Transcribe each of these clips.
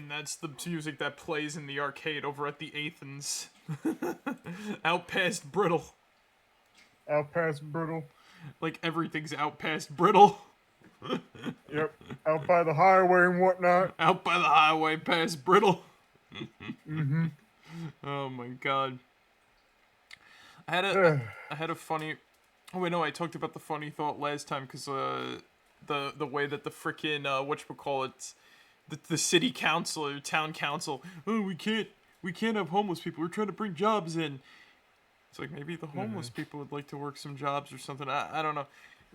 And that's the music that plays in the arcade over at the Athens. Out past Brittle. Out past Brittle. Like, everything's out past Brittle. Yep. Out by the highway and whatnot. Out by the highway past Brittle. Mm-hmm. Oh my god. I had a funny... Oh wait, no, I talked about the funny thought last time, because, the way that the frickin', whatchamacallit, the city council, or town council, oh, we can't have homeless people, we're trying to bring jobs in. It's like, maybe the homeless people would like to work some jobs or something, I don't know.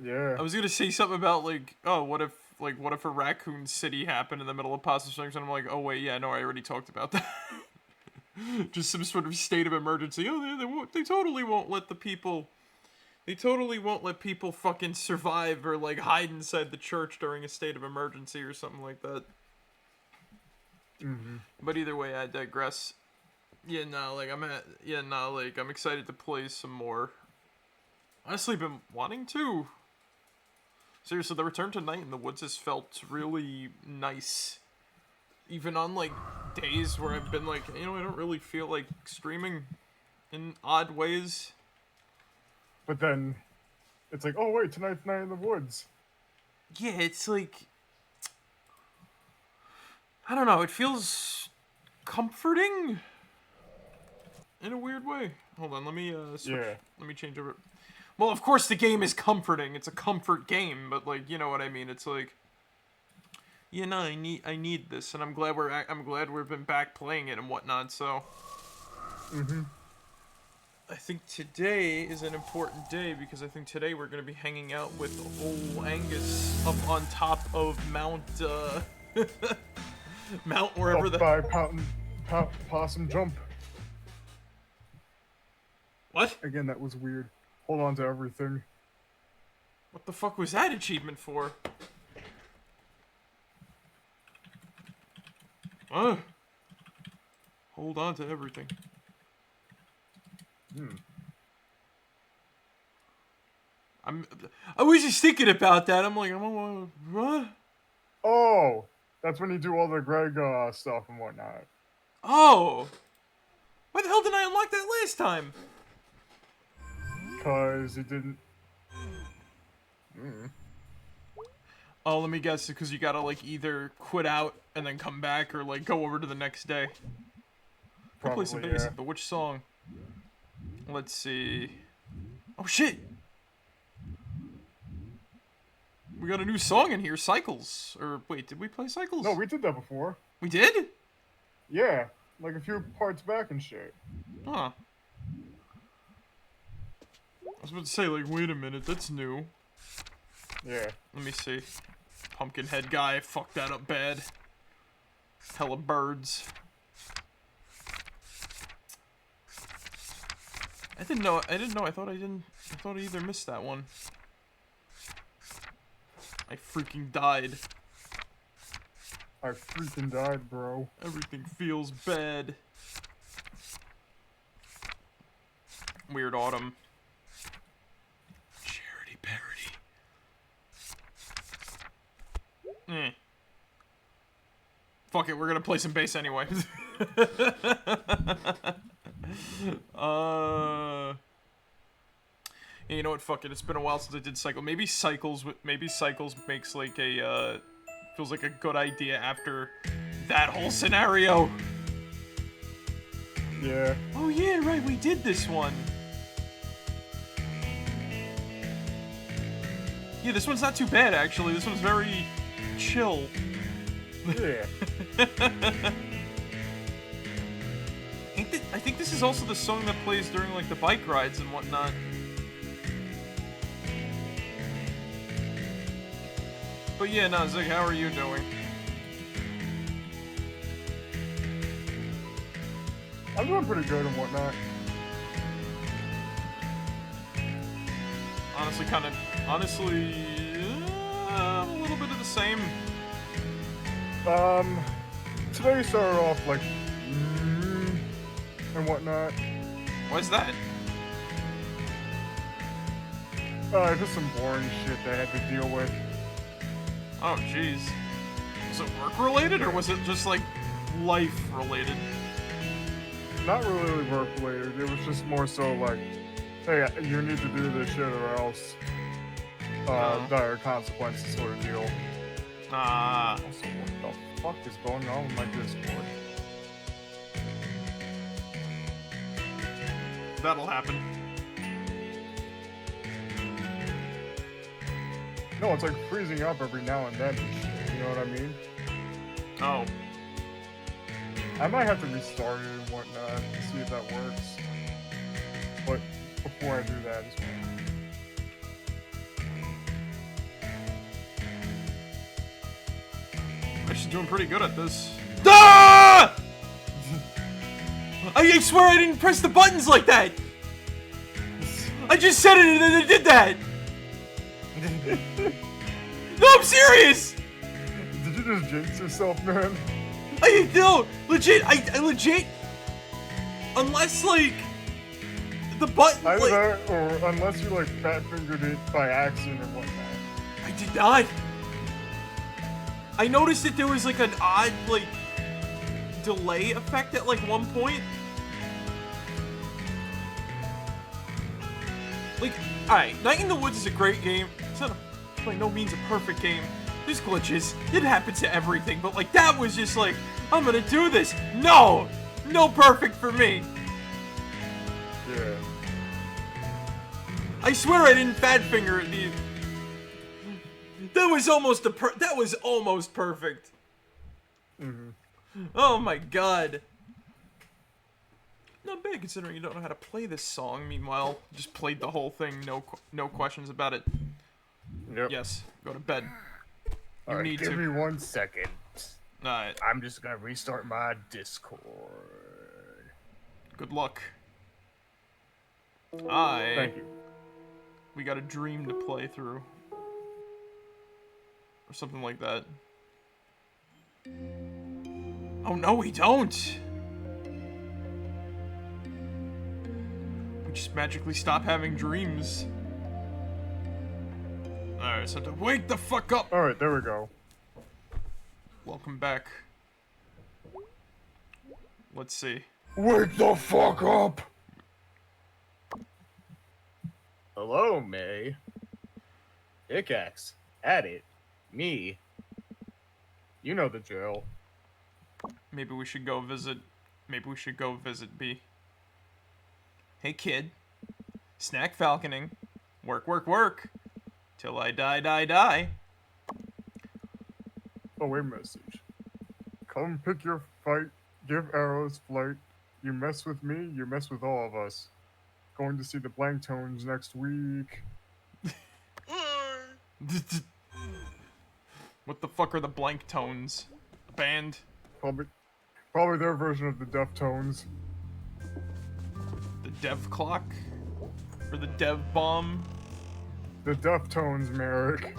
Yeah. I was gonna say something about, like, oh, what if a raccoon city happened in the middle of Possum Springs, and I'm like, oh wait, yeah, no, I already talked about that. Just some sort of state of emergency. Oh, they totally won't let the people... They totally won't let people fucking survive or, like, hide inside the church during a state of emergency or something like that. Mm-hmm. But either way, I digress. Yeah, no, like, I'm excited to play some more. Honestly, been wanting to. Seriously, the return to Night in the Woods has felt really nice. Even on, like, days where I've been like, I don't really feel like streaming in odd ways. But then, it's like, oh wait, tonight's Night in the Woods. Yeah, it's like... I don't know, it feels comforting in a weird way. Hold on, let me switch. Yeah. Let me change over. Well, of course the game is comforting. It's a comfort game, but like, you know what I mean. It's like, yeah, no, I need this, and I'm glad we've been back playing it and whatnot. So, I think today is an important day because I think today we're gonna be hanging out with old Angus up on top of Mount Mount wherever Possum Jump. What? Again, that was weird. Hold on to everything. What the fuck was that achievement for? Hold on to everything. I was just thinking about that. I'm like, what? Oh, that's when you do all the Greg stuff and whatnot. Oh, why the hell did I unlock that last time? Cause it didn't. Oh, let me guess. Because you gotta like either quit out and then come back, or like go over to the next day. Probably, play some basic, but which song? Let's see. Oh shit! We got a new song in here, Cycles. Or wait, did we play Cycles? No, we did that before. We did? Yeah, like a few parts back and shit. Huh. I was about to say, like, wait a minute, that's new. Yeah. Let me see. Pumpkinhead guy, fucked that up bad. Hella birds. I didn't know, I thought I either missed that one. I freaking died. I freaking died, bro. Everything feels bad. Weird Autumn. Charity parody. Fuck it, we're gonna play some bass anyway. Yeah, you know what? Fuck it. It's been a while since I did Cycle. Maybe Cycles makes like a feels like a good idea after that whole scenario. Yeah. Oh yeah, right. We did this one. Yeah, this one's not too bad actually. This one's very chill. Yeah. I think this is also the song that plays during like the bike rides and whatnot. But yeah, no, Zig, how are you doing? I'm doing pretty good and whatnot. Honestly, a little bit of the same. Today started off like, and whatnot. Why's that? Just some boring shit that I had to deal with. Oh, jeez. Was it work-related, or was it just, like, life related. Not really work related. It was just more so like, hey, you need to do this shit or else dire consequences sort of deal. Also, what the fuck is going on with my Discord? That'll happen. No, it's like freezing up every now and then and shit, you know what I mean? Oh. I might have to restart it and whatnot to see if that works. But before I do that, I just want She's doing pretty good at this. Ah! I swear I didn't press the buttons like that! I just said it and then I did that! No, I'm serious! Did you just jinx yourself, man? No, legit, I legit, unless, like, the button, Either like, that, or unless you, like, fat-fingered it by accident or whatnot. I did not. I noticed that there was, like, an odd, like, delay effect at, like, one point. Like, alright, Night in the Woods is a great game. It's not by no means a perfect game. There's glitches. It happens to everything, but, like, that was just, like, I'm gonna do this. No! No perfect for me. Yeah. I swear I didn't fat finger it, dude. That was almost that was almost perfect. Oh my god. Not bad considering you don't know how to play this song. Meanwhile, just played the whole thing, no questions about it. Yep. Yes, go to bed. You Alright, need give to. me 1 second. Alright, I'm just gonna restart my Discord. good luck. Thank you. We got a dream to play through. Or something like that. Oh no, we don't! We just magically stop having dreams. Alright, so to wake the fuck up! Alright, there we go. Welcome back. Let's see. Wake the fuck up! Hello, May. Pickaxe. At it. Me. You know the drill. Maybe we should go visit. Maybe we should go visit B. Hey kid. Snack falconing. Work, work, work. Till I die, die, die. Oh, a message. Come pick your fight. Give arrows flight. You mess with me, you mess with all of us. Going to see the Blank Tones next week. What the fuck are the blank tones? A band? Probably their version of the Deftones. The dev clock? Or the dev bomb? The Deftones, Marek.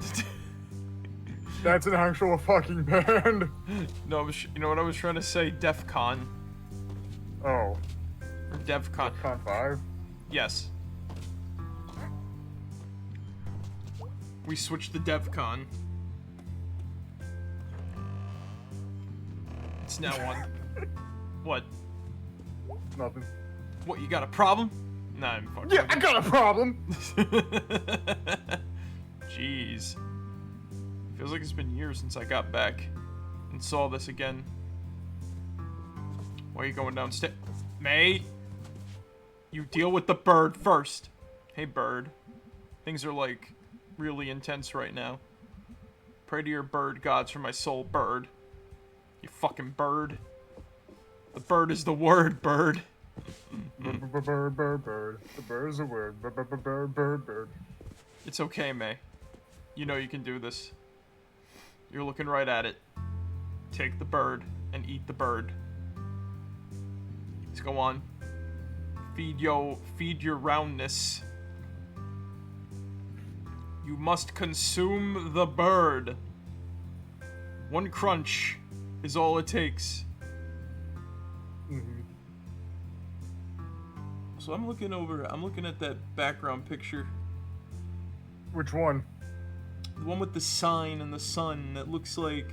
That's an actual fucking band. No, you know what I was trying to say? DEFCON. Oh. Or DEVCON. DEFCON 5? Yes. We switched to DEVCON. It's now on. What? Nothing. What, you got a problem? Nah, I'm fucking. Yeah, I got a problem! Jeez. Feels like it's been years since I got back and saw this again. Why are you going downstairs? May? You deal with the bird first. Hey, bird. Things are, like, really intense right now. Pray to your bird gods for my soul, bird. You fucking bird. The bird is the word, bird. Bird, bird, bird. The bird is a word. Bird, bird, bird. It's okay, May. You know you can do this. You're looking right at it. Take the bird and eat the bird. Let's go on. Feed your roundness. You must consume the bird. One crunch is all it takes. So I'm looking at that background picture. Which one? The one with the sign and the sun that looks like...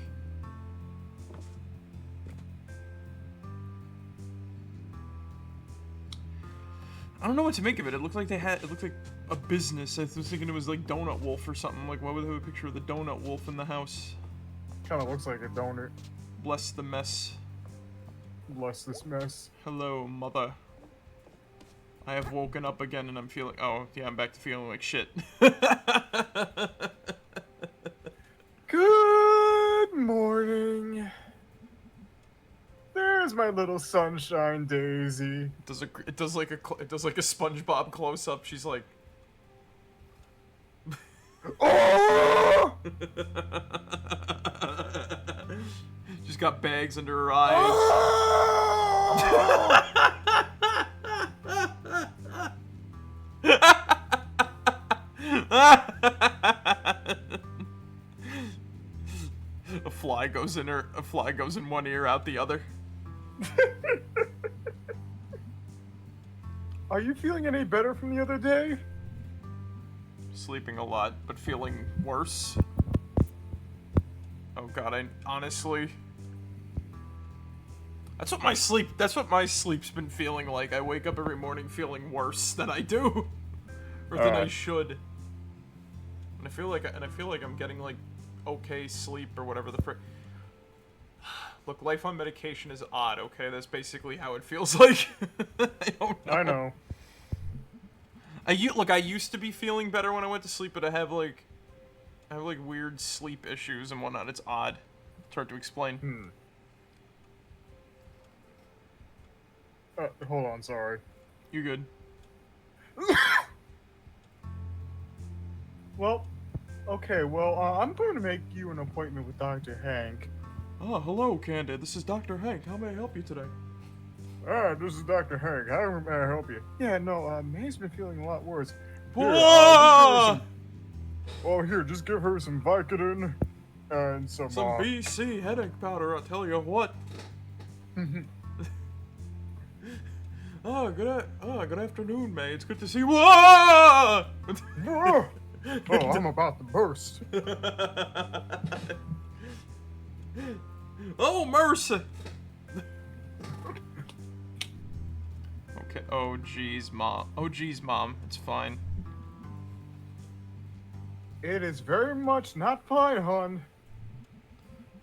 I don't know what to make of it. It looked like it looked like a business. I was thinking it was like Donut Wolf or something. Like, why would they have a picture of the Donut Wolf in the house? Kind of looks like a donut. Bless the mess. Bless this mess. Hello, mother. I have woken up again and I'm feeling... Oh, yeah, I'm back to feeling like shit. Good morning. There's my little sunshine daisy. It does like a SpongeBob close up. She's like, oh! she's got bags under her eyes. Oh! A fly goes in one ear, out the other. Are you feeling any better from the other day? Sleeping a lot, but feeling worse. Oh god, I honestly... That's what my sleep's been feeling like. I wake up every morning feeling worse than I do. Or than I should. And I feel like I'm getting like okay sleep or whatever the frick. Look, life on medication is odd, okay? That's basically how it feels like. I don't know. I know. I used to be feeling better when I went to sleep, but I have like weird sleep issues and whatnot. It's odd. It's hard to explain. Hold on, sorry. You're good. Well, okay, I'm going to make you an appointment with Dr. Hank. Oh, hello, Candid. This is Dr. Hank. How may I help you today? This is Dr. Hank. How may I help you? Yeah, no, May's been feeling a lot worse. Here, here, just give her some Vicodin and some BC headache powder, I'll tell you what. Good afternoon, May. It's good to see you. Whoa! I'm about to burst. Oh, mercy! Okay. Oh, jeez, Mom. Oh, jeez, Mom. It's fine. It is very much not fine, hon.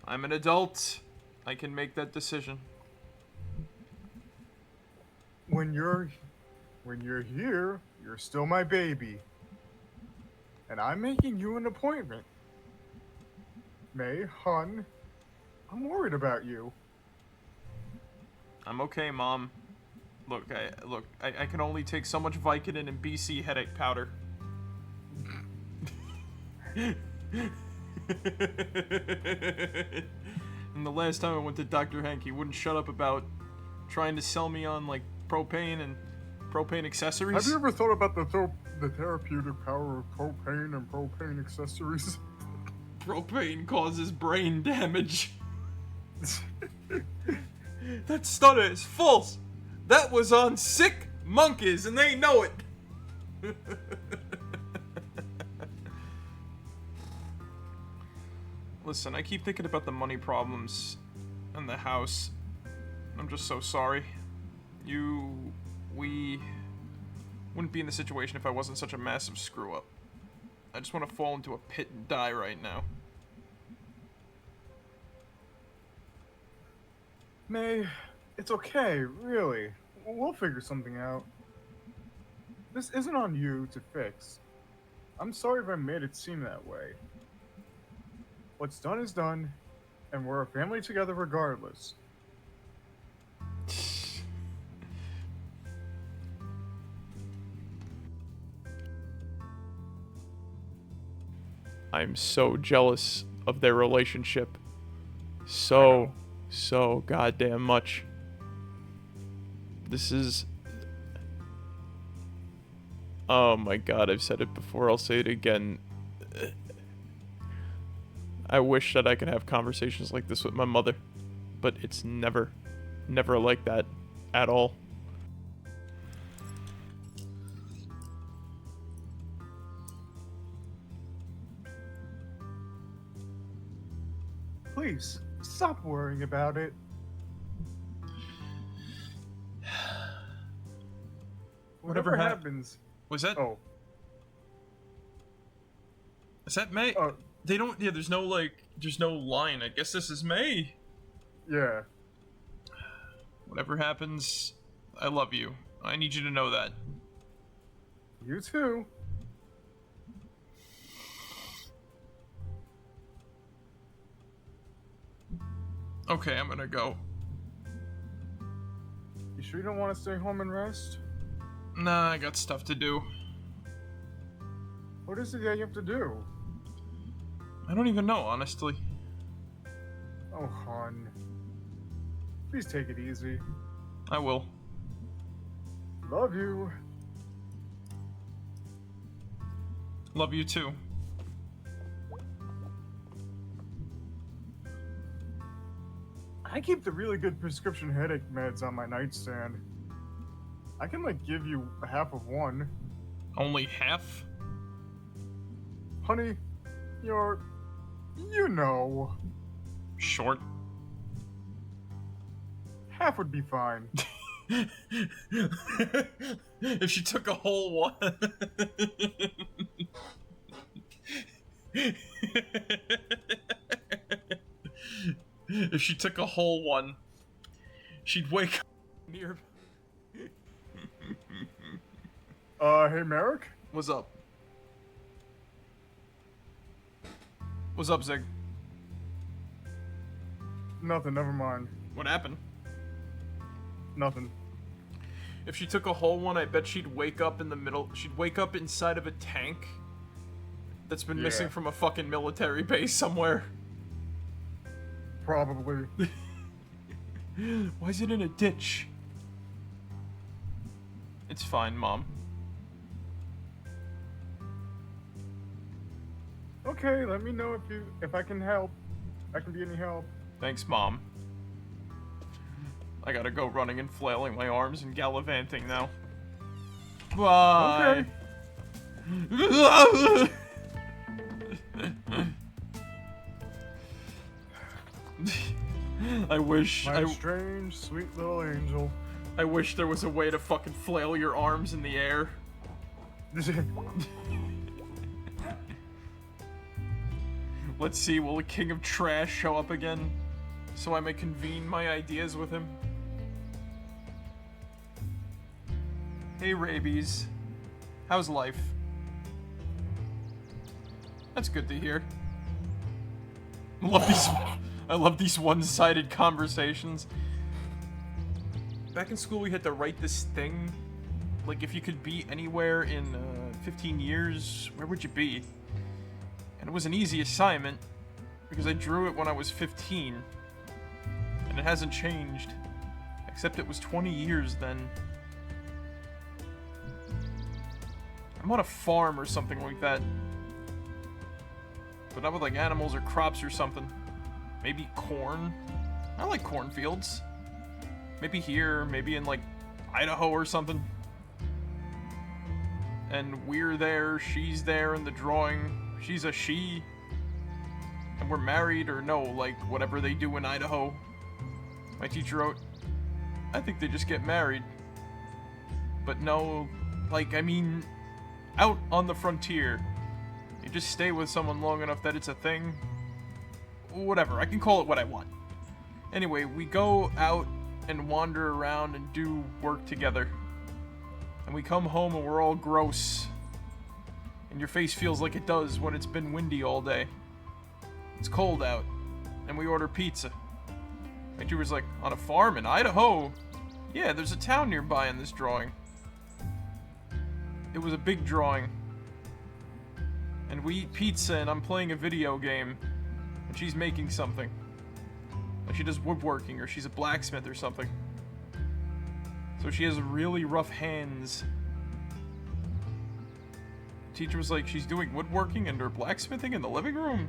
I'm an adult. I can make that decision. When you're here, you're still my baby. And I'm making you an appointment. May, hon, I'm worried about you. I'm okay, Mom. Look, I can only take so much Vicodin and BC headache powder. And the last time I went to Dr. Hank, he wouldn't shut up about trying to sell me on, like, propane and propane accessories. Have you ever thought about the therapeutic power of propane and propane accessories? Propane causes brain damage. That stutter is false. That was on sick monkeys, and they know it. Listen, I keep thinking about the money problems and the house. I'm just so sorry. We wouldn't be in this situation if I wasn't such a massive screw-up. I just want to fall into a pit and die right now. May, it's okay, really. We'll figure something out. This isn't on you to fix. I'm sorry if I made it seem that way. What's done is done, and we're a family together regardless. I'm so jealous of their relationship. So goddamn much. This is... Oh my god, I've said it before, I'll say it again. I wish that I could have conversations like this with my mother, but it's never like that at all. Please, stop worrying about it. Whatever happens. Was that? Oh. Is that May? They don't. Yeah, there's no line. I guess this is May. Yeah. Whatever happens, I love you. I need you to know that. You too. Okay, I'm gonna go. You sure you don't want to stay home and rest? Nah, I got stuff to do. What is it that you have to do? I don't even know, honestly. Oh, hon. Please take it easy. I will. Love you. Love you too. I keep the really good prescription headache meds on my nightstand. I can, like, give you half of one. Only half? Honey, you're... you know. Short? Half would be fine. If she took a whole one... If she took a whole one, she'd wake up near... Hey, Marek? What's up? What's up, Zig? Nothing, never mind. What happened? Nothing. If she took a whole one, I bet she'd wake up in the middle. She'd wake up inside of a tank that's been missing from a fucking military base somewhere. Probably. Why is it in a ditch? It's fine, Mom. Okay, let me know if I can help. I can be any help. Thanks, Mom. I gotta go running and flailing my arms and gallivanting now. Bye. Okay. I wish. My strange, sweet little angel. I wish there was a way to fucking flail your arms in the air. Let's see, will the King of Trash show up again? So I may convene my ideas with him? Hey, Rabies. How's life? That's good to hear. I love these one-sided conversations. Back in school, we had to write this thing. Like, if you could be anywhere in 15 years, where would you be? And it was an easy assignment, because I drew it when I was 15. And it hasn't changed. Except it was 20 years then. I'm on a farm or something like that. But not with, like, animals or crops or something. Maybe corn? I like cornfields. Maybe here, maybe in, like, Idaho or something. And we're there, she's there in the drawing. She's a she. And we're married, or no, like, whatever they do in Idaho. My teacher wrote, I think they just get married. But no, like, I mean, out on the frontier. You just stay with someone long enough that it's a thing. Whatever, I can call it what I want. Anyway, we go out and wander around and do work together. And we come home and we're all gross. And your face feels like it does when it's been windy all day. It's cold out. And we order pizza. My tutor's like, on a farm in Idaho? Yeah, there's a town nearby in this drawing. It was a big drawing. And we eat pizza and I'm playing a video game. And she's making something. Like she does woodworking or she's a blacksmith or something. So she has really rough hands. The teacher was like, she's doing woodworking and her blacksmithing in the living room.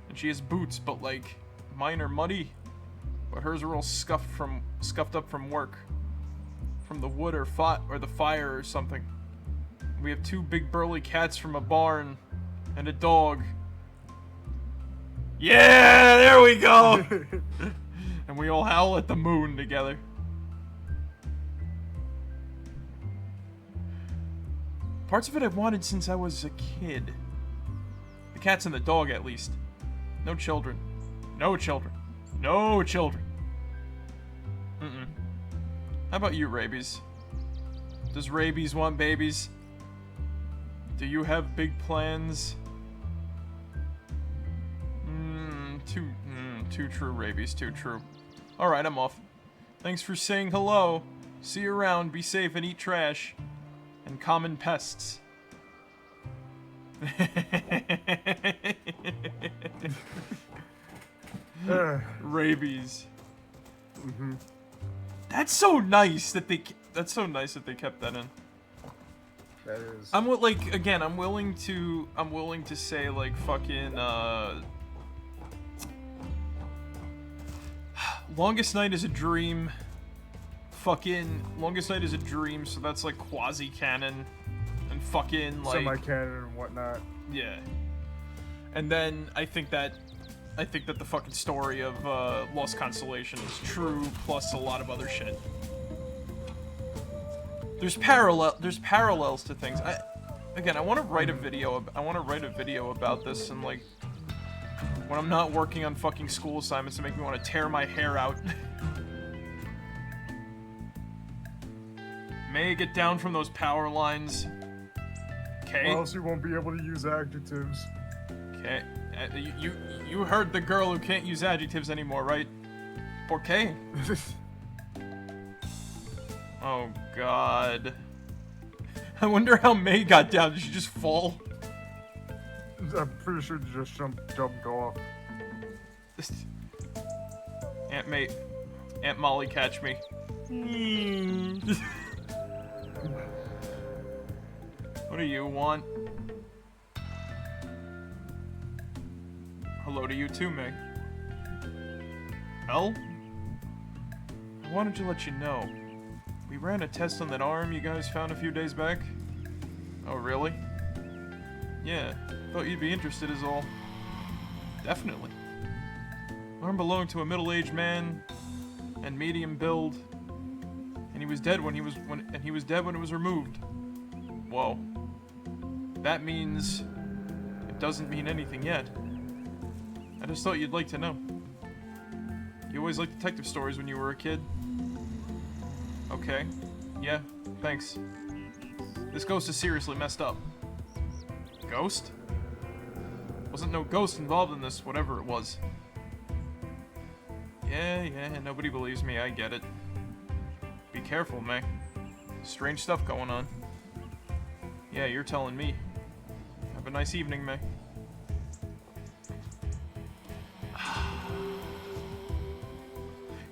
And she has boots, but like, mine are muddy. But hers are all scuffed up from work. From the wood or the fire or something. We have 2 big burly cats from a barn. And a dog. Yeah, there we go! And we all howl at the moon together. Parts of it I've wanted since I was a kid. The cats and the dog, at least. No children. No children. No children. Mm-mm. How about you, Rabies? Does Rabies want babies? Do you have big plans? Too true, Rabies, too true. Alright, I'm off. Thanks for saying hello. See you around, be safe and eat trash. And common pests. Rabies. Mm-hmm. That's so nice that they kept that in. That is. I'm willing to say like fucking Longest Night is a Dream. Fucking Longest Night is a Dream, so that's like quasi-canon and fucking like semi-canon and whatnot. Yeah. And then I think that the fucking story of Lost Constellation is true, plus a lot of other shit. There's parallels to things. I want to write a video about this, and like when I'm not working on fucking school assignments to make me want to tear my hair out. May get down from those power lines. Okay. Or else you won't be able to use adjectives. Okay. You heard the girl who can't use adjectives anymore, right? Okay. Oh God. I wonder how May got down. Did she just fall? I'm pretty sure you just jumped off. Aunt Molly, catch me. What do you want? Hello to you too, May. Hell? I wanted to let you know. We ran a test on that arm you guys found a few days back. Oh, really? Yeah, thought you'd be interested is all. Definitely. Arm belonged to a middle-aged man and medium build, and he was dead when it was removed. Whoa. That means it doesn't mean anything yet. I just thought you'd like to know. You always liked detective stories when you were a kid. Okay. Yeah, thanks. This ghost is seriously messed up. Ghost? Wasn't no ghost involved in this, whatever it was. Yeah, nobody believes me, I get it. Be careful, May. Strange stuff going on. Yeah, you're telling me. Have a nice evening, May.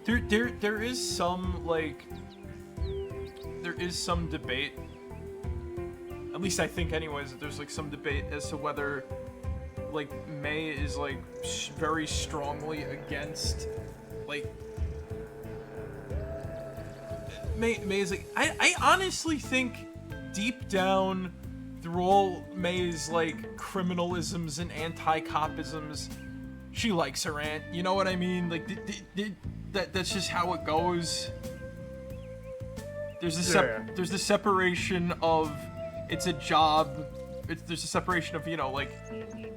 There is some, like... There is some debate. At least I think anyways, that there's, like, some debate as to whether, like, May is, like, very strongly against, like... May is, like... I honestly think, deep down, through all May's, like, criminalisms and anti-copisms, she likes her aunt. You know what I mean? Like, that's just how it goes. There's the separation of it's a job. There's a separation of, you know, like,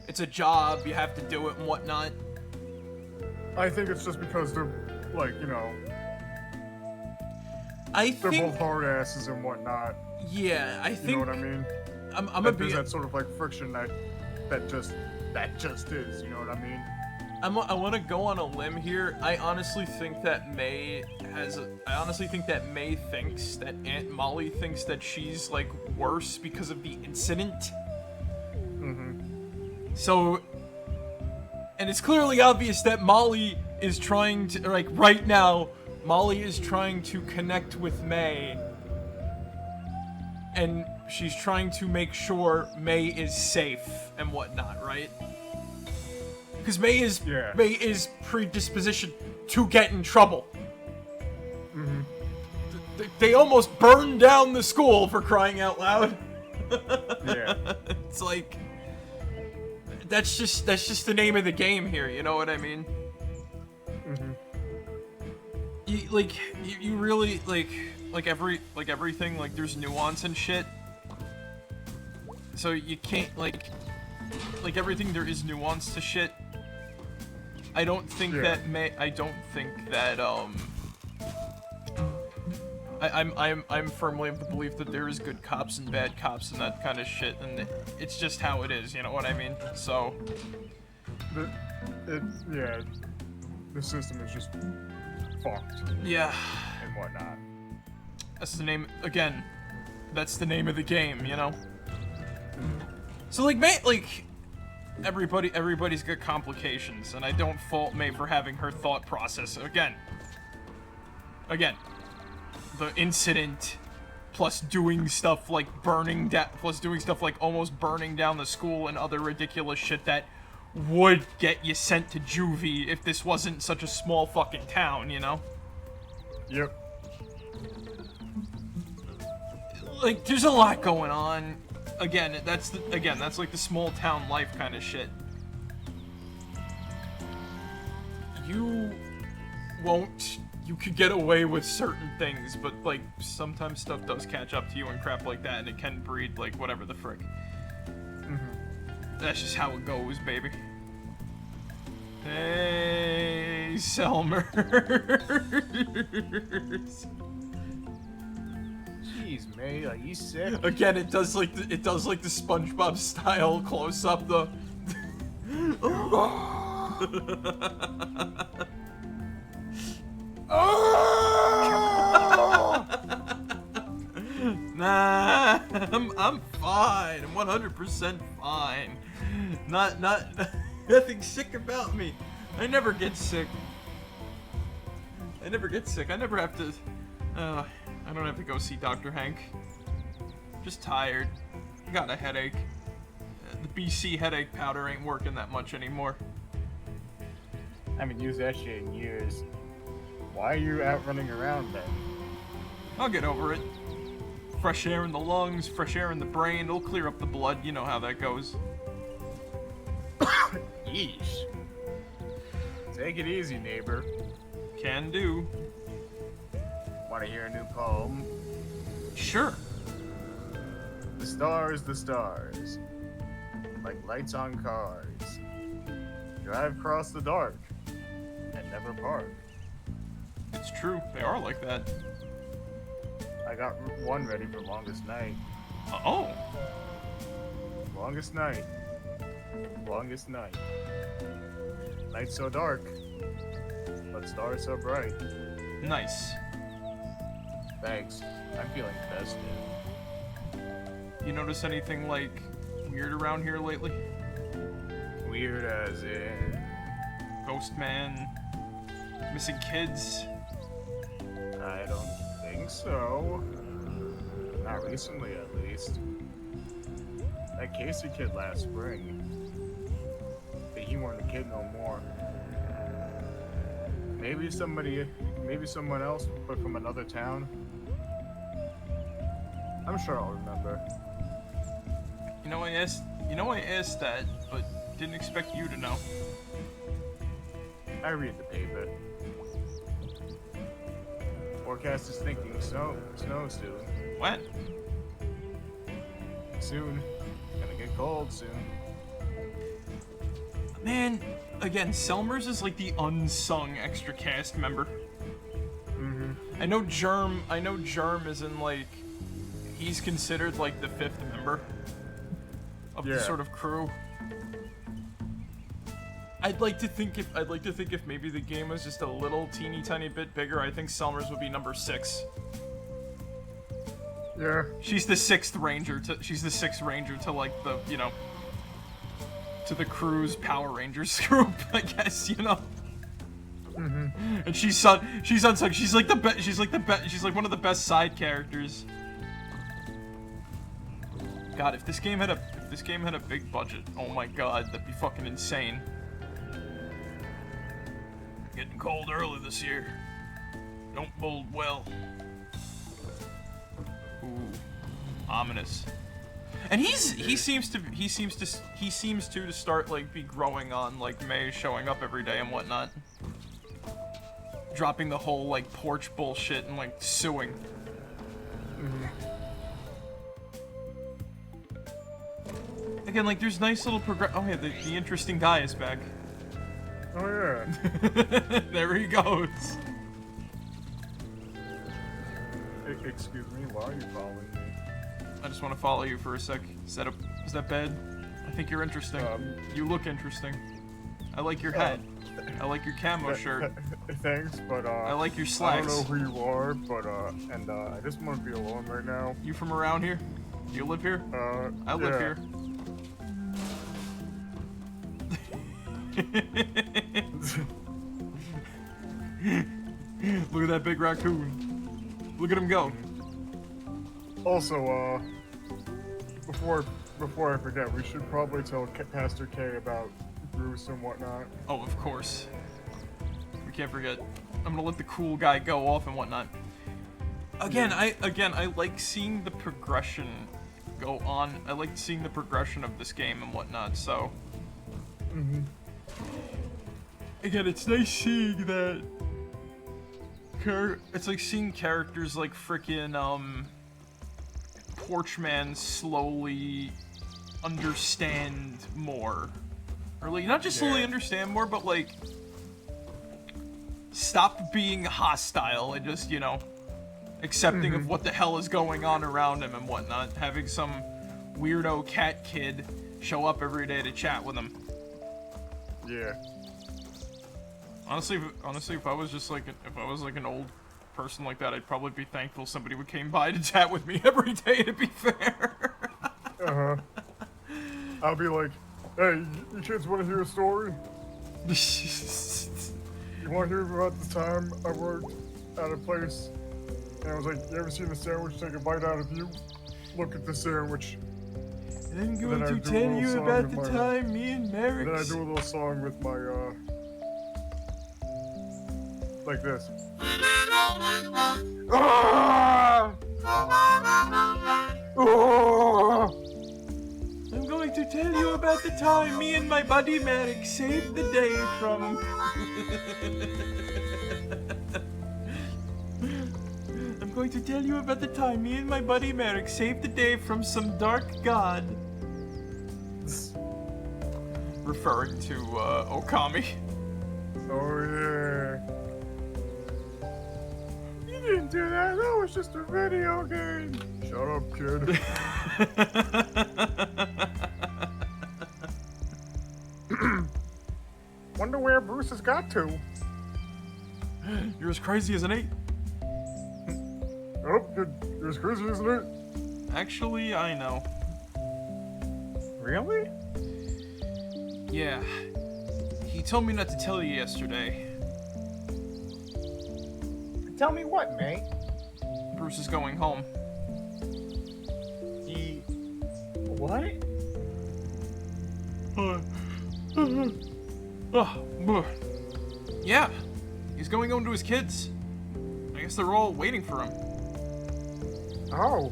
it's a job, you have to do it and whatnot. I think it's just because they're, like, you know, they're both hard asses and whatnot. Yeah, I think. You know what I mean? There's that sort of, like, friction that just is. You know what I mean? I want to go on a limb here. I honestly think that May thinks that Aunt Molly thinks that she's, like, worse because of the incident. Mm-hmm. So, and it's clearly obvious that Molly is trying to, like, right now, Molly is trying to connect with May. And she's trying to make sure May is safe and whatnot, right? Because May is predispositioned to get in trouble. Mm-hmm. They almost burned down the school, for crying out loud. Yeah. It's like, that's just the name of the game here. You know what I mean? Mm-hmm. You really like everything. Like, there's nuance and shit. So you can't, like everything, there is nuance to shit. I don't think that I'm firmly of the belief that there is good cops and bad cops and that kind of shit, and it's just how it is, you know what I mean? So... yeah, the system is just fucked. Yeah. And whatnot. That's the name, again, that's the name of the game, you know? So, like, everybody's got complications, and I don't fault May for having her thought process. Again, the incident, plus doing stuff like almost burning down the school and other ridiculous shit that would get you sent to juvie if this wasn't such a small fucking town, you know? Yep. Like, there's a lot going on. Again, that's like the small town life kind of shit. You could get away with certain things, but, like, sometimes stuff does catch up to you and crap like that, and it can breed, like, whatever the frick. That's just how it goes, baby. Hey, Selmers. Jeez, May, are you sick? Again, it does like the SpongeBob style close up. The Nah, I'm fine. I'm 100% fine. Nothing sick about me. I never get sick. I never have to. I don't have to go see Dr. Hank. Just tired. Got a headache. The BC headache powder ain't working that much anymore. I haven't used that shit in years. Why are you out running around then? I'll get over it. Fresh air in the lungs, fresh air in the brain, it'll clear up the blood, you know how that goes. Yeesh. Take it easy, neighbor. Can do. Want to hear a new poem? Sure. The stars, like lights on cars. Drive across the dark and never park. It's true, they are like that. I got one ready for longest night. Oh. Longest night. Longest night. Night so dark, but stars so bright. Nice. Thanks. I'm feeling festive. You notice anything, like, weird around here lately? Weird as in... Ghost man? Missing kids? I don't think so. Not recently, at least. That Casey kid last spring. But he weren't a kid no more. Maybe someone else, but from another town. I'm sure I'll remember. I asked that, but didn't expect you to know. I read the paper. Forecast is thinking snow soon. When? Soon. Gonna get cold soon. Man, again, Selmers is like the unsung extra cast member. I know Germ is in, like, he's considered like the 5th member of the sort of crew. I'd like to think if maybe the game was just a little teeny tiny bit bigger, I think Selmers would be number 6. Yeah. She's the 6th ranger to like the, you know, to the crew's Power Rangers group, I guess, you know. And she's unsung. She's like one of the best side characters. God, if this game had a big budget, oh my god, that'd be fucking insane. Getting cold early this year. Don't bode well. Ooh, ominous. And he seems to start like be growing on like May showing up every day and whatnot. Dropping the whole like porch bullshit and like suing. Again, like, there's nice little oh, yeah, the interesting guy is back. Oh, yeah. There he goes. Excuse me, why are you following me? I just want to follow you for a sec. Is that bad? I think you're interesting. You look interesting. I like your hat. I like your camo shirt. Thanks, but I like your slacks. I don't know who you are, but I just want to be alone right now. You from around here? Do you live here? I live here. Look at that big raccoon. Look at him go. Also, before I forget, we should probably tell Pastor K about Bruce and whatnot. Oh, of course. We can't forget. I'm gonna let the cool guy go off and whatnot. Again, I like seeing the progression go on. I like seeing the progression of this game and whatnot. So. Again, it's nice seeing that. It's like seeing characters like frickin' Porchman slowly understand more. Or like, not just slowly understand more, but like stop being hostile and just, you know, accepting of what the hell is going on around him and whatnot. Having some weirdo cat kid show up every day to chat with him. Yeah. Honestly, if I was just like, if I was like an old person like that, I'd probably be thankful somebody would came by to chat with me every day, to be fair. I'll be like, hey, you kids want to hear a story? You want to hear about the time I worked at a place, and I was like, you ever seen a sandwich take a bite out of you? Look at the sandwich. I'm going to tell you about the time me and Marek... Then I do a little song with my, like this. I'm going to tell you about the time me and my buddy Marek saved the day from... I'm going to tell you about the time me and my buddy Marek saved the day from some dark god. Referring to, Okami. Oh, yeah. You didn't do that. That was just a video game. Shut up, kid. Wonder where Bruce has got to. You're as crazy as an 8. Oh, you're as crazy as an 8. Actually, I know. Really? Yeah. He told me not to tell you yesterday. Tell me what, mate? Bruce is going home. What? Yeah. He's going home to his kids. I guess they're all waiting for him. Oh.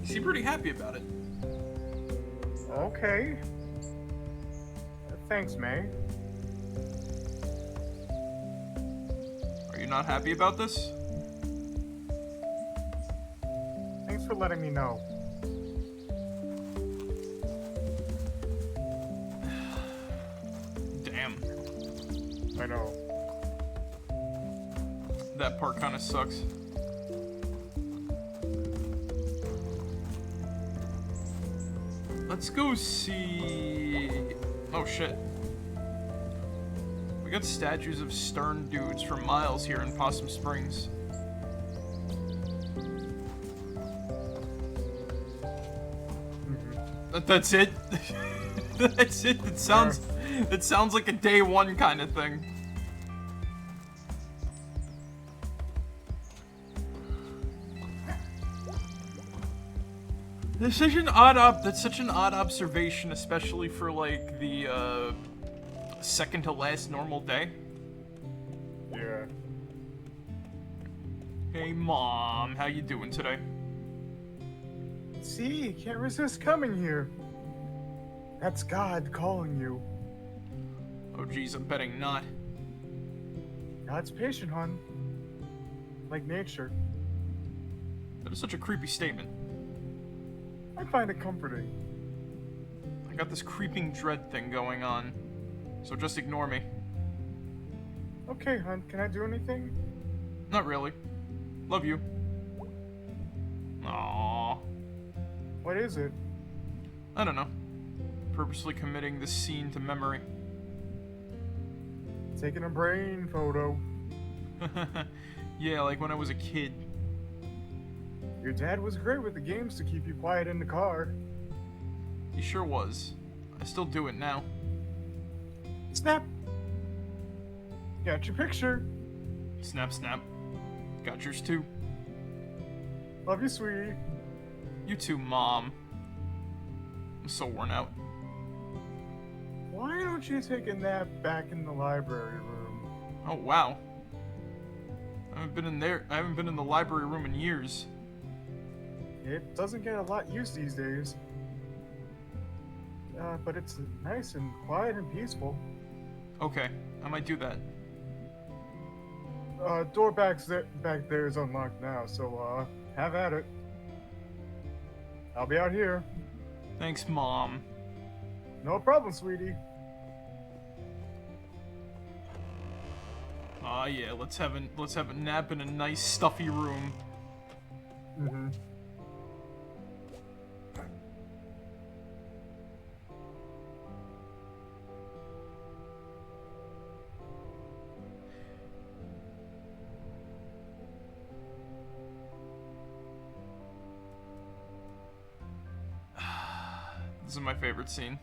You seem pretty happy about it. Okay. Thanks, May. Are you not happy about this? Thanks for letting me know. Damn. I know. That part kind of sucks. Let's go see... Oh, shit. We got statues of stern dudes for miles here in Possum Springs. That's it? That's it? That sounds like a day one kind of thing. That's such an odd observation, especially for like the second to last normal day. Yeah. Hey Mom, how you doing today? See, you can't resist coming here. That's God calling you. Oh geez, I'm betting not. God's patient, hon. Like nature. That is such a creepy statement. I find it comforting. I got this creeping dread thing going on. So just ignore me. Okay, hon. Can I do anything? Not really. Love you. Aww. What is it? I don't know. Purposely committing this scene to memory. Taking a brain photo. Yeah, like when I was a kid. Your dad was great with the games to keep you quiet in the car. He sure was. I still do it now. Snap! Got your picture. Snap, snap. Got yours too. Love you, sweetie. You too, Mom. I'm so worn out. Why don't you take a nap back in the library room? Oh, wow. I haven't been in the library room in years. It doesn't get a lot used these days. But it's nice and quiet and peaceful. Okay, I might do that. Door back there is unlocked now, so have at it. I'll be out here. Thanks, Mom. No problem, sweetie. Aw, yeah, let's have a nap in a nice stuffy room. Mm-hmm. This is my favorite scene.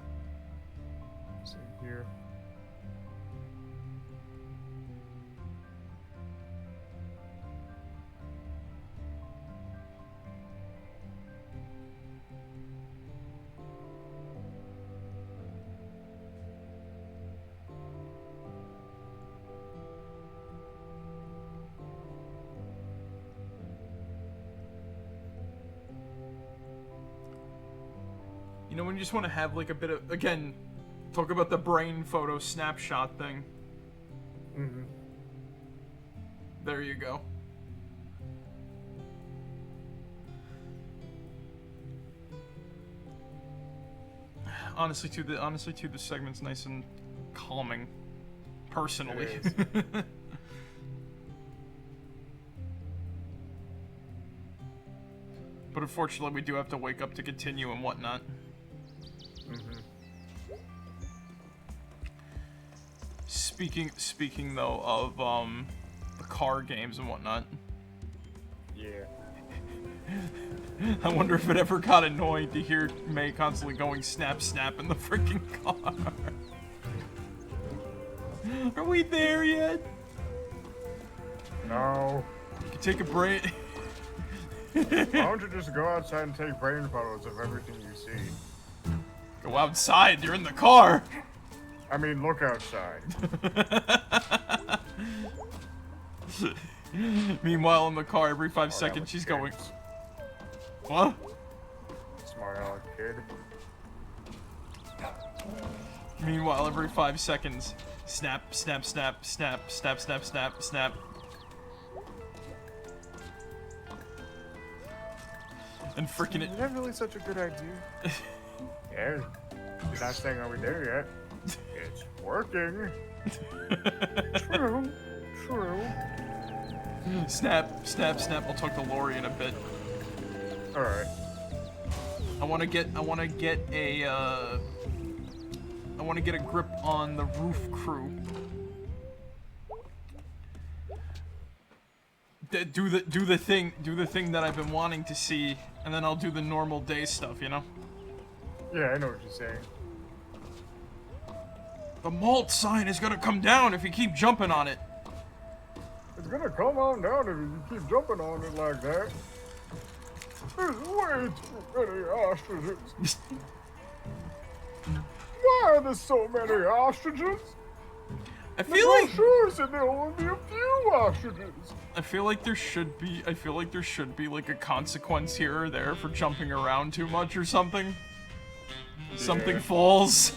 Same here. You know when you just want to have like a bit of, again, talk about the brain photo snapshot thing. Mm-hmm. There you go. Honestly, too, the segment's nice and calming, personally. But unfortunately, we do have to wake up to continue and whatnot. Mm-hmm. Speaking though of the car games and whatnot. Yeah. I wonder if it ever got annoying to hear May constantly going snap snap in the freaking car. Are we there yet? No. You can take a break. Why don't you just go outside and take brain photos of everything you see? Go outside, you're in the car. I mean, look outside. Meanwhile, in the car, every 5 seconds, she's going, what? Smart aleck kid. Meanwhile, every 5 seconds, snap, snap, snap, snap, snap, snap, snap, snap. And freaking it. Is that really such a good idea? Yeah. You're not saying are we there yet? It's working. True. True. Snap, snap, snap. I'll talk to Lori in a bit. All right. I want to get a grip on the roof crew. Do the thing that I've been wanting to see, and then I'll do the normal day stuff, you know? Yeah, I know what you're saying. The malt sign is gonna come down if you keep jumping on it. It's gonna come on down if you keep jumping on it like that. There's way too many ostriches. Why are there so many ostriches? I feel like sure said there will only be a few ostriches. I feel like there should be like a consequence here or there for jumping around too much or something. Yeah. Something falls.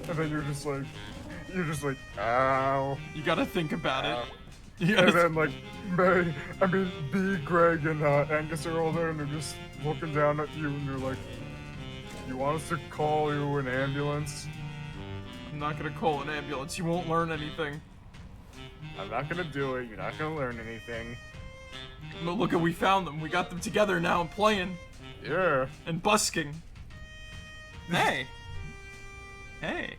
And then you're just like, ow. You gotta think about it. And then like B, Greg, and Angus are all there, and they're just looking down at you, and they're like, You want us to call you an ambulance? I'm not gonna call an ambulance. You won't learn anything. I'm not gonna do it. You're not gonna learn anything. But look at, we found them. We got them together now and playing. Yeah. And busking. Hey. Hey.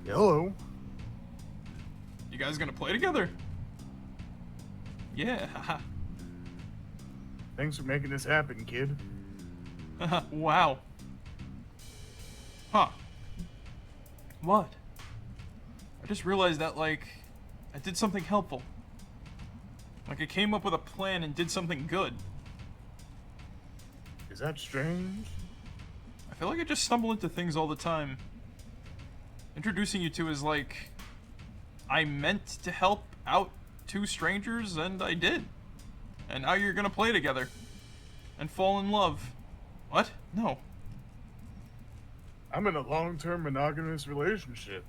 Hello. You guys gonna play together? Yeah, haha. Thanks for making this happen, kid. Wow. Huh. What? I just realized that, like, I did something helpful. Like, I came up with a plan and did something good. Is that strange? I feel like I just stumble into things all the time. Introducing you two is like, I meant to help out two strangers, and I did. And now you're gonna play together. And fall in love. What? No. I'm in a long-term monogamous relationship.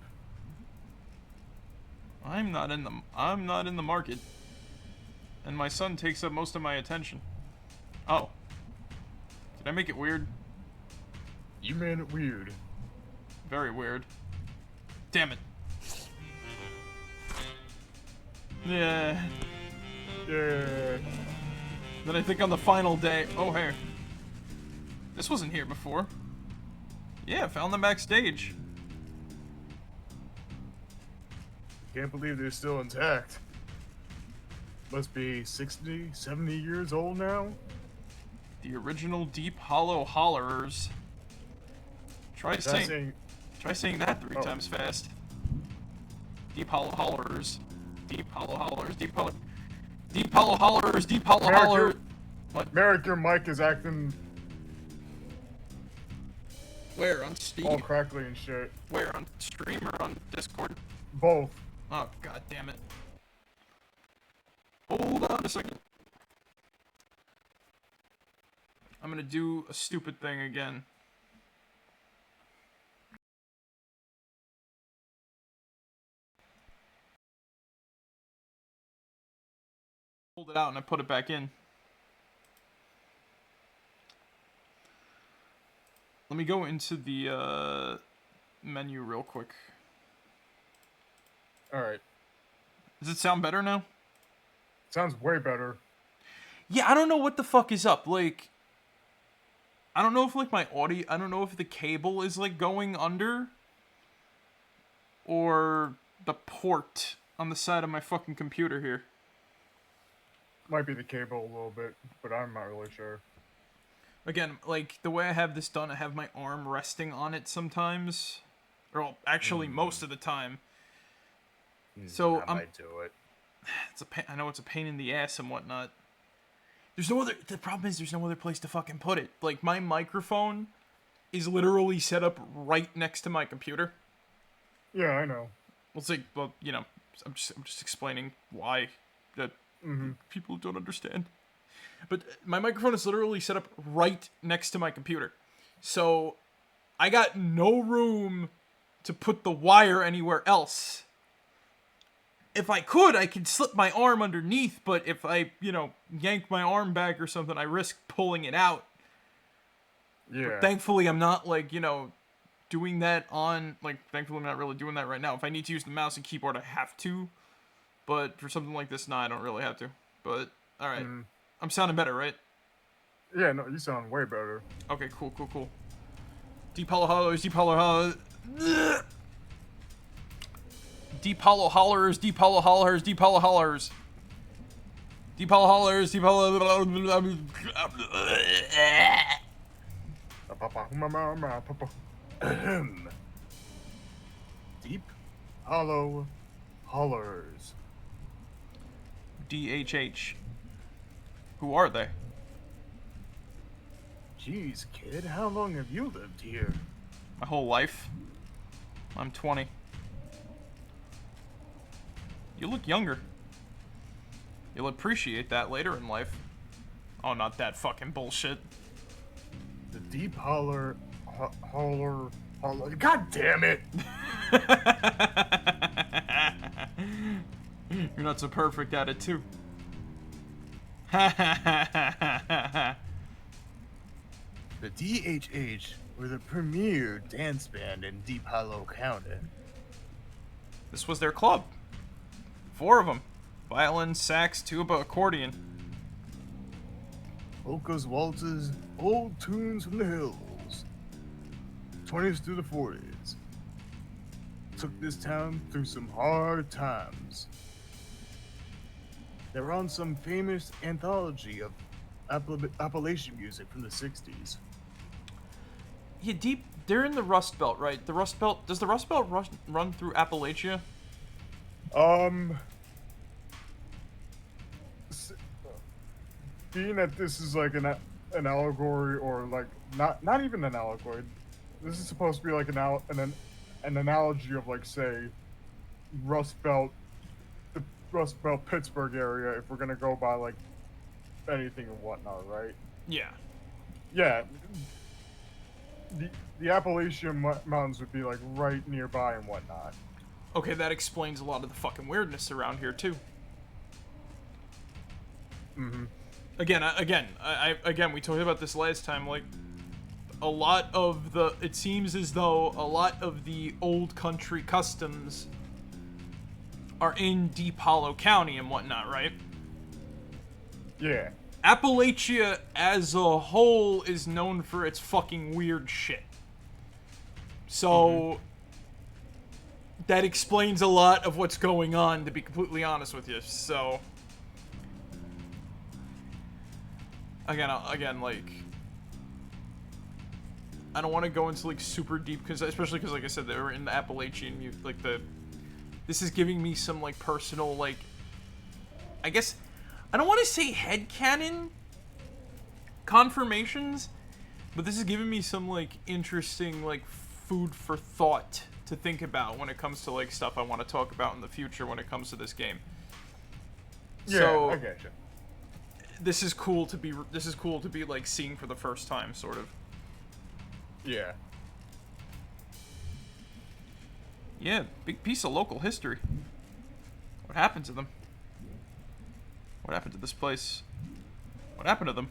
I'm not in the market. And my son takes up most of my attention. Oh. Did I make it weird? You made it weird. Very weird. Damn it. Yeah. Yeah. Then I think on the final day... Oh, hey. This wasn't here before. Yeah, found them backstage. Can't believe they're still intact. Must be 60, 70 years old now? The original Deep Hollow Hollerers. Try saying that 3 times fast. Deep Hollow Hollerers. Deep Hollow Hollerers. Deep Hollow Hollerers. Deep Hollow Holler. What? Marek, your mic is acting Where? On Steam? all crackly and shit. Where? On stream or on Discord? Both. Oh, god damn it. Hold on a second. I'm gonna do a stupid thing again. Pulled it out and I put it back in. Let me go into the menu real quick. Alright. Does it sound better now? Sounds way better. Yeah, I don't know what the fuck is up. Like, I don't know if, like, my audio... I don't know if the cable is, like, going under. Or the port on the side of my fucking computer here. Might be the cable a little bit, but I'm not really sure. Again, like, the way I have this done, I have my arm resting on it sometimes. Or, well, actually, most of the time. So, I might do it. It's a pain, I know it's a pain in the ass and whatnot. There's no other... The problem is there's no other place to fucking put it. Like, my microphone is literally set up right next to my computer. Yeah, I know. Well, it's like, well, you know, I'm just explaining why that people don't understand. But my microphone is literally set up right next to my computer. So, I got no room to put the wire anywhere else. If I could slip my arm underneath, but if I, you know, yank my arm back or something, I risk pulling it out. Yeah. But thankfully, I'm not, like, you know, doing that on, like, thankfully I'm not really doing that right now. If I need to use the mouse and keyboard, I have to. But for something like this, nah, I don't really have to. But, alright. I'm sounding better, right? Yeah, no, you sound way better. Okay, cool. Deep Hollow Hollers, Deep Hollow Hollers. Deep Hollow Hollers, Deep Hollow Hollers, Deep Hollow Hollers. Deep Hollow Hollers, Deep Hollow... Deep Hollow Hollers. DHH. Who are they? Jeez, kid, how long have you lived here? My whole life. I'm 20. You look younger. You'll appreciate that later in life. Oh, not that fucking bullshit. The Deep Holler... Holler... God damn it! You're not so perfect at it, too. The DHH were the premier dance band in Deep Hollow County. This was their club. 4 of them. Violin, sax, tuba, accordion. Polkas, waltzes, old tunes from the hills. 20s through the 40s. Took this town through some hard times. They were on some famous anthology of Appalachian music from the 60s. Yeah, they're in the Rust Belt, right? The Rust Belt, does the Rust Belt run through Appalachia? Being that this is like an allegory, or like not even an allegory, this is supposed to be like an analogy of, like, say, Rust Belt, the Rust Belt Pittsburgh area, if we're gonna go by like anything and whatnot, right? Yeah. Yeah. The Appalachian Mountains would be like right nearby and whatnot. Okay, that explains a lot of the fucking weirdness around here too. Mm-hmm. Again, we talked about this last time. Like, it seems as though a lot of the old country customs are in Deep Hollow County and whatnot, right? Yeah. Appalachia as a whole is known for its fucking weird shit. So, that explains a lot of what's going on, to be completely honest with you. So, again, like, I don't want to go into, like, super deep, especially because, like I said, they were in the Appalachian, like, this is giving me some, like, personal, like, I guess, I don't want to say headcanon confirmations, but this is giving me some, like, interesting, like, food for thought to think about when it comes to, like, stuff I want to talk about in the future when it comes to this game. Yeah, so, I get you. This is cool to be like seeing for the first time, sort of. Yeah. Yeah, big piece of local history. What happened to them? What happened to this place? What happened to them?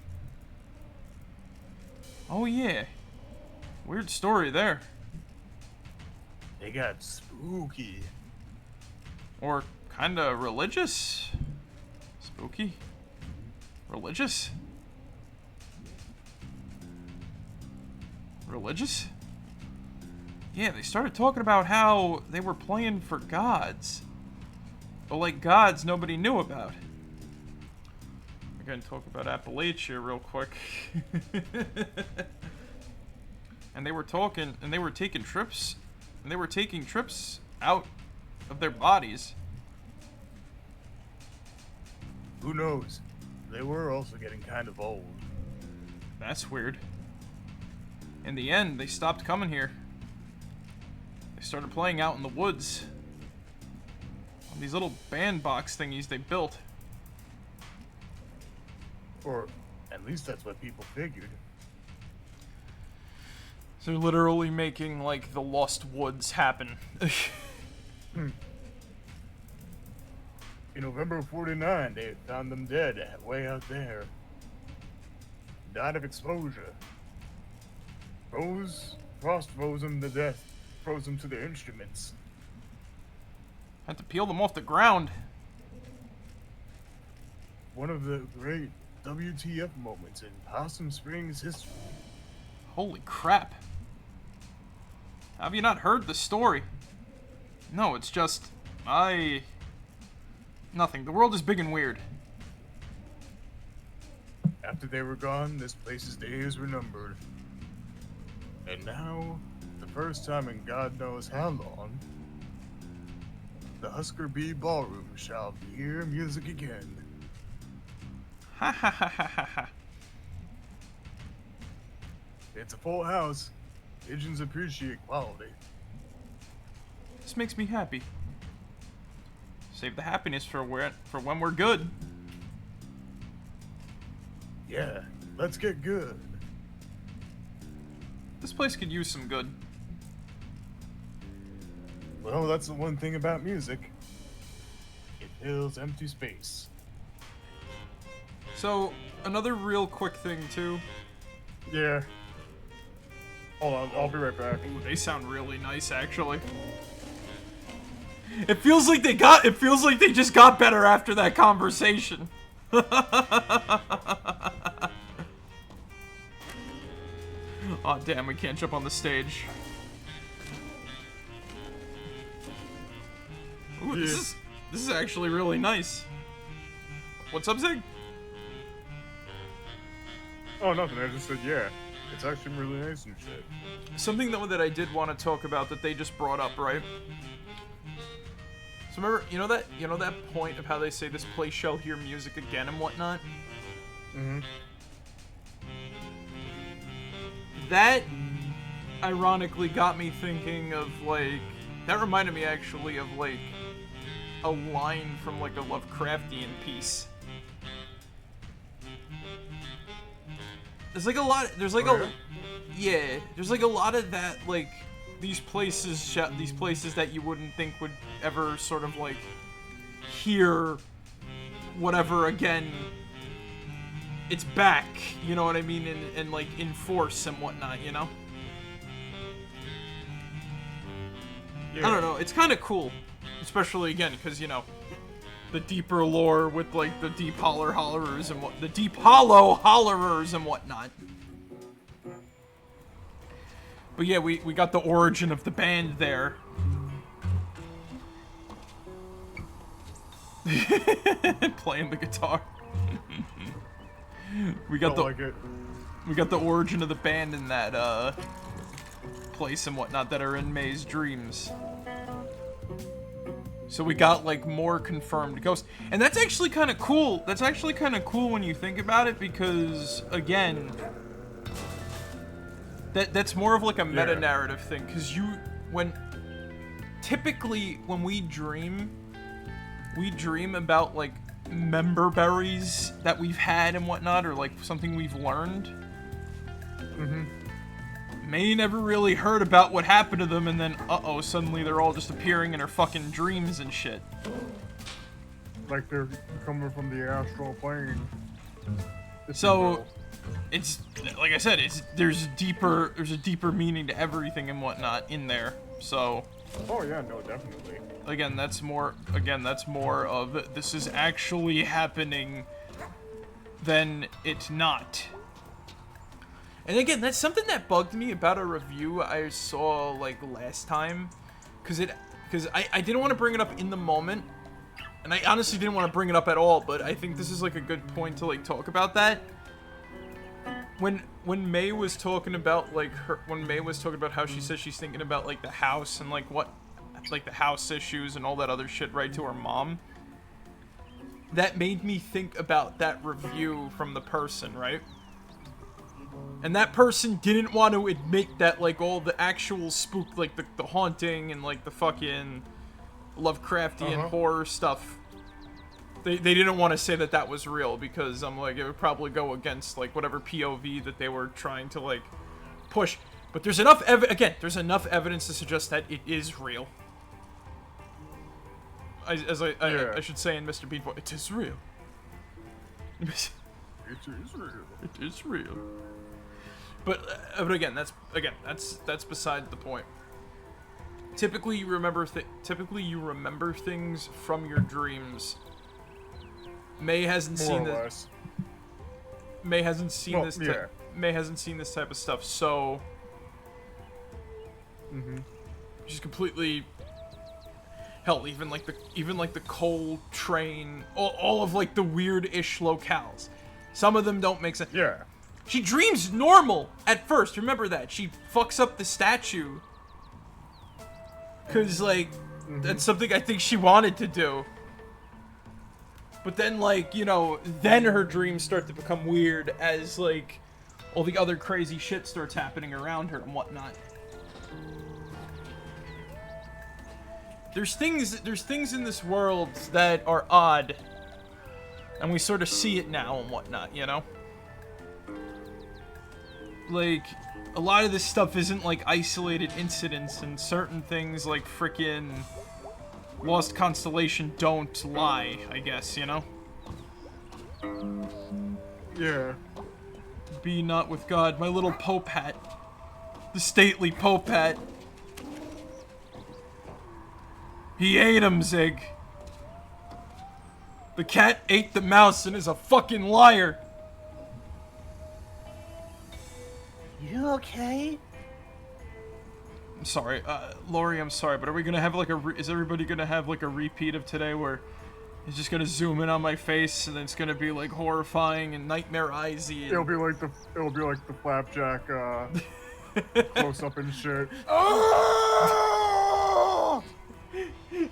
Oh yeah. Weird story there. They got spooky. Or kinda religious? Spooky? Religious? Religious? Yeah, they started talking about how they were playing for gods. But, like, gods nobody knew about. Again, talk about Appalachia real quick. And they were taking trips out of their bodies. Who knows? They were also getting kind of old. That's weird. In the end, they stopped coming here. They started playing out in the woods. On these little bandbox thingies they built. Or at least that's what people figured. So they're literally making, like, the Lost Woods happen. In November of 49, they found them dead way out there. Died of exposure. Frost froze them to death. Froze them to their instruments. Had to peel them off the ground. One of the great WTF moments in Possum Springs history. Holy crap. Have you not heard the story? No, it's just... Nothing. The world is big and weird. After they were gone, this place's days were numbered. And now, the first time in God knows how long, the Husker Bee Ballroom shall hear music again. Ha ha ha ha ha ha. It's a full house. Pigeons appreciate quality. This makes me happy. Save the happiness for when we're good. Yeah, let's get good. This place could use some good. Well, that's the one thing about music. It fills empty space. So, another real quick thing, too. Yeah. Hold on, I'll be right back. Ooh, they sound really nice, actually. It feels like they just got better after that conversation. Oh damn, we can't jump on the stage. Ooh, this is actually really nice. What's up, Zig? Oh, nothing. I just said yeah. It's actually really nice and shit. Something though that I did want to talk about that they just brought up, right? So remember, you know that point of how they say this place shall hear music again and whatnot? Mm-hmm. That ironically got me thinking of like, that reminded me actually of like a line from like a Lovecraftian piece. There's like a lot, there's like there's like a lot of that, like these places that you wouldn't think would ever sort of like hear whatever again. It's back, you know what I mean, and like in force and whatnot, you know? Yeah. I don't know, it's kind of cool. Especially again, because, you know, the deeper lore with like the deep Hollerers and the deep hollow Hollerers and whatnot. But yeah, we got the origin of the band there. Playing the guitar. We got the origin of the band in that place and whatnot that are in May's dreams. So we got like more confirmed ghosts, and that's actually kind of cool. That's actually kind of cool when you think about it, because again, that's more of like a meta narrative thing. Because typically when we dream about like member berries that we've had and whatnot, or like something we've learned. Mm-hmm. May never really heard about what happened to them, and then suddenly they're all just appearing in her fucking dreams and shit. Like they're coming from the astral plane. So it's like I said, there's a deeper meaning to everything and whatnot in there. So. Oh yeah, no, definitely. Again, that's more of this is actually happening than it's not. And again, that's something that bugged me about a review I saw like last time, because I didn't want to bring it up in the moment, and I honestly didn't want to bring it up at all, but I think this is like a good point to like talk about that. When May was talking about how she says she's thinking about like the house and like the house issues and all that other shit right to her mom, that made me think about that review from the person, right? And that person didn't want to admit that like all the actual spook, like the haunting and like the fucking Lovecraftian horror stuff, they didn't want to say that was real, because I'm like, it would probably go against like whatever POV that they were trying to like push. But there's enough evidence to suggest that it is real. I should say in Mr. Beat, it is real. It is real. It is real. But again, that's beside the point. Typically, you remember things from your dreams. May hasn't seen this. May hasn't seen this. May hasn't seen this type of stuff. So, she's completely. Hell, even like the coal train, all of like the weird-ish locales. Some of them don't make sense. Yeah. She dreams normal at first. Remember that. She fucks up the statue. Cause like, that's something I think she wanted to do. But then like, you know, then her dreams start to become weird as like, all the other crazy shit starts happening around her and whatnot. There's things in this world that are odd. And we sort of see it now and whatnot, you know? Like, a lot of this stuff isn't like isolated incidents, and certain things like frickin' Lost Constellation don't lie, I guess, you know? Yeah. Be not with God. My little Pope hat. The stately Popat. He ate him, Zig. The cat ate the mouse and is a fucking liar. You okay? I'm sorry, Lori, I'm sorry, but are we gonna have like is everybody gonna have like a repeat of today where it's just gonna zoom in on my face and then it's gonna be like horrifying and nightmare eyesy and... It'll be like the flapjack, close up and shit.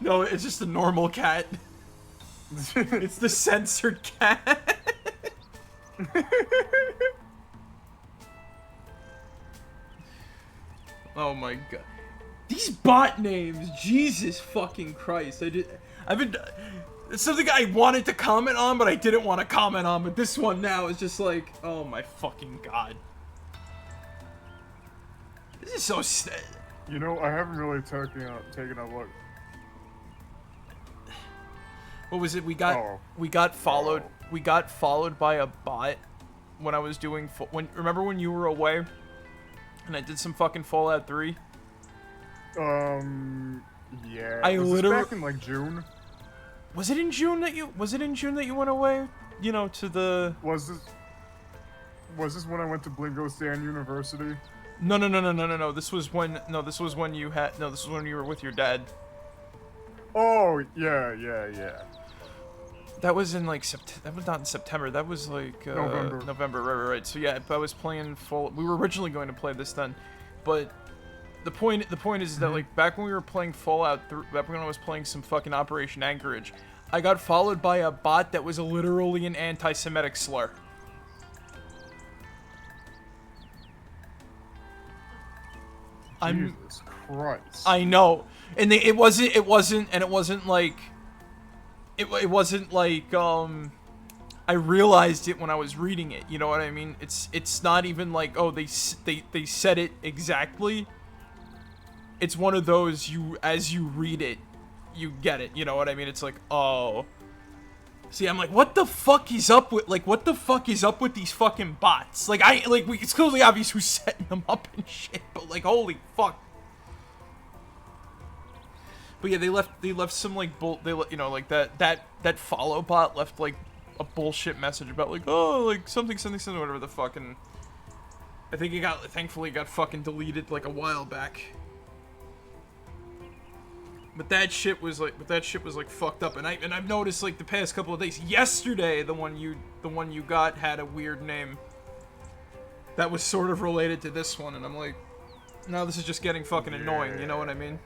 No, it's just a normal cat. It's the censored cat. Oh my god. These bot names, Jesus fucking Christ. It's something I wanted to comment on, but I didn't want to comment on, but this one now is just like, oh my fucking god. This is so You know, I haven't really taken a look. What was it? We got followed by a bot when I was doing remember when you were away and I did some fucking Fallout 3? Yeah. Was this back in like June? Was it in June that you went away? You know, to the... Was this when I went to Blingo Stan University? No. This was when you were with your dad. Oh, yeah. That was in like that was not in September. That was like November. Right. So yeah, I was playing we were originally going to play this then, but the point is that like back when we were playing Fallout 3, back when I was playing some fucking Operation Anchorage, I got followed by a bot that was literally an anti-Semitic slur. Jesus Christ. I know, and it wasn't like I realized it when I was reading it. You know what I mean? It's not even like, oh, they said it exactly. It's one of those, as you read it, you get it. You know what I mean? It's like, oh. See, I'm like, what the fuck is up with these fucking bots? Like, it's clearly obvious who's setting them up and shit, but like, holy fuck. But yeah, they left some like that follow bot left like a bullshit message about like, oh, like something whatever the fucking. I think thankfully got fucking deleted like a while back. But that shit was like fucked up, and I've noticed like the past couple of days. Yesterday, the one you got had a weird name that was sort of related to this one, and I'm like, no, this is just getting fucking annoying. You know what I mean?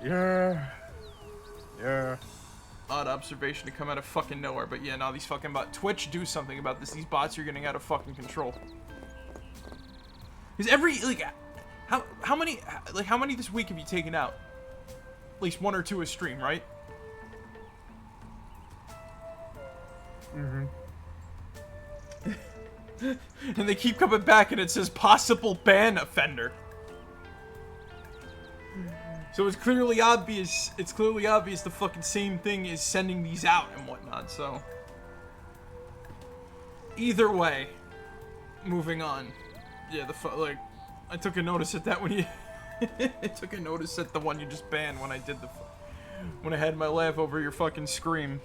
Yeah. Odd observation to come out of fucking nowhere, but yeah, no, these fucking bots. Twitch, do something about this. These bots are getting out of fucking control. Because how many this week have you taken out? At least one or two a stream, right? And they keep coming back and it says possible ban offender. So it's clearly obvious the fucking same thing is sending these out and whatnot, so. Either way, moving on. Yeah, I took a notice at that when you... I took a notice at the one you just banned when I did when I had my laugh over your fucking scream.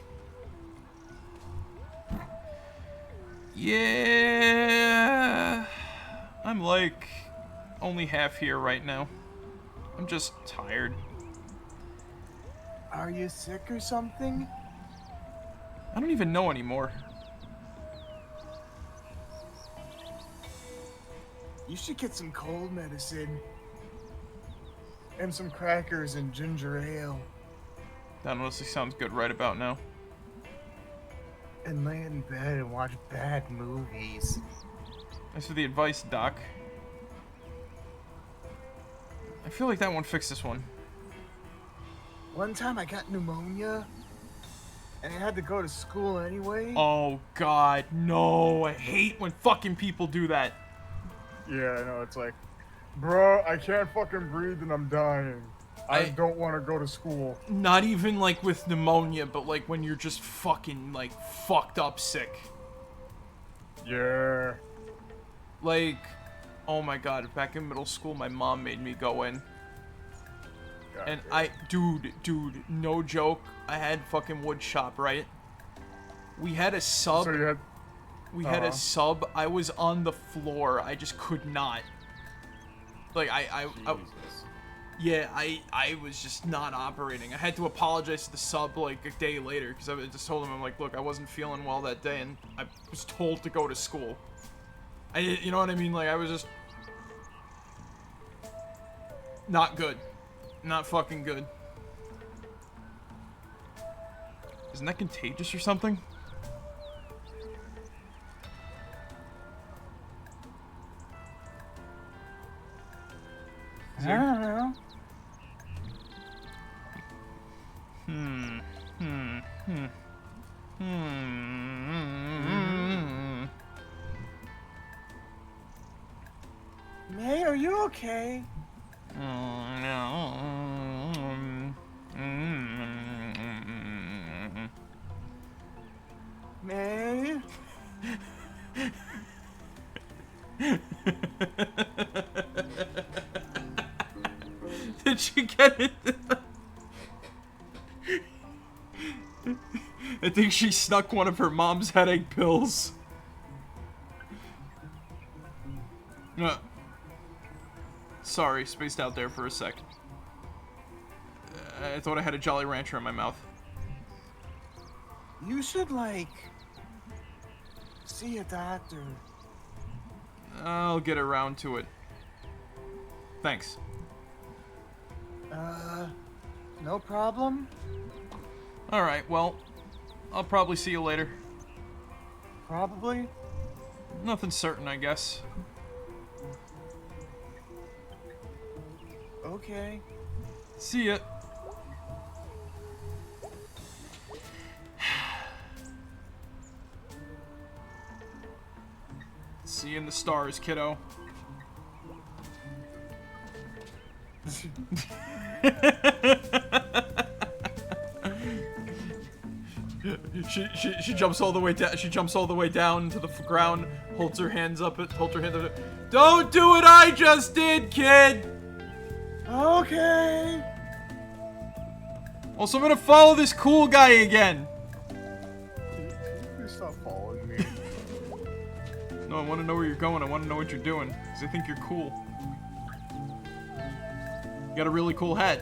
Yeah, I'm like only half here right now. I'm just tired. Are you sick or something? I don't even know anymore. You should get some cold medicine. And some crackers and ginger ale. That honestly sounds good right about now. And lay in bed and watch bad movies. Thanks for the advice, Doc. I feel like that won't fix this one. One time I got pneumonia. And I had to go to school anyway. Oh god, no. I hate when fucking people do that. Yeah, I know, it's like, bro, I can't fucking breathe and I'm dying. I don't want to go to school. Not even like with pneumonia, but like when you're just fucking like fucked up sick. Yeah. Like, Oh my god, back in middle school, my mom made me go in. God And damn. dude, no joke, I had fucking wood shop, right? We had a sub. So you had... We had a sub. I was on the floor. I just could not. Like, yeah, I was just not operating. I had to apologize to the sub, like, a day later, because I just told him, I'm like, look, I wasn't feeling well that day, and I was told to go to school. You know what I mean? Like, I was just... not good. Not fucking good. Isn't that contagious or something? I don't know. May, are you okay? May? Did she get it? I think she snuck one of her mom's headache pills. Sorry, spaced out there for a sec. I thought I had a Jolly Rancher in my mouth. You should, like, see a doctor. I'll get around to it. Thanks. No problem? Alright, well, I'll probably see you later. Probably? Nothing certain, I guess. Okay. See ya. See you in the stars, kiddo. She jumps all the way down. She jumps all the way down to the ground. Holds her hands up. Holds her hands up. Don't do what I just did, kid. Okay. Also, I'm gonna follow this cool guy again. Please stop following me. No, I want to know where you're going. I want to know what you're doing, because I think you're cool. You got a really cool hat.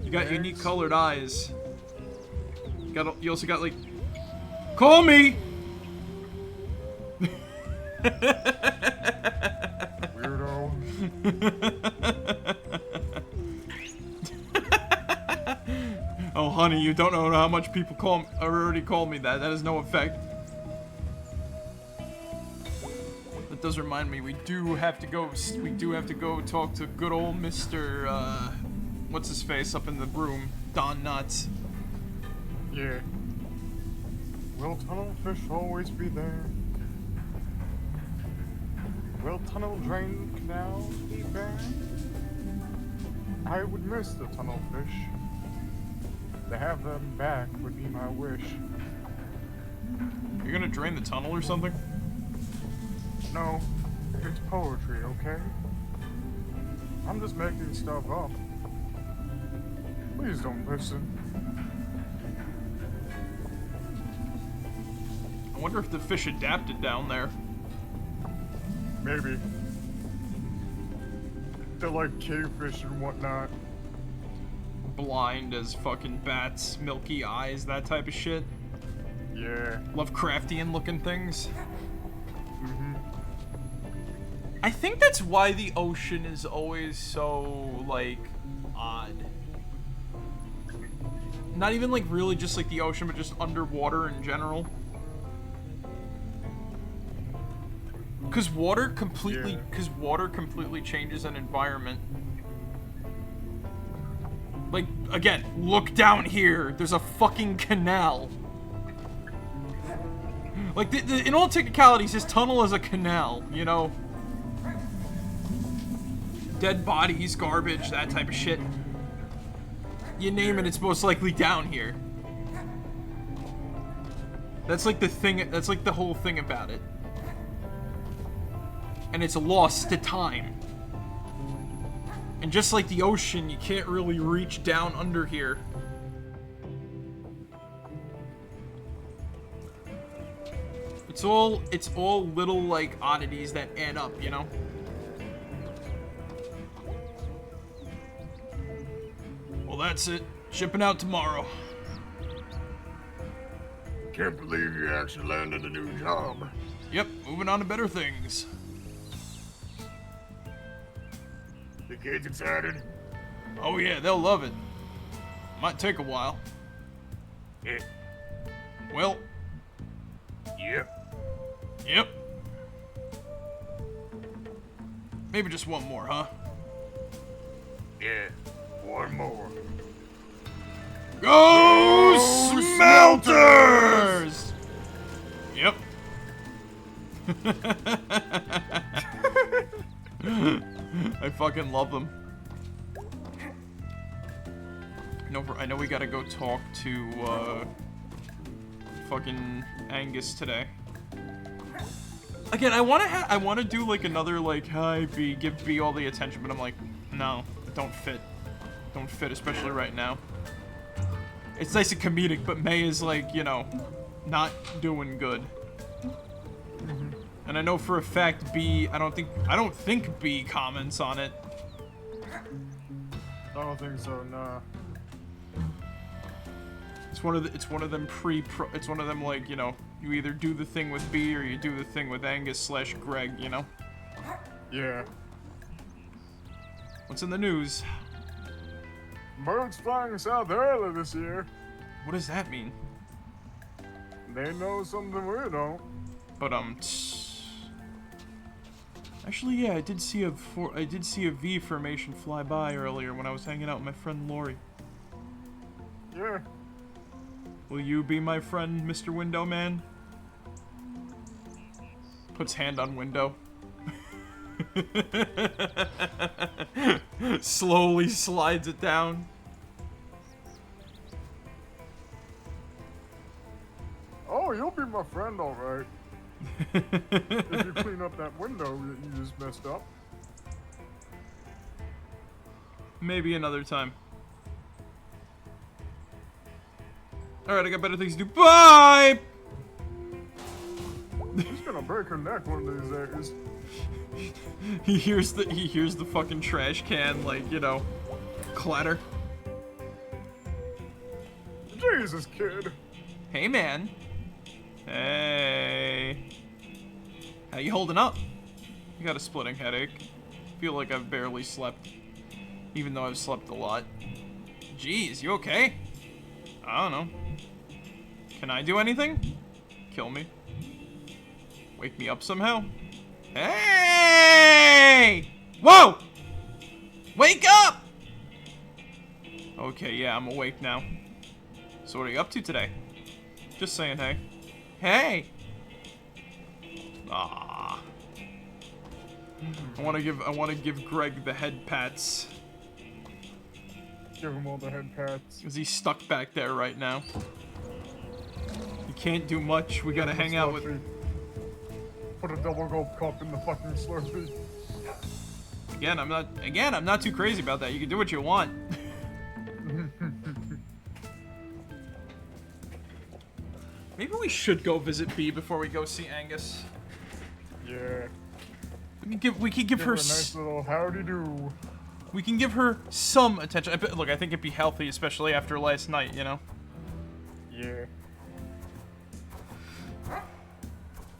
You got unique colored eyes. You also got, like... Call me! Weirdo. Oh, honey, you don't know how much people already call me that. That has no effect. That does remind me, we do have to go talk to good old Mr. What's his face up in the room? Don Nuts. Yeah. Will tunnelfish always be there? Will tunnel drain canals be bare? I would miss the tunnelfish. To have them back would be my wish. You're gonna drain the tunnel or something? No, it's poetry, okay? I'm just making stuff up. Please don't listen. I wonder if the fish adapted down there. Maybe. They're like cavefish and whatnot. Blind as fucking bats, milky eyes, that type of shit. Yeah. Lovecraftian looking things. Mm-hmm. I think that's why the ocean is always so, like, odd. Not even, like, really just, like, the ocean, but just underwater in general. Because water completely changes an environment. Like, again, look down here. There's a fucking canal. Like, in all technicalities, this tunnel is a canal, you know? Dead bodies, garbage, that type of shit. You name it, it's most likely down here. That's like the thing, that's like the whole thing about it. and it's lost to time. And just like the ocean, you can't really reach down under here. It's all little, like, oddities that add up, you know? Well, that's it. Shipping out tomorrow. Can't believe you actually landed a new job. Yep, moving on to better things. The kids excited? Oh yeah, they'll love it. Might take a while. Yeah. Well, Yep. yep. Maybe just one more, huh? Yeah. One more. Go Smelters! Yep. I fucking love them. I know we gotta go talk to, fucking Angus today. Again, I wanna do, like, another, like, hi, B, give B all the attention, but I'm like, no, don't fit. Don't fit, especially right now. It's nice and comedic, but May is, like, you know, not doing good. And I know for a fact B, I don't think B comments on it. I don't think so, nah. It's one of them it's one of them, like, you know, you either do the thing with B or you do the thing with Angus/Greg, you know? Yeah. What's in the news? Birds flying south early this year. What does that mean? They know something we don't. But actually, yeah, I did see a V formation fly by earlier when I was hanging out with my friend Lori. Yeah. Will you be my friend, Mr. Window Man? Puts hand on window. Slowly slides it down. Oh, you'll be my friend, alright. If you clean up that window that you just messed up. Maybe another time. Alright, I got better things to do. Bye! He's gonna break her neck one of these days. He hears the fucking trash can, like, you know, clatter. Jesus, kid. Hey, man. Hey. How you holding up? You got a splitting headache. Feel like I've barely slept. Even though I've slept a lot. Jeez, you okay? I don't know. Can I do anything? Kill me. Wake me up somehow? Hey! Whoa! Wake up! Okay, yeah, I'm awake now. So what are you up to today? Just saying hey. Hey! Ah. I wanna give Greg the head pats. Give him all the head pats. Cause he's stuck back there right now. He can't do much. We gotta hang out with. Put a double gulp cup in the fucking Slurpee. Again, I'm not too crazy about that. You can do what you want. Maybe we should go visit B before we go see Angus. Yeah. We could give her a nice little howdy do. We can give her some attention. Look, I think it'd be healthy, especially after last night, you know? Yeah.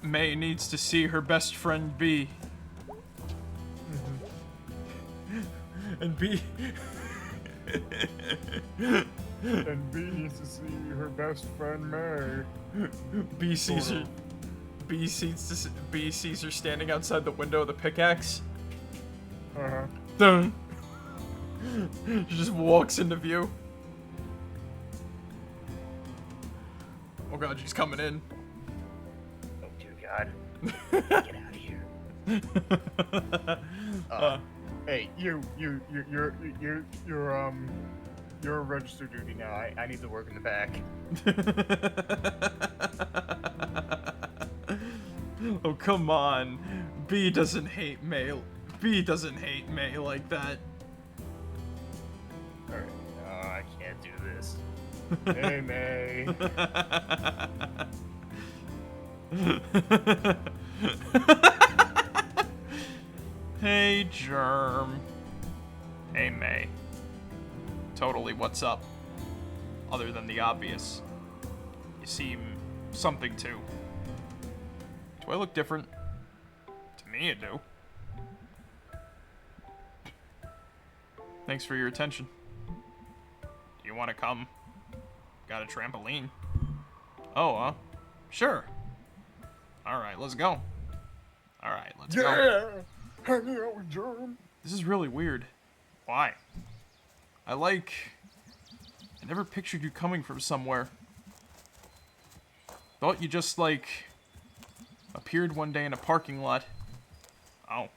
May needs to see her best friend B. And B... And B needs to see her best friend May. B sees her standing outside the window with a pickaxe. Uh-huh. Dun. She just walks into view. Oh god, she's coming in. Oh dear God. Get out of here. Hey, you're a registered duty now. I need to work in the back. Oh, come on. B doesn't hate May. B doesn't hate May like that. Alright, I can't do this. Hey, May. Hey, Germ. Hey, May. Totally, what's up? Other than the obvious. You seem something to. Do I look different? To me, you do. Thanks for your attention. Do you want to come? Got a trampoline. Oh, sure. Alright, let's go. Alright, let's go. Hanging out with Germ. This is really weird. Why? I never pictured you coming from somewhere. Thought you just, appeared one day in a parking lot. Oh.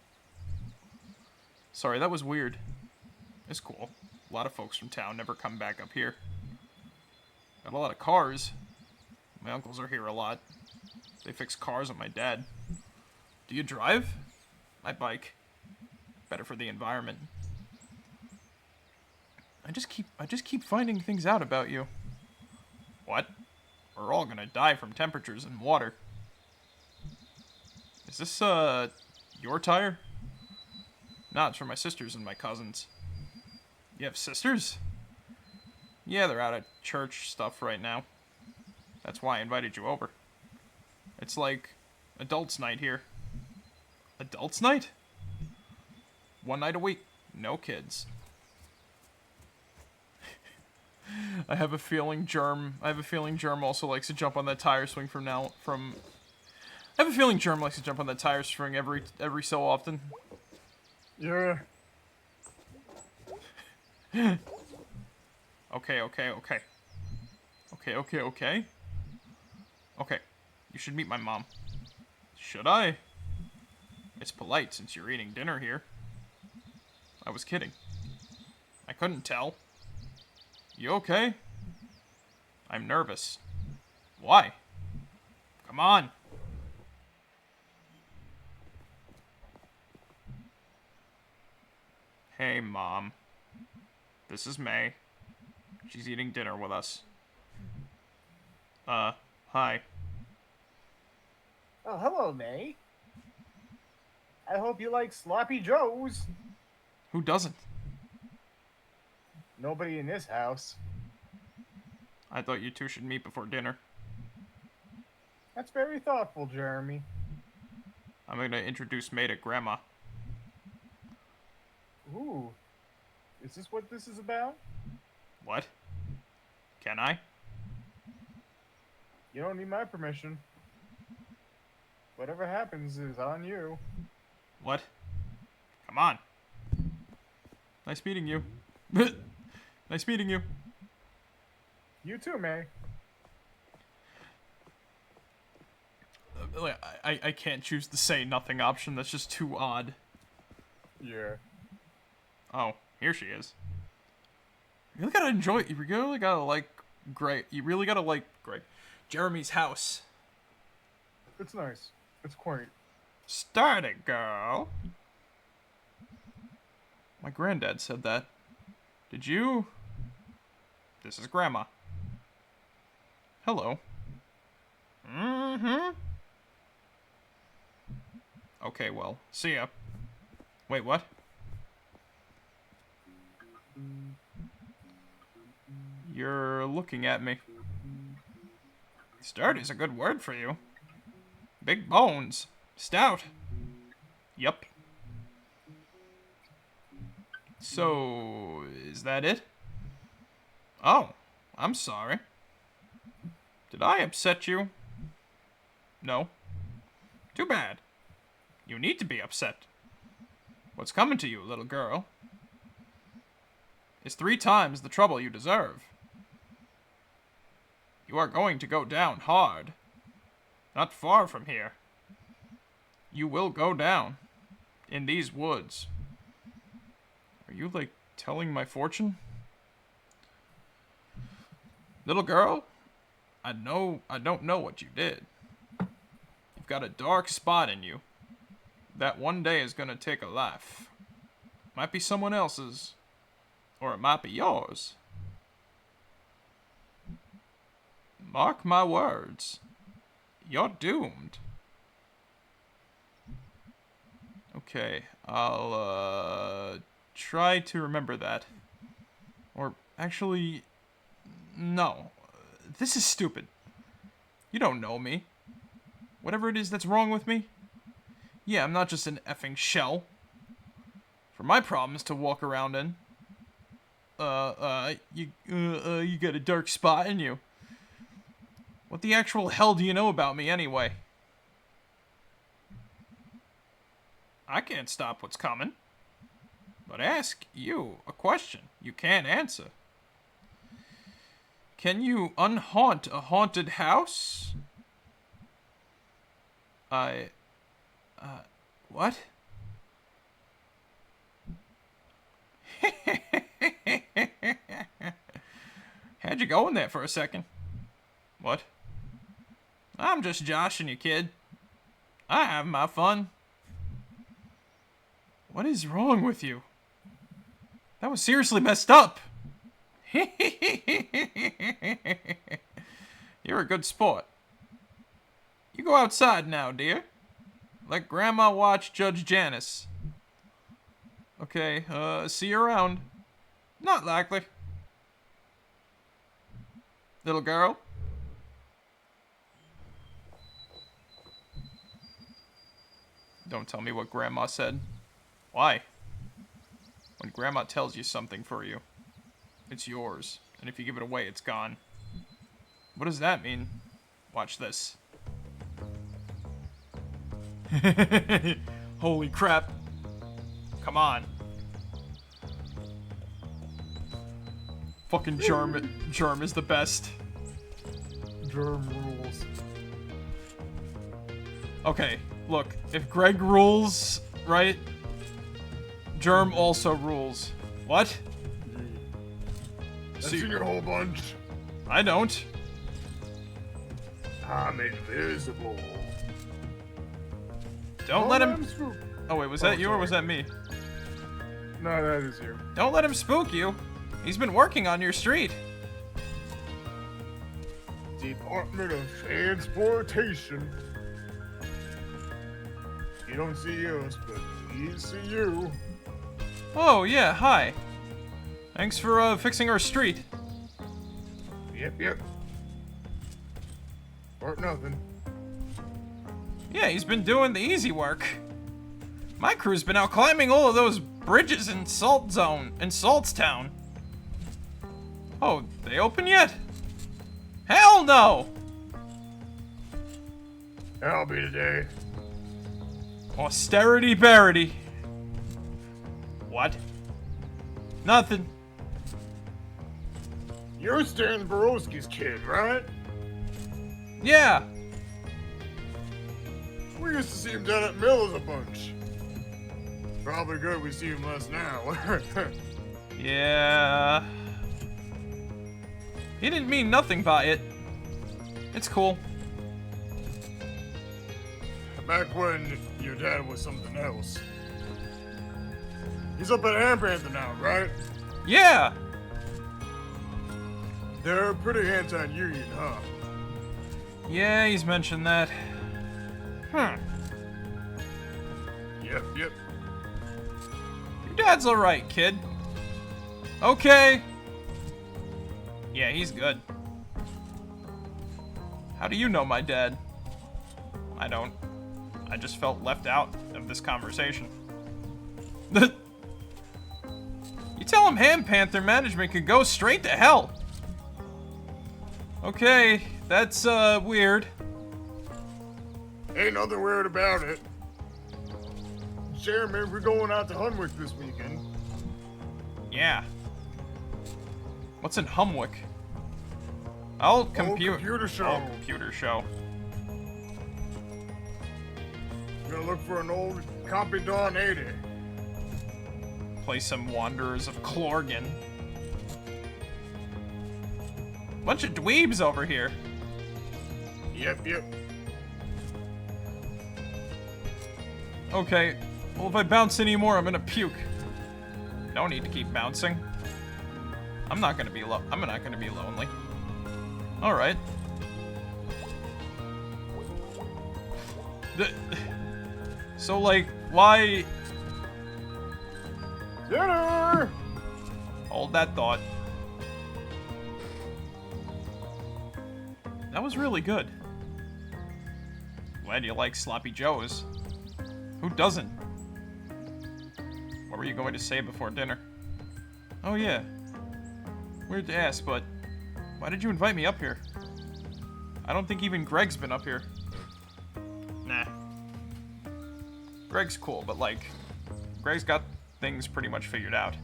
Sorry, that was weird. It's cool. A lot of folks from town never come back up here. Got a lot of cars. My uncles are here a lot. They fix cars on my dad. Do you drive? I bike. Better for the environment. I just keep finding things out about you. What? We're all gonna die from temperatures and water. Is this, your tire? Nah, it's for my sisters and my cousins. You have sisters? Yeah, they're out at church stuff right now. That's why I invited you over. It's like adults' night here. Adults' night? One night a week. No kids. I have a feeling Germ also likes to jump on that tire swing I have a feeling Germ likes to jump on that tire swing every so often. Yeah. Okay. Okay, you should meet my mom. Should I? It's polite since you're eating dinner here. I was kidding. I couldn't tell. You okay? I'm nervous. Why? Come on. Hey, Mom. This is May. She's eating dinner with us. Hi. Oh, hello, May. I hope you like sloppy joes. Who doesn't? Nobody in this house. I thought you two should meet before dinner. That's very thoughtful, Jeremy. I'm gonna introduce May to Grandma. Ooh. Is this what this is about? What? Can I? You don't need my permission. Whatever happens is on you. What? Come on. Nice meeting you. Nice meeting you. You too, May. I can't choose the say nothing option. That's just too odd. Yeah. Oh, here she is. You really gotta enjoy it. You really gotta like Jeremy's house. It's nice. It's quaint. Start it, girl. My granddad said that. Did you? This is Grandma. Hello. Mm-hmm. Okay, well, see ya. Wait, what? You're looking at me. Sturdy's a good word for you. Big bones. Stout. Yup. So, is that it? Oh, I'm sorry. Did I upset you? No. Too bad. You need to be upset. What's coming to you, little girl? Is 3 times the trouble you deserve. You are going to go down hard. Not far from here. You will go down. In these woods. Are you, like, telling my fortune? Little girl, I don't know what you did. You've got a dark spot in you. that one day is gonna take a life. Might be someone else's, or it might be yours. Mark my words. You're doomed. Okay, I'll, try to remember that. Or, actually, no. This is stupid. You don't know me. Whatever it is that's wrong with me. Yeah, I'm not just an effing shell. For my problems to walk around in. You got a dark spot in you. What the actual hell do you know about me anyway? I can't stop what's coming. But ask you a question you can't answer. Can you unhaunt a haunted house? What? How'd you go in there for a second? What? I'm just joshing you, kid. I have my fun. What is wrong with you? That was seriously messed up. You're a good sport. You go outside now, dear. Let Grandma watch Judge Janice. Okay, see you around. Not likely. Little girl? Don't tell me what Grandma said. Why? When Grandma tells you something for you, it's yours. And if you give it away, it's gone. What does that mean? Watch this. Holy crap. Come on. Fucking Germ is the best. Germ rules. Okay, look. If Greg rules, right? Germ also rules. What? That's in your whole bunch. I don't. I'm invisible. Don't let him... Oh, wait, was that you or was that me? No, that is you. Don't let him spook you. He's been working on your street. Department of Transportation. You don't see us, but we see you. Oh, yeah, hi. Thanks for, fixing our street. Yep. Or nothing. Yeah, he's been doing the easy work. My crew's been out climbing all of those bridges in Saltstown. Oh, they open yet? Hell no! I'll be today. Austerity Barity. What? Nothing. You're Stan Borowski's kid, right? Yeah. We used to see him down at Mills a bunch. Probably good we see him less now. Yeah. He didn't mean nothing by it. It's cool. Back when your dad was something else. He's up at Hand Panther now, right? Yeah. They're pretty anti-union, huh? Yeah, he's mentioned that. Yep. Your dad's alright, kid. Okay. Yeah, he's good. How do you know my dad? I don't. I just felt left out of this conversation. You tell him Hand Panther management could go straight to hell. Okay, that's, weird. Ain't nothing weird about it. Jeremy, we're going out to Hunwick this weekend. Yeah. What's in Humwick? Oh, computer show. Oh, computer show. We're gonna look for an old Copy Dawn 80. Play some Wanderers of Clorgan. Bunch of dweebs over here. Yep. Okay. Well, if I bounce anymore, I'm gonna puke. No need to keep bouncing. I'm not gonna be lonely. Alright. So, like, why... Dinner! Hold that thought. That was really good. Glad you like Sloppy Joes. Who doesn't? What were you going to say before dinner? Oh yeah. Weird to ask, but why did you invite me up here? I don't think even Greg's been up here. Nah. Greg's cool, but like, Greg's got things pretty much figured out.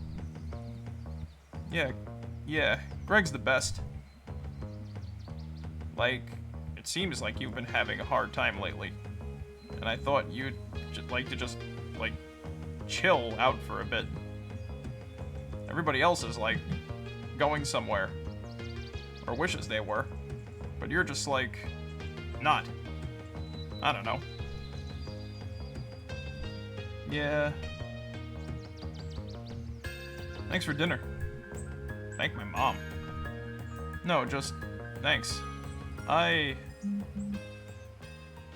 Yeah, Greg's the best. Like, it seems like you've been having a hard time lately. And I thought you'd like to just, like, chill out for a bit. Everybody else is, like, going somewhere. Or wishes they were. But you're just, like, not. I don't know. Yeah. Thanks for dinner. Thank my mom. No, just thanks. It's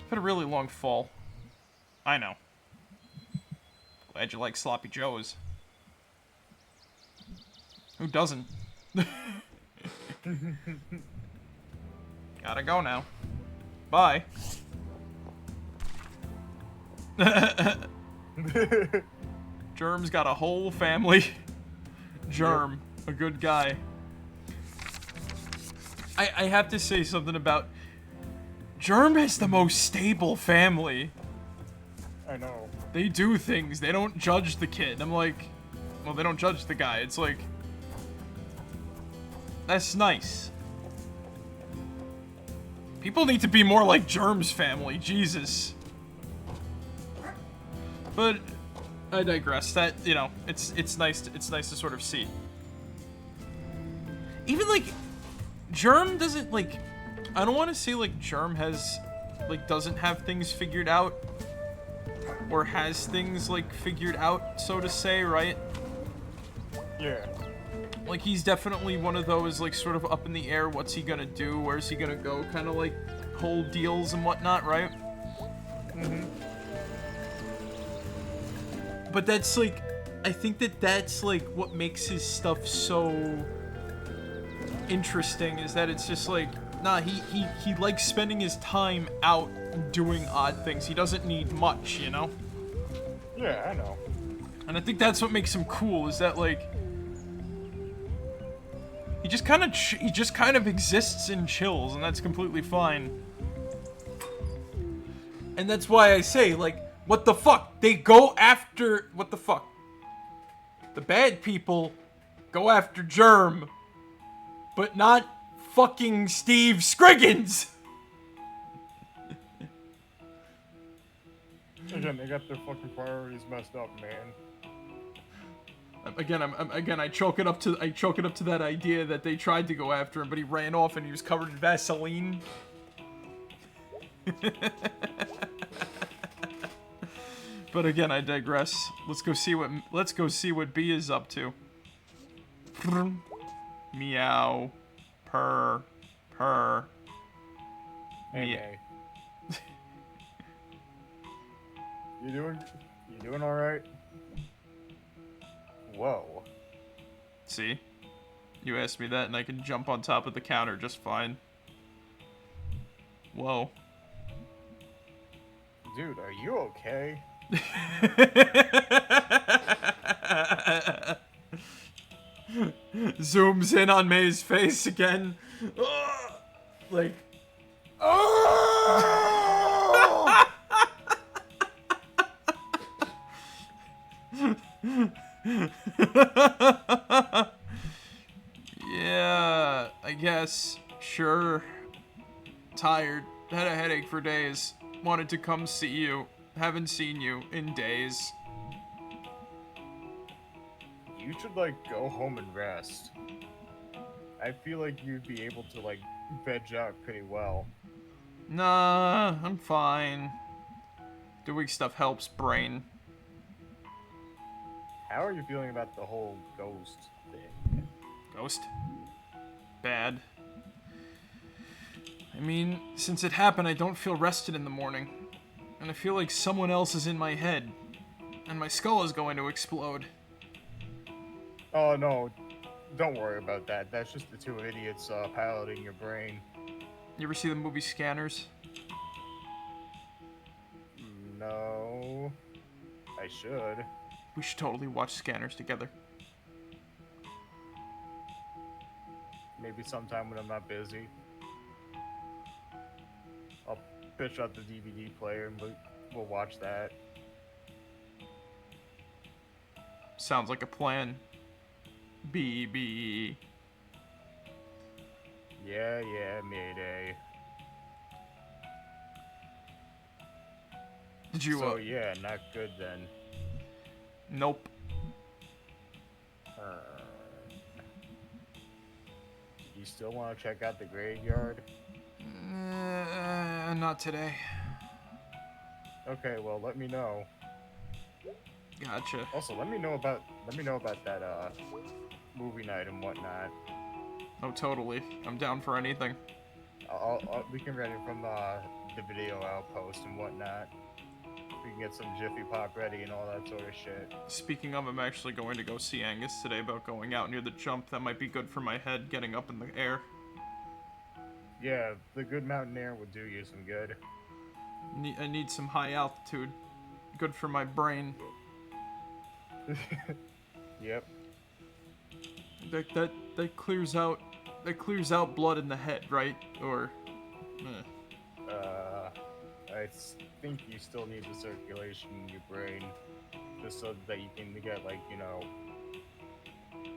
been a really long fall. I know. Glad you like Sloppy Joes. Who doesn't? Gotta go now. Bye. Germ's got a whole family. Germ, a good guy. I have to say something about... Germ has the most stable family. I know. They do things. They don't judge the kid. I'm like... Well, they don't judge the guy. It's like... That's nice. People need to be more like Germ's family. Jesus. But... I digress. That, you know, it's nice to sort of see. Even, like... Germ doesn't, like... I don't want to say, like, Germ has... Like, doesn't have things figured out. Or has things, like, figured out, so to say, right? Yeah. Like, he's definitely one of those, like, sort of up in the air, what's he gonna do, where's he gonna go, kind of, like, whole deals and whatnot, right? Mm-hmm. But that's, like... I think that's, like, what makes his stuff so... interesting, is that it's just like, nah, he likes spending his time out doing odd things. He doesn't need much, you know? Yeah, I know. And I think that's what makes him cool, is that, like, he just kind of exists and chills, and that's completely fine. And that's why I say, like, what the fuck? They go after, what the fuck? The bad people go after Germ, but not fucking Steve Scriggins! Again, they got their fucking priorities messed up, man. Again, I chalk it up to that idea that they tried to go after him, but he ran off and he was covered in Vaseline. But again, I digress. Let's go see what B is up to. Meow. Purr. Purr. Hey. You doing alright? Whoa. See? You asked me that and I can jump on top of the counter just fine. Whoa. Dude, are you okay? Zooms in on May's face again. Like... Yeah, I guess. Sure. Tired. Had a headache for days. Wanted to come see you. Haven't seen you in days. You should, like, go home and rest. I feel like you'd be able to, like, veg out pretty well. Nah, I'm fine. Doing stuff helps brain. How are you feeling about the whole ghost thing? Ghost? Bad. I mean, since it happened, I don't feel rested in the morning. And I feel like someone else is in my head. And my skull is going to explode. Oh, no. Don't worry about that. That's just the two idiots piloting your brain. You ever see the movie Scanners? No. I should. We should totally watch Scanners together. Maybe sometime when I'm not busy. I'll pitch out the DVD player and we'll watch that. Sounds like a plan. BB. Yeah, Mayday. Did you, So, yeah, not good then. Nope. You still want to check out the graveyard? Not today. Okay, well, let me know. Gotcha. Also, let me know about that movie night and whatnot. Oh, totally. I'm down for anything. We can read it from the video outpost and whatnot. We can get some Jiffy Pop ready and all that sort of shit. Speaking of, I'm actually going to go see Angus today about going out near the jump. That might be good for my head, getting up in the air. Yeah, the good mountain air would do you some good. I need some high altitude. Good for my brain. Yep. That clears out blood in the head, right? Or I think you still need the circulation in your brain, just so that you can get, like, you know,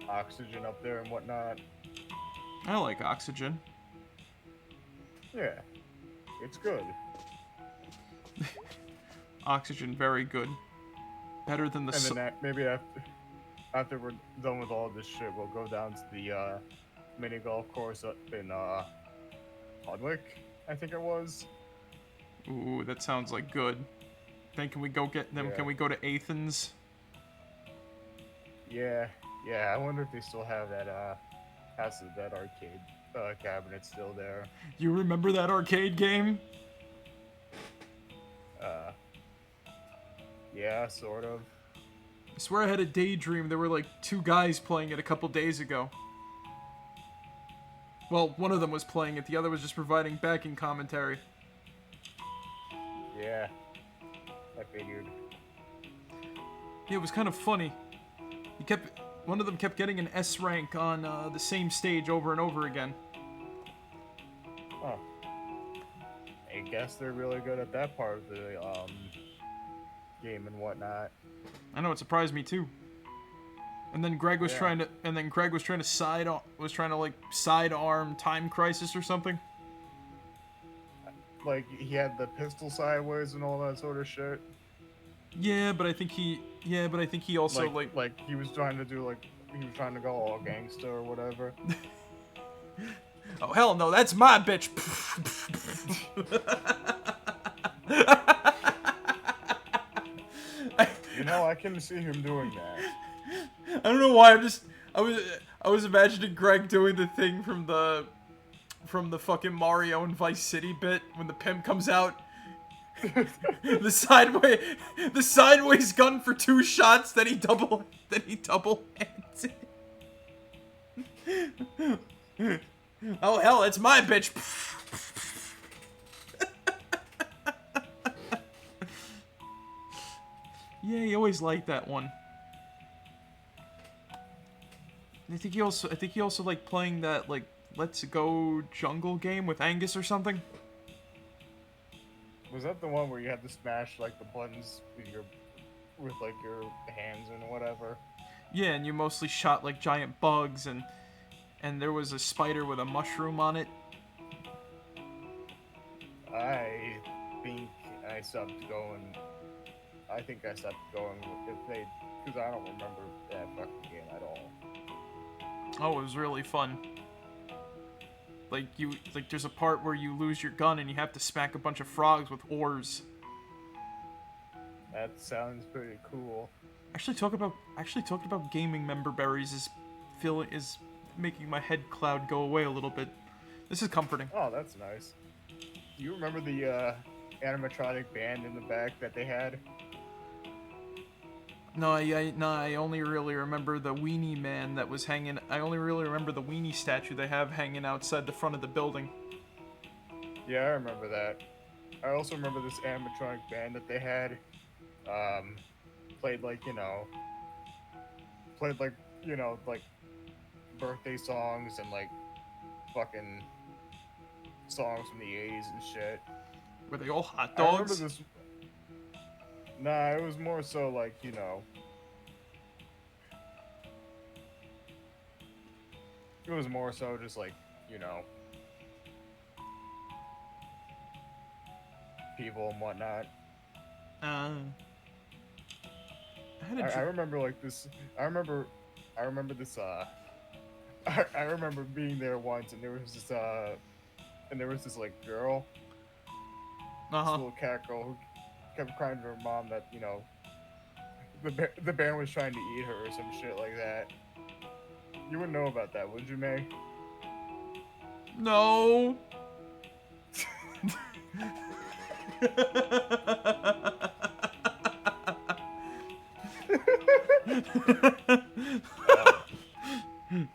oxygen up there and whatnot. I like oxygen. Yeah, it's good. Oxygen, very good. Better than the. And then maybe after we're done with all this shit, we'll go down to the mini golf course up in Hardwick, I think it was. Ooh, that sounds like good. Then can we go get them? Yeah. Can we go to Athens? Yeah. I wonder if they still have that House of the Dead arcade cabinet still there. You remember that arcade game? Yeah, sort of. I swear I had a daydream there were like two guys playing it a couple days ago. Well, one of them was playing it, the other was just providing backing commentary. Yeah, I figured. Yeah, it was kind of funny. One of them kept getting an S rank on the same stage over and over again. Oh. I guess they're really good at that part of the game and whatnot. I know, it surprised me too. And then Greg was trying to sidearm Time Crisis or something. Like, he had the pistol sideways and all that sort of shit. Yeah, but I think he also like he was trying to do he was trying to go all gangsta or whatever. Oh hell no, that's my bitch. You know, I can see him doing that. I don't know why. I was imagining Greg doing the thing from the fucking Mario and Vice City bit when the pimp comes out. the sideways gun for 2 shots, then he double hands it. Oh hell, it's my bitch. Yeah, he always liked that one. I think he also liked playing that like Let's Go Jungle game with Angus or something. Was that the one where you had to smash like the buttons with your hands and whatever? Yeah, and you mostly shot like giant bugs, and there was a spider with a mushroom on it. I think I stopped going because I don't remember that fucking game at all. Oh, it was really fun. Like there's a part where you lose your gun and you have to smack a bunch of frogs with oars. That sounds pretty cool. Actually, talking about gaming member berries is making my head cloud go away a little bit. This is comforting. Oh, that's nice. Do you remember the animatronic band in the back that they had? No, I only really remember the weenie man that was hanging. I only really remember the weenie statue they have hanging outside the front of the building. Yeah, I remember that. I also remember this animatronic band that they had. Played like birthday songs and like fucking songs from the 80s and shit. Were they all hot I remember dogs? this. Nah, it was more so like, it was more so just like, people and whatnot. I had a I remember like this. I remember this. I remember being there once, and there was this like girl, this little cat girl who kept crying to her mom that the band was trying to eat her or some shit like that. You wouldn't know about that, would you, May? No.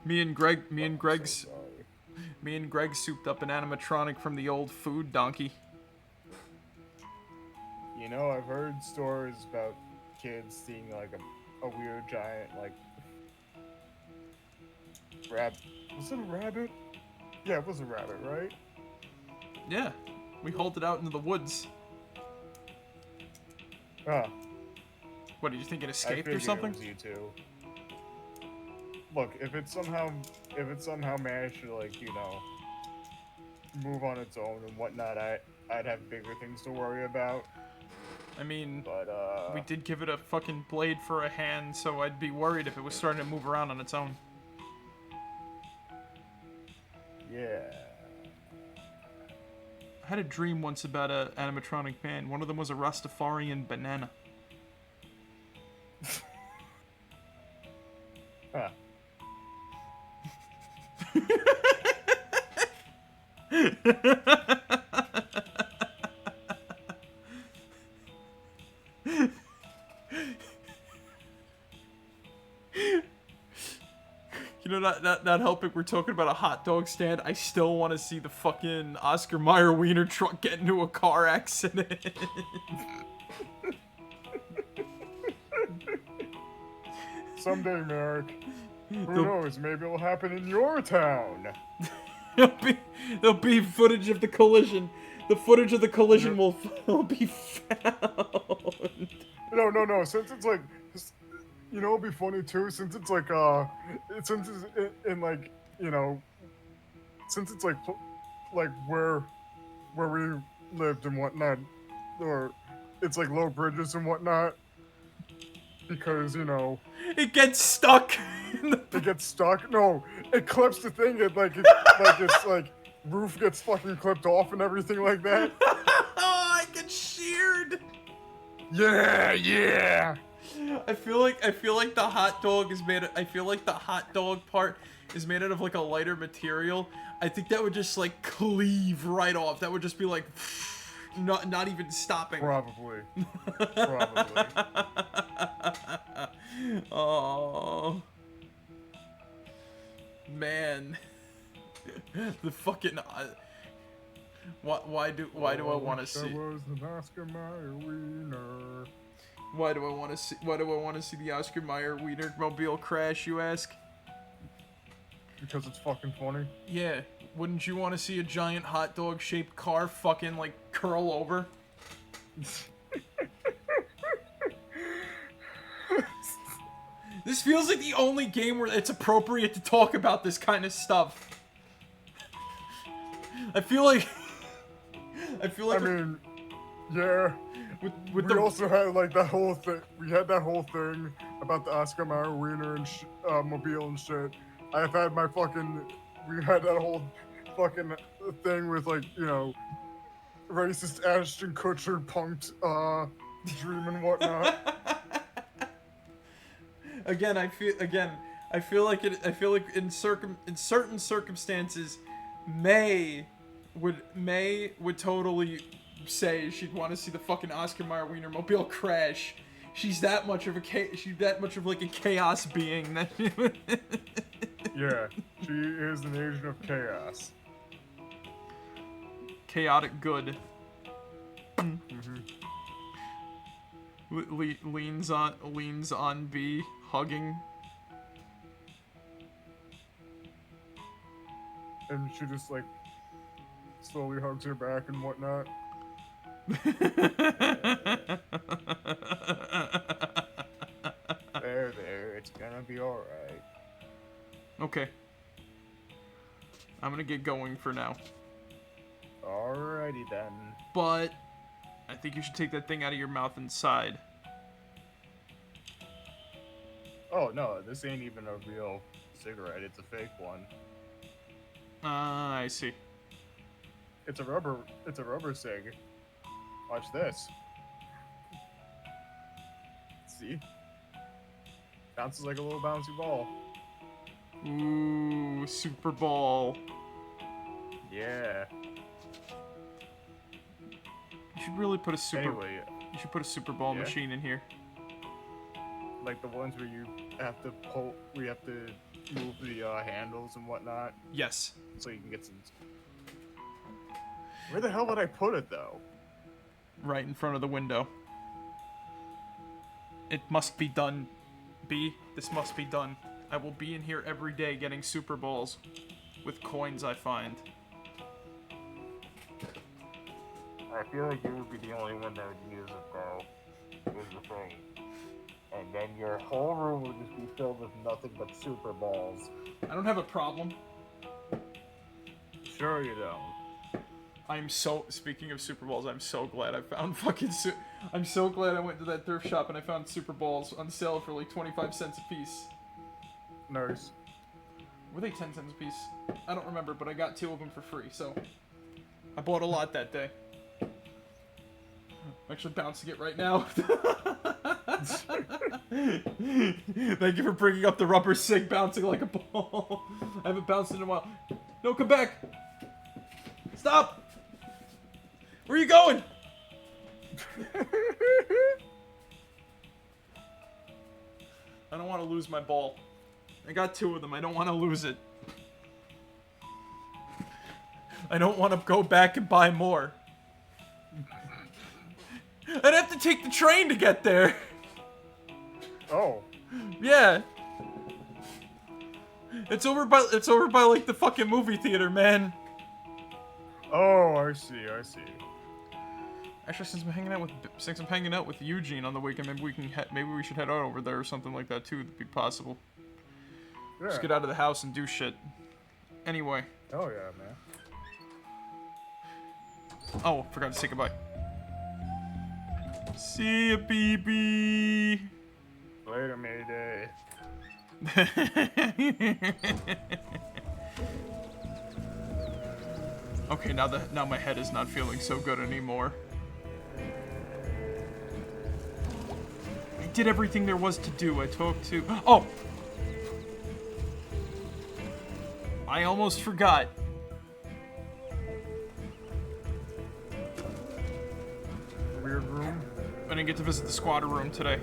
Me and Greg souped up an animatronic from the old food donkey. I've heard stories about kids seeing like a weird giant like rabbit. Was it a rabbit? Yeah, it was a rabbit, right? Yeah, we hauled it out into the woods. Ah. What, did you think it escaped or something? It was you two. Look, if it somehow managed to like, move on its own and whatnot, I'd have bigger things to worry about. I mean, but we did give it a fucking blade for a hand, so I'd be worried if it was starting to move around on its own. Yeah. I had a dream once about an animatronic band. One of them was a Rastafarian banana. Huh. Not helping. We're talking about a hot dog stand. I still want to see the fucking Oscar Mayer wiener truck get into a car accident. Someday, Marek. Who knows? Maybe it'll happen in your town. There'll be footage of the collision. The footage of the collision will be found. No. Since it's like, it'll be funny too. Since it's like, since it's in like, since it's like where we lived and whatnot, or it's like low bridges and whatnot. Because, it gets stuck. It gets stuck? No, it clips the thing. It's like roof gets fucking clipped off and everything like that. Oh, I get sheared. Yeah. I feel like the hot dog is made. I feel like the hot dog part is made out of like a lighter material. I think that would just like cleave right off. That would just be like. Not even stopping. Probably. Oh man, the fucking. Why do I want to see? Why do I want to see? Why do I want to see the Oscar Mayer wiener mobile crash? You ask. Because it's fucking funny. Yeah. Wouldn't you want to see a giant hot dog shaped car fucking like curl over? This feels like the only game where it's appropriate to talk about this kind of stuff. I feel like. I mean, yeah. We also had like that whole thing. We had that whole thing about the Oscar Mayer wiener and mobile and shit. I've had my fucking. We had that whole fucking thing with like racist Ashton Kutcher punked dream and whatnot. I feel like in certain circumstances, May would totally say she'd want to see the fucking Oscar Mayer Wienermobile crash. She's that much of like a chaos being that. Yeah, she is an agent of chaos. Chaotic good. Leans on B, hugging. And she just like slowly hugs her back and whatnot. There, it's gonna be alright. Okay. I'm gonna get going for now. Alrighty then. But I think you should take that thing out of your mouth inside. Oh no, this ain't even a real cigarette, it's a fake one. I see. It's a rubber cig. Watch this. See? Bounces like a little bouncy ball. Ooh, Super Ball. Yeah. You should really put a Anyway, You should put a Super Ball machine in here. like the ones where you have to move the handles and whatnot, Yes. so you can get some. Where the hell would I put it though? Right in front of the window. It must be done, B. This must be done. I will be in here every day getting Super Balls with coins I find. I feel like you would be the only one that would use it though. Is the thing. And then your whole room would just be filled with nothing but super balls. I don't have a problem. Sure you don't. Speaking of Super Balls, I'm so glad I found I'm so glad I went to that thrift shop and I found Super Balls on sale for like 25 cents a piece. Nice. Were they 10 cents a piece? I don't remember, but I got 2 of them for free, so I bought a lot that day. I'm actually bouncing it right now. Thank you for bringing up the rubber cig bouncing like a ball. I haven't bounced in a while. No, come back! Stop! Where are you going? I don't want to lose my ball. I got 2 of them. I don't want to lose it. I don't want to go back and buy more. I'd have to take the train to get there. Oh. Yeah. It's over by like the fucking movie theater, man. Oh, I see. Actually, since I'm hanging out with Eugene on the weekend, maybe we should head out over there or something like that too. That'd be possible. Yeah. Just get out of the house and do shit. Anyway. Oh yeah, man. Oh, forgot to say goodbye. See ya, BB. Later, Mayday. Okay, now my head is not feeling so good anymore. I did everything there was to do. I talked to... Oh! I almost forgot. Weird room. I didn't get to visit the squatter room today.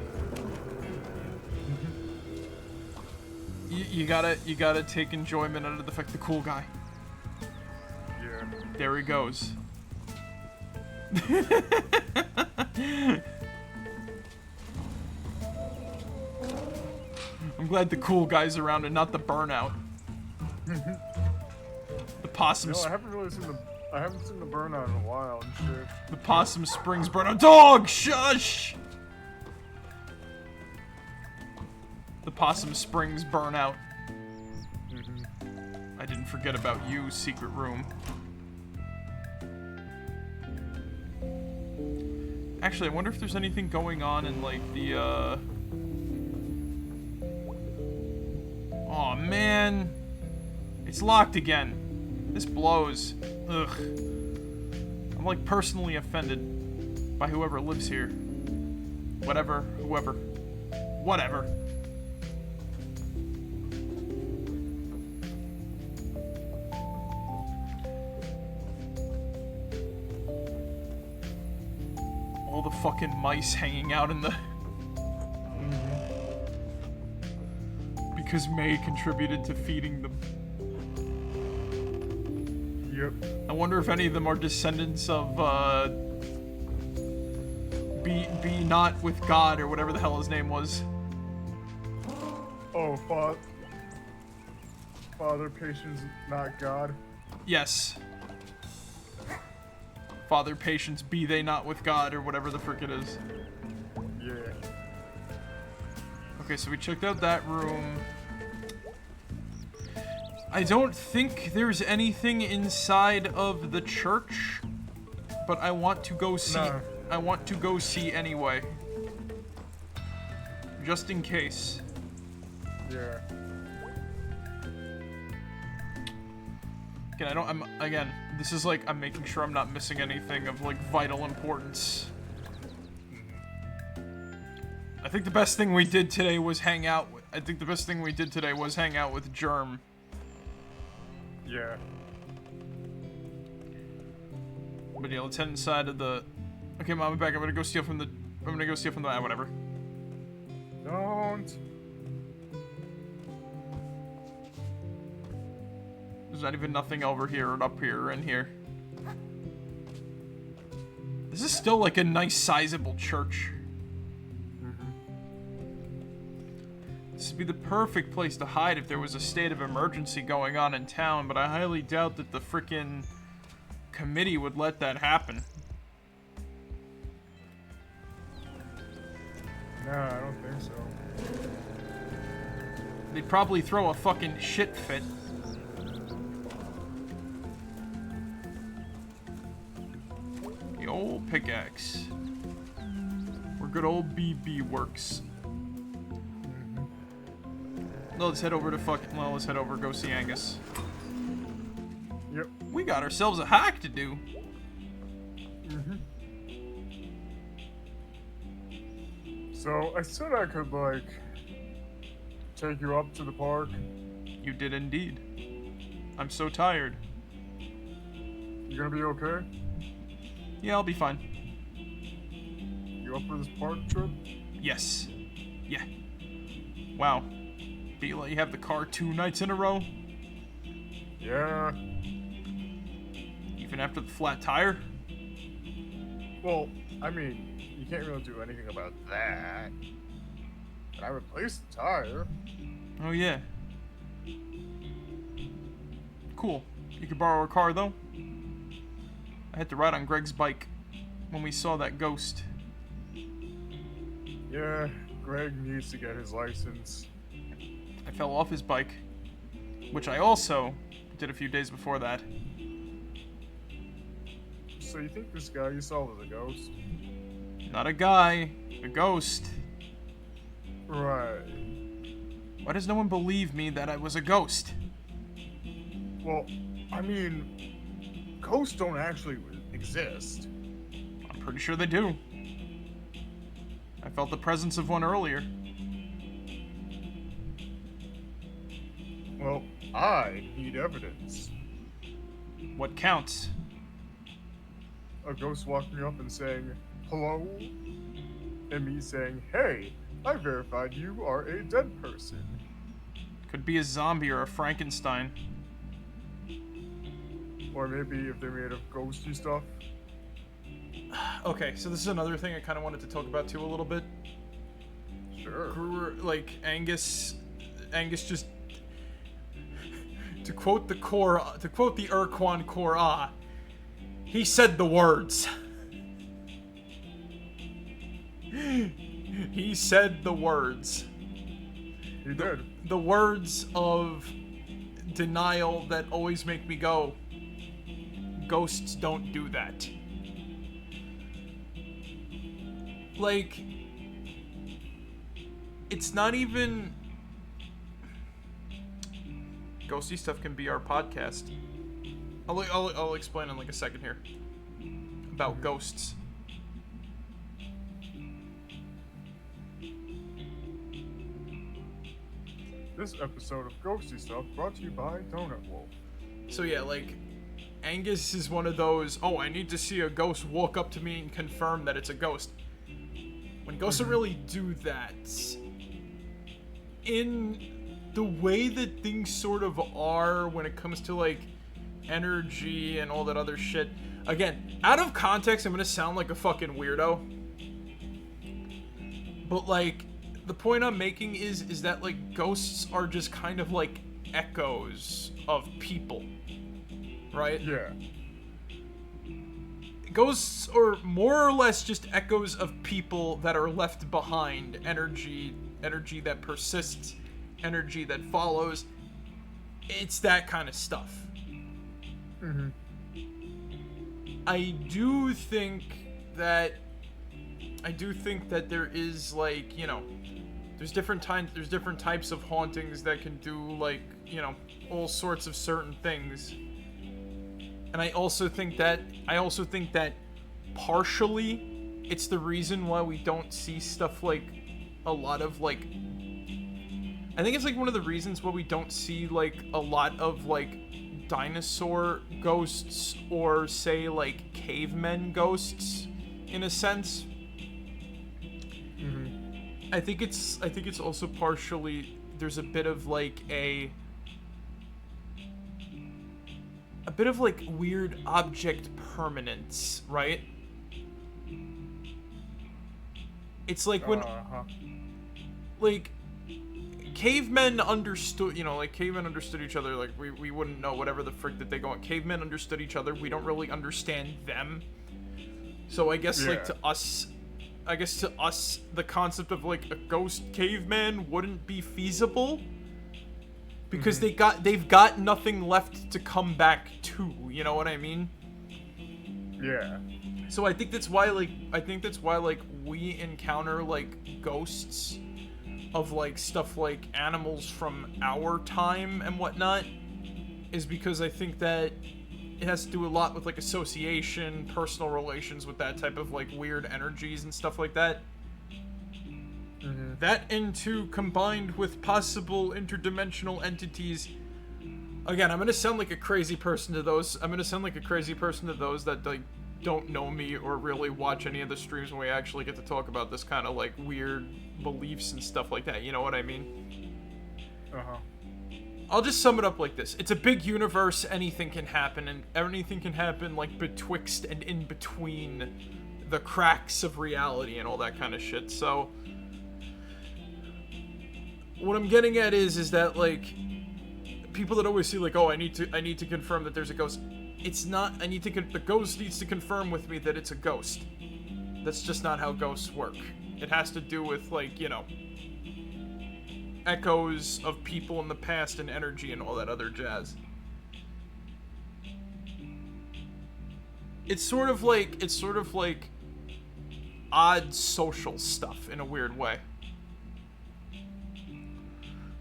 You gotta take enjoyment out of the fact the cool guy. Yeah. There he goes. I'm glad the cool guy's around and not the burnout. The possum. No, I haven't seen the burnout in a while and shit. The Possum Springs burnout. Dog, shush! The Possum Springs burnout. I didn't forget about you, secret room. Actually, I wonder if there's anything going on in, like, the, Aw, man. It's locked again. This blows. Ugh. I'm, like, personally offended by whoever lives here. whatever, whoever, whatever. All the fucking mice hanging out in the... Because May contributed to feeding them. Yep. I wonder if any of them are descendants of, Be not with God, or whatever the hell his name was. Oh, Father, patience, not God. Yes. Father, patience, be they not with God, or whatever the frick it is. Yeah. Okay, so we checked out that room. I don't think there's anything inside of the church, but I want to go see. No. I want to go see anyway. Just in case. Yeah. Again, this is like, I'm making sure I'm not missing anything of, like, vital importance. I think the best thing we did today was hang out with Germ. Yeah. But yeah, let's head inside of the... Okay, Mom, I'm back. I'm gonna go steal from the... whatever. Don't. There's not even nothing over here or up here or in here. This is still like a nice sizable church. This would be the perfect place to hide if there was a state of emergency going on in town, but I highly doubt that the frickin' committee would let that happen. No, I don't think so. They'd probably throw a fucking shit fit. The old pickaxe. Where good old BB works. No, let's head over to let's head over, go see Angus. Yep. We got ourselves a hack to do. So, I said I could, like, take you up to the park. You did indeed. I'm so tired. You gonna be okay? Yeah, I'll be fine. You up for this park trip? Yes. Yeah. Wow. Be like you have the car 2 nights in a row? Yeah. Even after the flat tire? Well, I mean, you can't really do anything about that. But I replaced the tire. Oh, yeah. Cool. You could borrow a car, though? I had to ride on Greg's bike when we saw that ghost. Yeah, Greg needs to get his license. I fell off his bike, which I also did a few days before that. So you think this guy you saw was a ghost? Not a guy, a ghost. Right. Why does no one believe me that I was a ghost? Well, I mean, ghosts don't actually exist. I'm pretty sure they do. I felt the presence of one earlier. Well, I need evidence. What counts? A ghost walking up and saying, hello? And me saying, hey, I verified you are a dead person. Could be a zombie or a Frankenstein. Or maybe if they're made of ghosty stuff. Okay, so this is another thing I kind of wanted to talk about too a little bit. Sure. Like, Angus just... To quote the Urquan Korah, he said the words. He said the words. He did. The words of denial that always make me go, ghosts don't do that. Like, it's not even... Ghosty stuff can be our podcast. I'll explain in like a second here. About ghosts. This episode of Ghosty Stuff brought to you by Donut Wolf. So yeah, like, Angus is one of those, oh, I need to see a ghost walk up to me and confirm that it's a ghost. When ghosts don't really do that, in the way that things sort of are when it comes to, like, energy and all that other shit, again, out of context, I'm gonna sound like a fucking weirdo. But, like, the point I'm making is that, like, ghosts are just kind of, like, echoes of people. Right? Yeah. Ghosts are more or less just echoes of people that are left behind. Energy that persists, energy that follows. It's that kind of stuff. Mm-hmm. I do think that there is, like, you know, there's different types of hauntings that can do, like, you know, all sorts of certain things. And I also think that partially it's the reason why we don't see stuff like a lot of, like, I think it's like one of the reasons why we don't see, like, a lot of, like, dinosaur ghosts or, say, like, cavemen ghosts in a sense. Mm-hmm. I think it's also partially there's a bit of, like, a bit of, like, weird object permanence, right? It's like when, like, cavemen understood, you know, like, cavemen understood each other, like, we wouldn't know whatever the frick that they go on. Cavemen understood each other, we don't really understand them. So I guess, like, to us, the concept of, like, a ghost caveman wouldn't be feasible. Because they've got nothing left to come back to, you know what I mean? Yeah. So I think that's why we encounter, like, ghosts of, like, stuff like animals from our time and whatnot, is because I think that it has to do a lot with, like, association, personal relations with that type of, like, weird energies and stuff like that. Mm-hmm. That into combined with possible interdimensional entities. Again, I'm gonna sound like a crazy person to those. That, like, don't know me or really watch any of the streams when we actually get to talk about this kind of, like, weird beliefs and stuff like that. You know what I mean? Uh-huh. I'll just sum it up like this. It's a big universe. Anything can happen, and anything can happen, like, betwixt and in between the cracks of reality and all that kind of shit. So what I'm getting at is that, like, people that always see, like, oh, I need to confirm that there's a ghost. It's not, the ghost needs to confirm with me that it's a ghost. That's just not how ghosts work. It has to do with, like, you know, echoes of people in the past and energy and all that other jazz. It's sort of like odd social stuff in a weird way.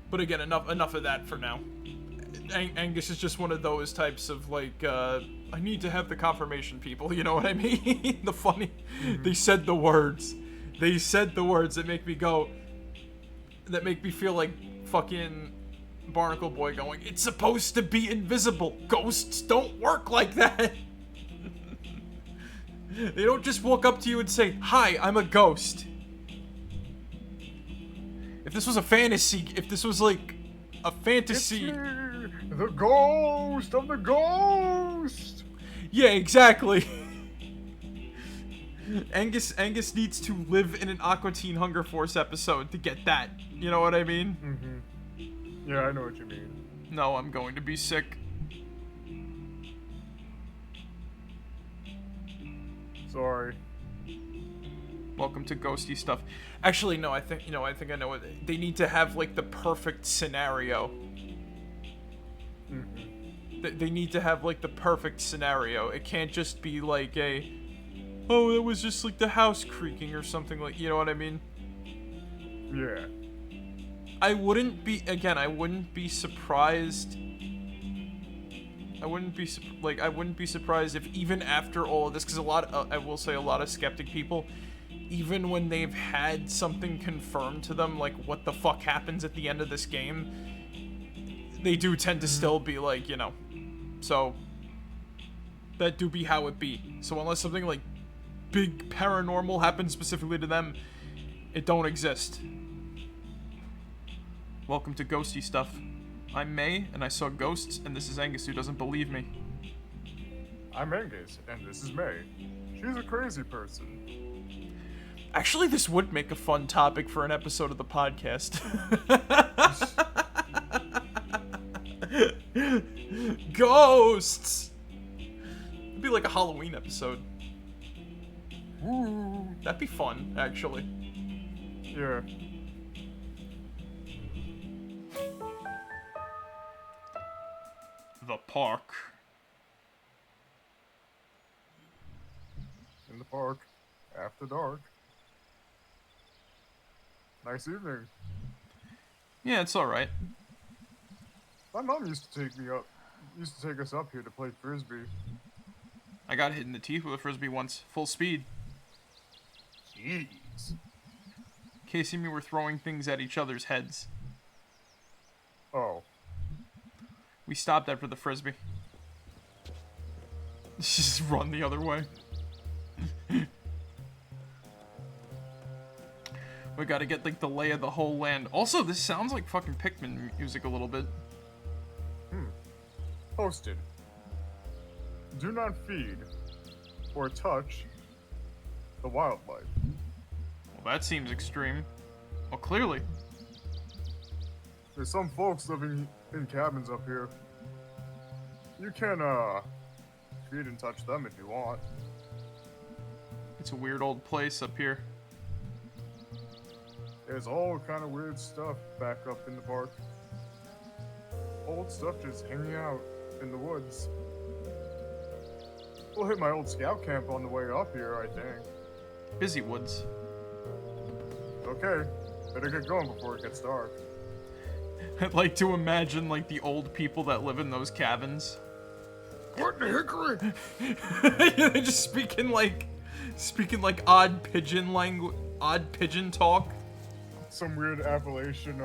But again, enough of that for now. Angus is just one of those types of, like, I need to have the confirmation people, you know what I mean? The funny, they said the words that make me feel like fucking Barnacle Boy going, it's supposed to be invisible. Ghosts don't work like that. They don't just walk up to you and say, hi, I'm a ghost. If this was a fantasy, It's me, the ghost of the ghost. Yeah, exactly. Angus needs to live in an Aqua Teen Hunger Force episode to get that. You know what I mean? Mm-hmm. Yeah, I know what you mean. No, I'm going to be sick. Sorry. Welcome to ghosty stuff. Actually, no, I think I know what they need to have, like, the perfect scenario. Mm-hmm. They need to have, like, the perfect scenario. It can't just be like oh, it was just, like, the house creaking or something, like, you know what I mean? Yeah. I wouldn't be surprised. I wouldn't be surprised if even after all of this, because I will say a lot of skeptic people, even when they've had something confirmed to them, like what the fuck happens at the end of this game, they do tend to still be like, you know, so that do be how it be. So unless something like big paranormal happens specifically to them, it don't exist. Welcome to Ghosty Stuff. I'm May, and I saw ghosts, and this is Angus who doesn't believe me. I'm Angus, and this is May. She's a crazy person. Actually, this would make a fun topic for an episode of the podcast. Ghosts! It'd be like a Halloween episode. Ooh. That'd be fun, actually. Yeah. The park. In the park. After dark. Nice evening. Yeah, it's alright. My mom used to take us up here to play frisbee. I got hit in the teeth with a frisbee once, full speed. Jeez. Casey and me were throwing things at each other's heads. Oh. We stopped after the frisbee. Just run the other way. We gotta get, like, the lay of the whole land. Also, this sounds like fucking Pikmin music a little bit. Posted. Do not feed or touch the wildlife. Well, that seems extreme. Well, clearly. There's some folks living in cabins up here. You can, feed and touch them if you want. It's a weird old place up here. There's all kind of weird stuff back up in the park. Old stuff just hanging out in the woods. We'll hit my old scout camp on the way up here, I think. Busy woods. Okay, better get going before it gets dark. I'd like to imagine, like, the old people that live in those cabins. What the hickory? They're just speaking like odd pigeon language, odd pigeon talk. Some weird Appalachian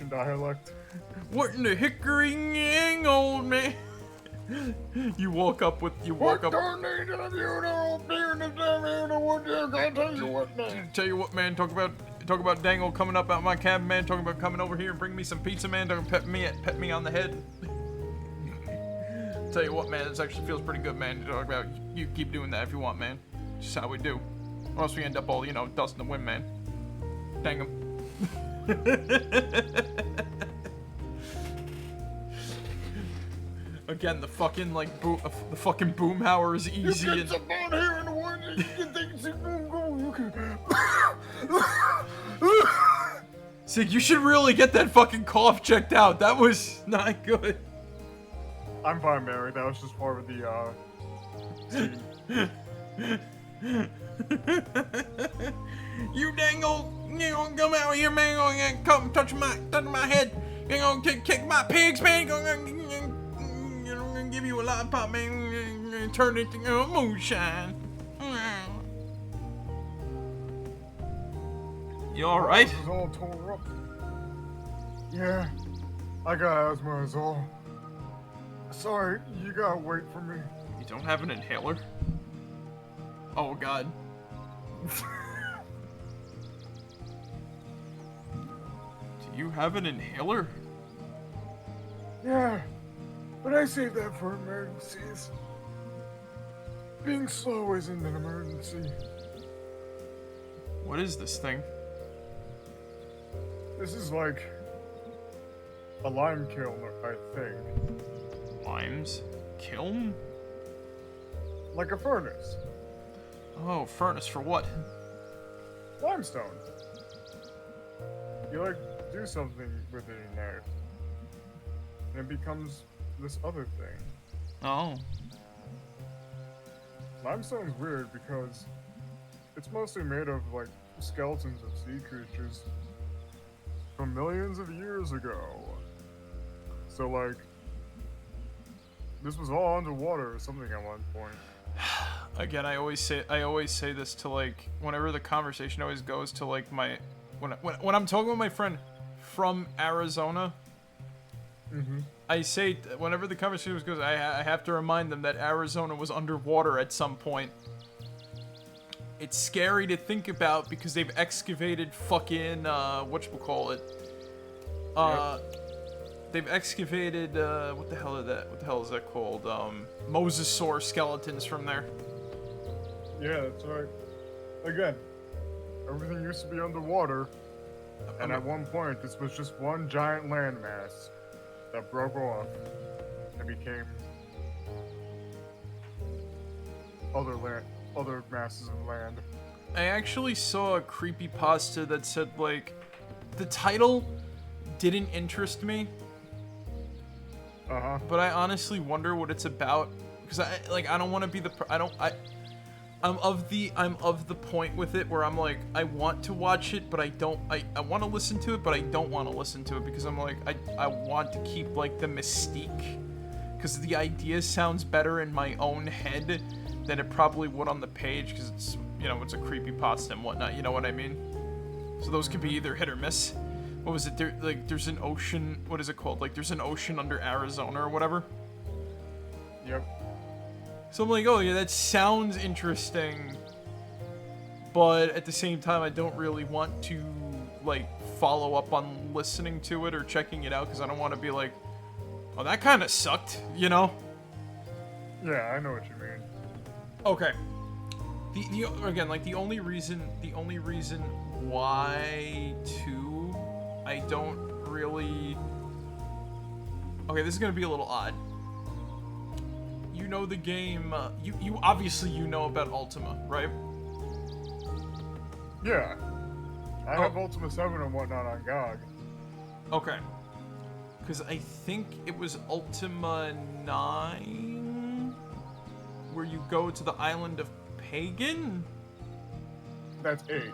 dialect. What in the hickory yang, old man? You woke up. What darnation have you old deer in the damn here in the woods? I tell you what, man. Tell you what, man. Talk about Dangle coming up out my cabin, man. Talking about coming over here and bring me some pizza, man. Don't pet me on the head. Tell you what, man. This actually feels pretty good, man. Talk about you keep doing that if you want, man. Just how we do. Or else we end up all, you know, dust in the wind, man. Dang 'em. Again, the fucking like the fucking boomhauer is easy. You get some out here in the woods and you can think it's Sig, you should really get that fucking cough checked out. That was not good. I'm fine, Mary. That was just part of the scene. You dangle, you gonna come out here, man? Gonna come touch my head. You gonna kick my pigs, man? Gonna give you a lollipop, man. Turn it to moonshine. You all right? This is all tore up. Yeah, I got asthma is all. Sorry, you gotta wait for me. You don't have an inhaler? Oh god. Do you have an inhaler? Yeah, but I save that for emergencies. Being slow isn't an emergency. What is this thing? This is like a lime kiln, I think. Limes? Kiln? Like a furnace. Oh, furnace for what? Limestone. You like do something with it in there, and it becomes this other thing. Oh. Limestone's weird because it's mostly made of like skeletons of sea creatures from millions of years ago. So like, this was all underwater or something at one point. Again, I always say this to like whenever the conversation always goes to like my when I'm talking with my friend from Arizona. Mm-hmm. I say, whenever the conversation goes, I have to remind them that Arizona was underwater at some point. It's scary to think about because they've excavated fucking, whatchamacallit. They've excavated, what the hell is that? What the hell is that called? Mosasaur skeletons from there. Yeah, that's right. Again, everything used to be underwater, and at one point, this was just one giant landmass that broke off and became other masses of land. I actually saw a creepypasta that said, like, the title didn't interest me. But I honestly wonder what it's about, because I don't want to be I'm of the point with it where I'm like, I want to watch it, but I want to listen to it, but I don't want to listen to it because I'm like, I want to keep, like, the mystique, because the idea sounds better in my own head than it probably would on the page, because it's, you know, it's a creepypasta and whatnot, you know what I mean? So those could be either hit or miss. What was it? There's an ocean, what is it called? Like, there's an ocean under Arizona or whatever? Yep. So I'm like, oh yeah, that sounds interesting, but at the same time, I don't really want to, like, follow up on listening to it or checking it out, because I don't want to be like, oh, that kind of sucked, you know? Yeah, I know what you mean. Okay. Again, like, the only reason why I don't really... Okay, this is gonna be a little odd. You know the game, you obviously you know about Ultima, right? Yeah. I have Ultima 7 and whatnot on GOG. Okay. Because I think it was Ultima 9, where you go to the island of Pagan? That's 8.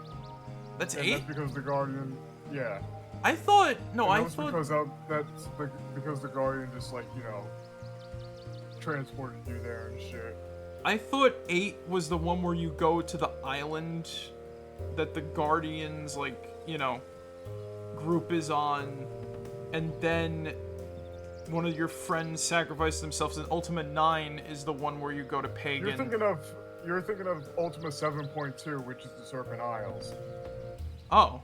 That's and 8? That's because the Guardian, yeah. I thought, no, I thought... because the Guardian just, like, you know, transported you there and shit. I thought 8 was the one where you go to the island that the Guardians, like, you know, group is on, and then one of your friends sacrifices themselves, and Ultima 9 is the one where you go to Pagan. You're thinking of Ultima 7.2, which is the Serpent Isles. Oh.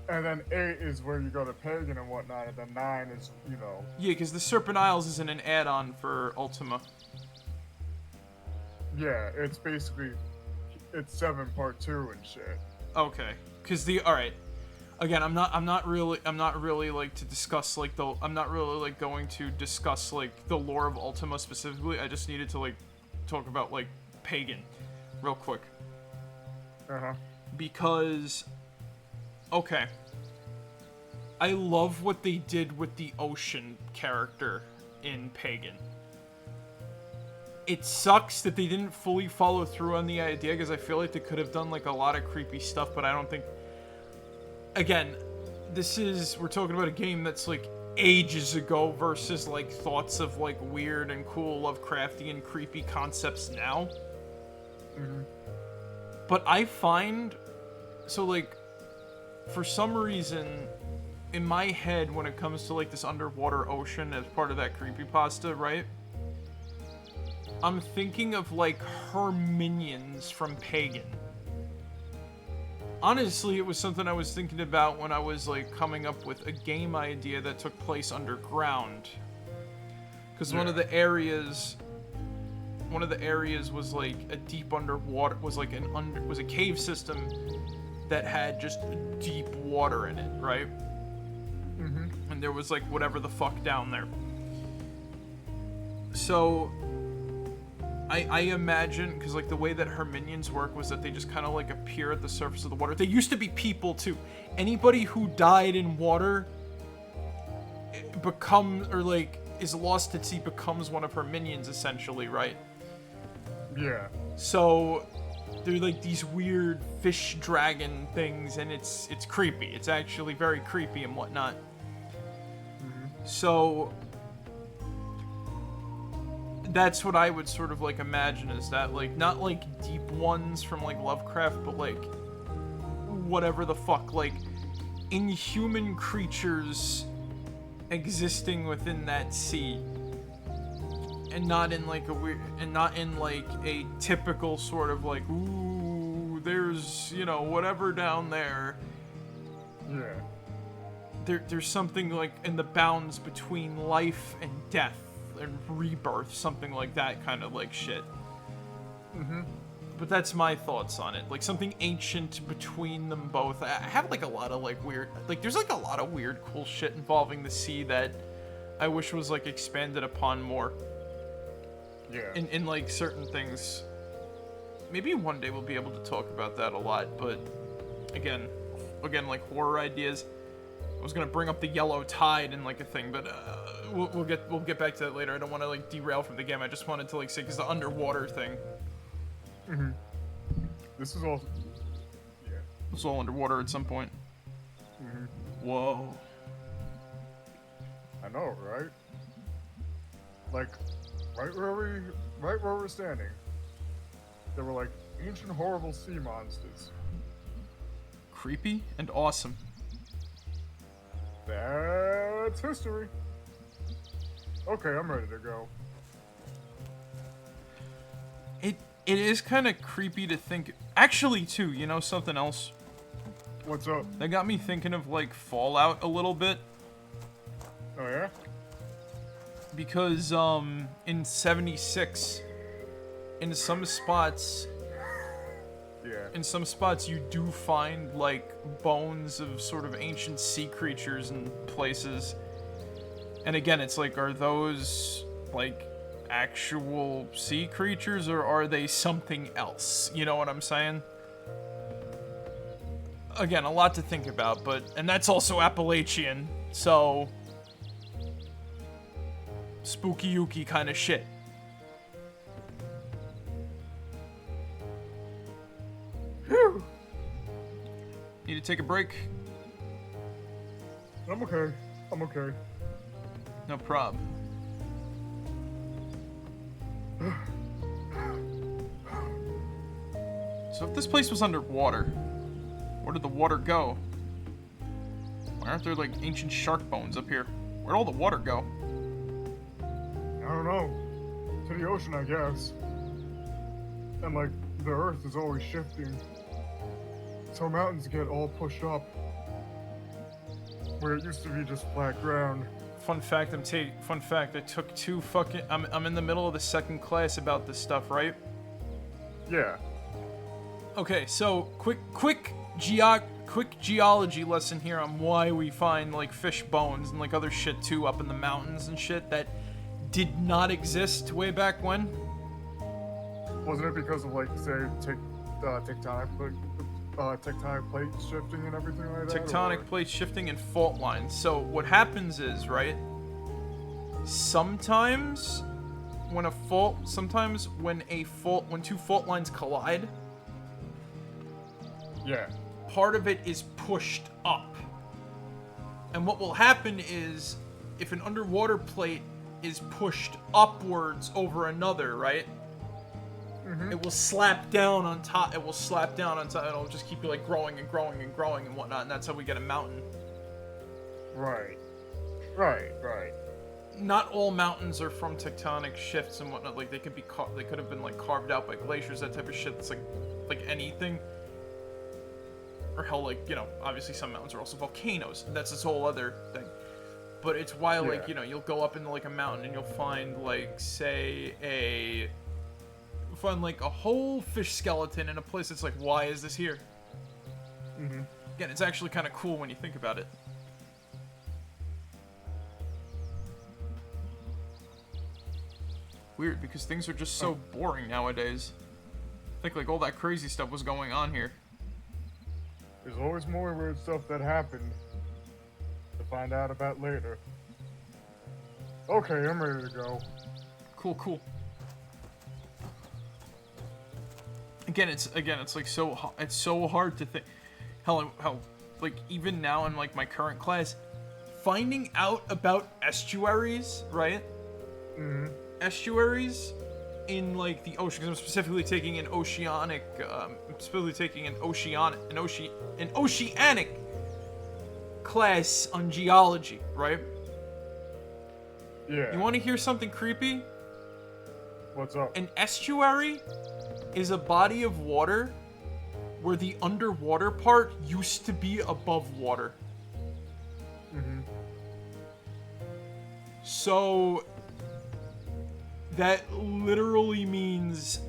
And then 8 is where you go to Pagan and whatnot, and then 9 is, you know... Yeah, because the Serpent Isles isn't an add-on for Ultima. Yeah, it's basically... It's 7 part 2 and shit. Okay. Because alright. Again, I'm not really, like, to discuss, like, I'm not really, like, going to discuss, like, the lore of Ultima specifically. I just needed to, like, talk about, like, Pagan real quick. Uh-huh. Because... Okay. I love what they did with the ocean character in Pagan. It sucks that they didn't fully follow through on the idea, because I feel like they could have done, like, a lot of creepy stuff, but I don't think... Again, we're talking about a game that's, like, ages ago versus, like, thoughts of, like, weird and cool Lovecraftian creepy concepts now. Mm-hmm. But I find... So, like... For some reason, in my head, when it comes to, like, this underwater ocean as part of that creepypasta, right? I'm thinking of, like, her minions from Pagan. Honestly, it was something I was thinking about when I was, like, coming up with a game idea that took place underground. Because one of the areas was, like, a deep underwater, was a cave system that had just deep water in it, right? Mm-hmm. And there was, like, whatever the fuck down there. So, I imagine, because, like, the way that her minions work was that they just kind of, like, appear at the surface of the water. They used to be people, too. Anybody who died in water is lost at sea becomes one of her minions, essentially, right? Yeah. So... They're like these weird fish dragon things, and it's creepy. It's actually very creepy and whatnot. Mm-hmm. So that's what I would sort of like imagine, is that, like, not like deep ones from, like, Lovecraft, but like whatever the fuck, like inhuman creatures existing within that sea. And not in like a weird, and not in like a typical sort of like, ooh, there's, you know, whatever down there. Yeah. There's something like in the bounds between life and death and rebirth, something like that kind of like shit. Mm-hmm. But that's my thoughts on it. Like something ancient between them both. I have like a lot of like weird, like there's like a lot of weird cool shit involving the sea that I wish was like expanded upon more. Yeah. In like certain things. Maybe one day we'll be able to talk about that a lot, but again like horror ideas. I was gonna bring up the yellow tide and like a thing, but we'll get back to that later. I don't want to like derail from the game. I just wanted to like say because the underwater thing. Mm-hmm. This is all. Yeah. It's all underwater at some point. Mm-hmm. Whoa. I know, right? Like, right where we're standing, there were like ancient horrible sea monsters. Creepy and awesome. That's history. Okay, I'm ready to go. It is kind of creepy to think. Actually, too, you know something else? What's up? That got me thinking of like Fallout a little bit. Oh yeah? Because in 76, in some spots you do find like bones of sort of ancient sea creatures and places. And again, it's like, are those like actual sea creatures or are they something else? You know what I'm saying? Again, a lot to think about, and that's also Appalachian, so spooky ooky kind of shit. Whew. Need to take a break? I'm okay. No prob. So if this place was underwater, where did the water go? Why aren't there like ancient shark bones up here? Where'd all the water go? I don't know. To the ocean, I guess. And like, the earth is always shifting. So mountains get all pushed up. Where it used to be just flat ground. Fun fact, I took two fucking... I'm in the middle of the second class about this stuff, right? Yeah. Okay, so quick geology lesson here on why we find like fish bones and like other shit too up in the mountains and shit that did not exist way back when. Wasn't it because of like say tectonic plate shifting and everything like that? Tectonic plate shifting and fault lines. So what happens is, right? Sometimes when two fault lines collide, yeah, part of it is pushed up. And what will happen is, if an underwater plate is pushed upwards over another, right? Mm-hmm. It will slap down on top. It'll just keep you like growing and growing and growing and whatnot. And that's how we get a mountain. Right. Not all mountains are from tectonic shifts and whatnot. Like they could have been like carved out by glaciers, that type of shit. That's like anything. Or hell, like, you know, obviously some mountains are also volcanoes. That's this whole other thing. But it's why, like, you know, you'll go up into like a mountain and you'll find like, say, like a whole fish skeleton in a place that's like, why is this here? Mm-hmm. Again, it's actually kind of cool when you think about it. Weird, because things are just so boring nowadays. I think like all that crazy stuff was going on here. There's always more weird stuff that happened to find out about later. Okay, I'm ready to go. Cool. Again, it's like it's so hard to think. Hell, like even now in like my current class, finding out about estuaries, right? Mm-hmm. Estuaries in like the ocean, because I'm specifically taking an oceanic class on geology, right? Yeah. You want to hear something creepy? What's up? An estuary is a body of water where the underwater part used to be above water. Mm-hmm. So that literally means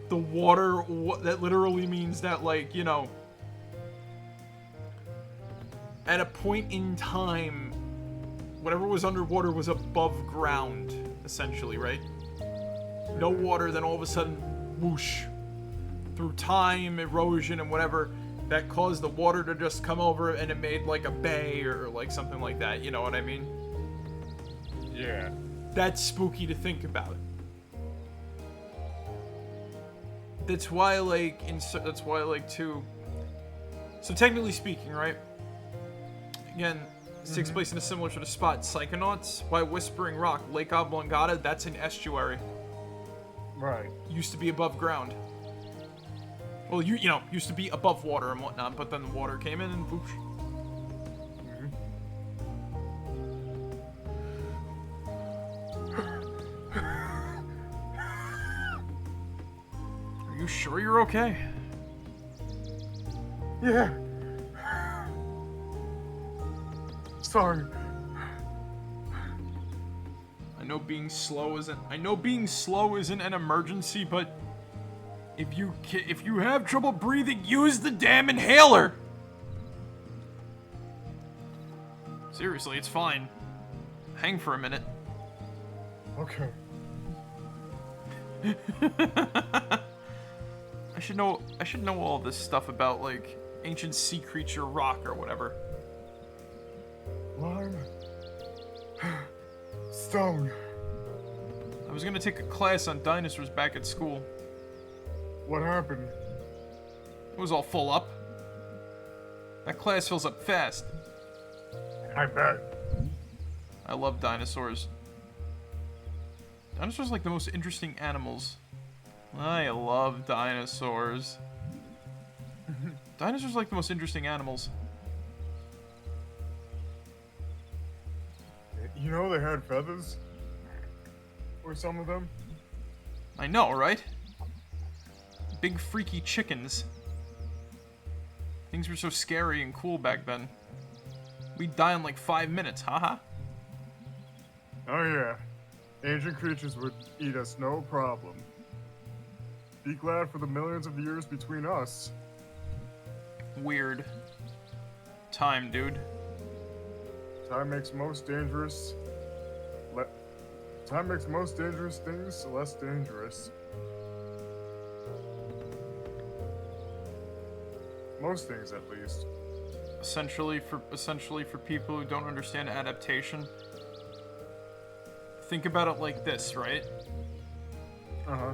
the water, that literally means that, like, you know, at a point in time, whatever was underwater was above ground, essentially, right? No water, then all of a sudden, whoosh. Through time, erosion, and whatever, that caused the water to just come over and it made like a bay or like something like that, you know what I mean? Yeah. That's spooky to think about. That's why, like, too. So technically speaking, right? Again, this takes place in a similar sort of spot. Psychonauts, why Whispering Rock, Lake Oblongata, that's an estuary. Right. Used to be above ground. Well, you know, used to be above water and whatnot, but then the water came in and whoosh. Are you sure you're okay? Yeah. Sorry. I know being slow isn't an emergency, but if you have trouble breathing, use the damn inhaler. Seriously, it's fine. Hang for a minute. Okay. I should know all this stuff about, like, ancient sea creature rock or whatever. Lime. Stone. I was gonna take a class on dinosaurs back at school. What happened? It was all full up. That class fills up fast. I bet. I love dinosaurs. Dinosaurs are like the most interesting animals. I love dinosaurs. Dinosaurs are like the most interesting animals. You know they had feathers? Or some of them? I know, right? Big freaky chickens. Things were so scary and cool back then. We'd die in like 5 minutes, haha. Oh yeah. Ancient creatures would eat us no problem. Be glad for the millions of years between us. Weird. Time, dude. Time makes most dangerous. Time makes most dangerous things less dangerous. Most things, at least. Essentially for people who don't understand adaptation, think about it like this, right? Uh-huh.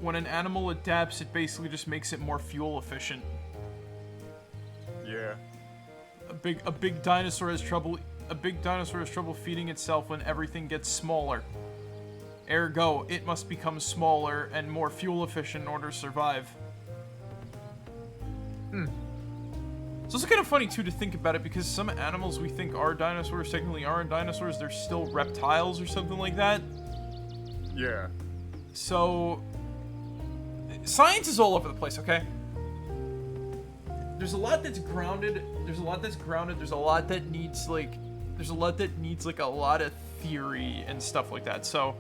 When an animal adapts, it basically just makes it more fuel efficient. Yeah. A big dinosaur has trouble feeding itself when everything gets smaller. Ergo, it must become smaller and more fuel efficient in order to survive. It's also kind of funny too to think about it, because some animals we think are dinosaurs technically aren't dinosaurs, they're still reptiles or something like that. Yeah. So science is all over the place, okay? There's a lot that's grounded, there's a lot that needs like a lot of theory and stuff like that. So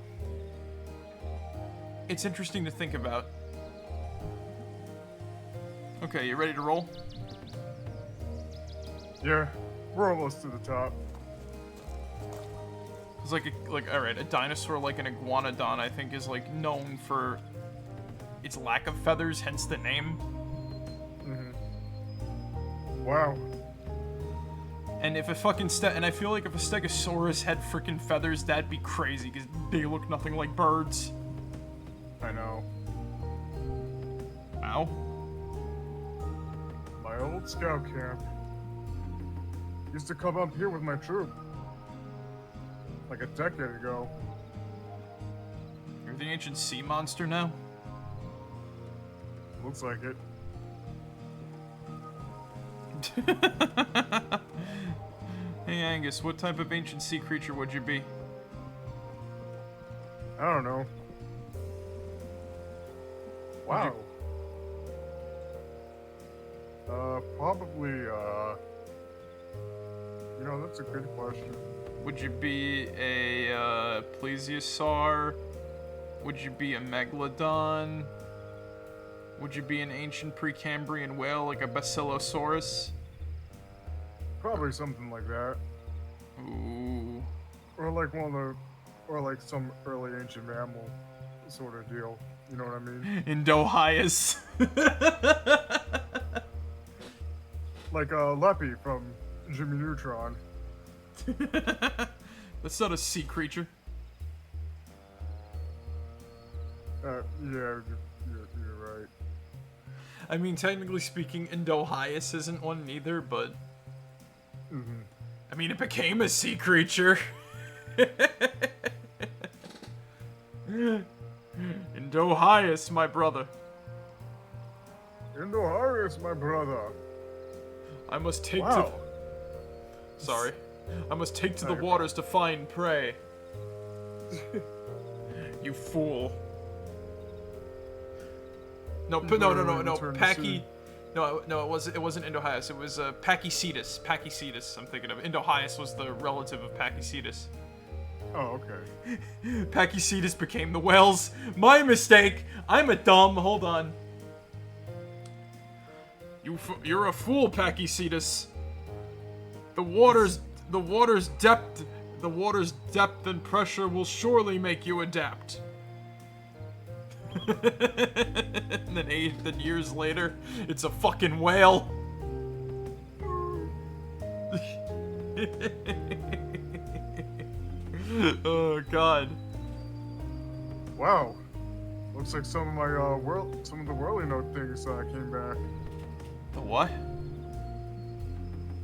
it's interesting to think about. Okay, you ready to roll? Yeah. We're almost to the top. It's alright, a dinosaur like an iguanodon, I think, is like known for its lack of feathers, hence the name. Wow. And if a fucking and I feel like if a stegosaurus had freaking feathers, that'd be crazy, because they look nothing like birds. I know. Ow. My old scout camp. Used to come up here with my troop. Like a decade ago. You're the ancient sea monster now? Looks like it. Hey Angus, what type of ancient sea creature would you be? I don't know. Wow. Probably, you know, that's a good question. Would you be a plesiosaur? Would you be a megalodon? Would you be an ancient Precambrian whale like a Basilosaurus? Probably something like that. Ooh. Or like one of the, or like some early ancient mammal sort of deal. You know what I mean? Indohyus. Like Leppy from Jimmy Neutron. That's not a sea creature. Yeah, you're right. I mean, technically speaking, Indohyus isn't one either, but... I mean, it became a sea creature. Indohyus, my brother. Indohyus, my brother. I must take Wow. Sorry. I must take to the waters to find prey. You fool. No, Packy. No, it wasn't Indohyus. It was Pachycetus. Pachycetus. I'm thinking of. Indohyus was the relative of Pachycetus. Oh, okay. Pachycetus became the whales. My mistake. I'm a dumb. Hold on. You're a fool, Pachycetus. The water's depth and pressure will surely make you adapt. And then years later, it's a fucking whale. Oh God. Wow. Looks like some of my some of the whirly note things came back. The what?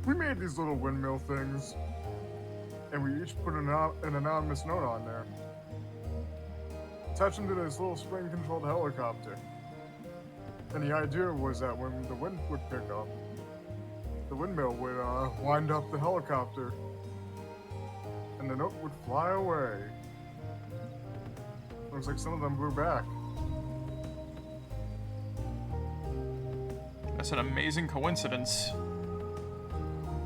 We made these little windmill things, and we each put an anonymous note on there. Attach them to this little spring-controlled helicopter. And the idea was that when the wind would pick up, the windmill would wind up the helicopter, and the note would fly away. Looks like some of them blew back. That's an amazing coincidence.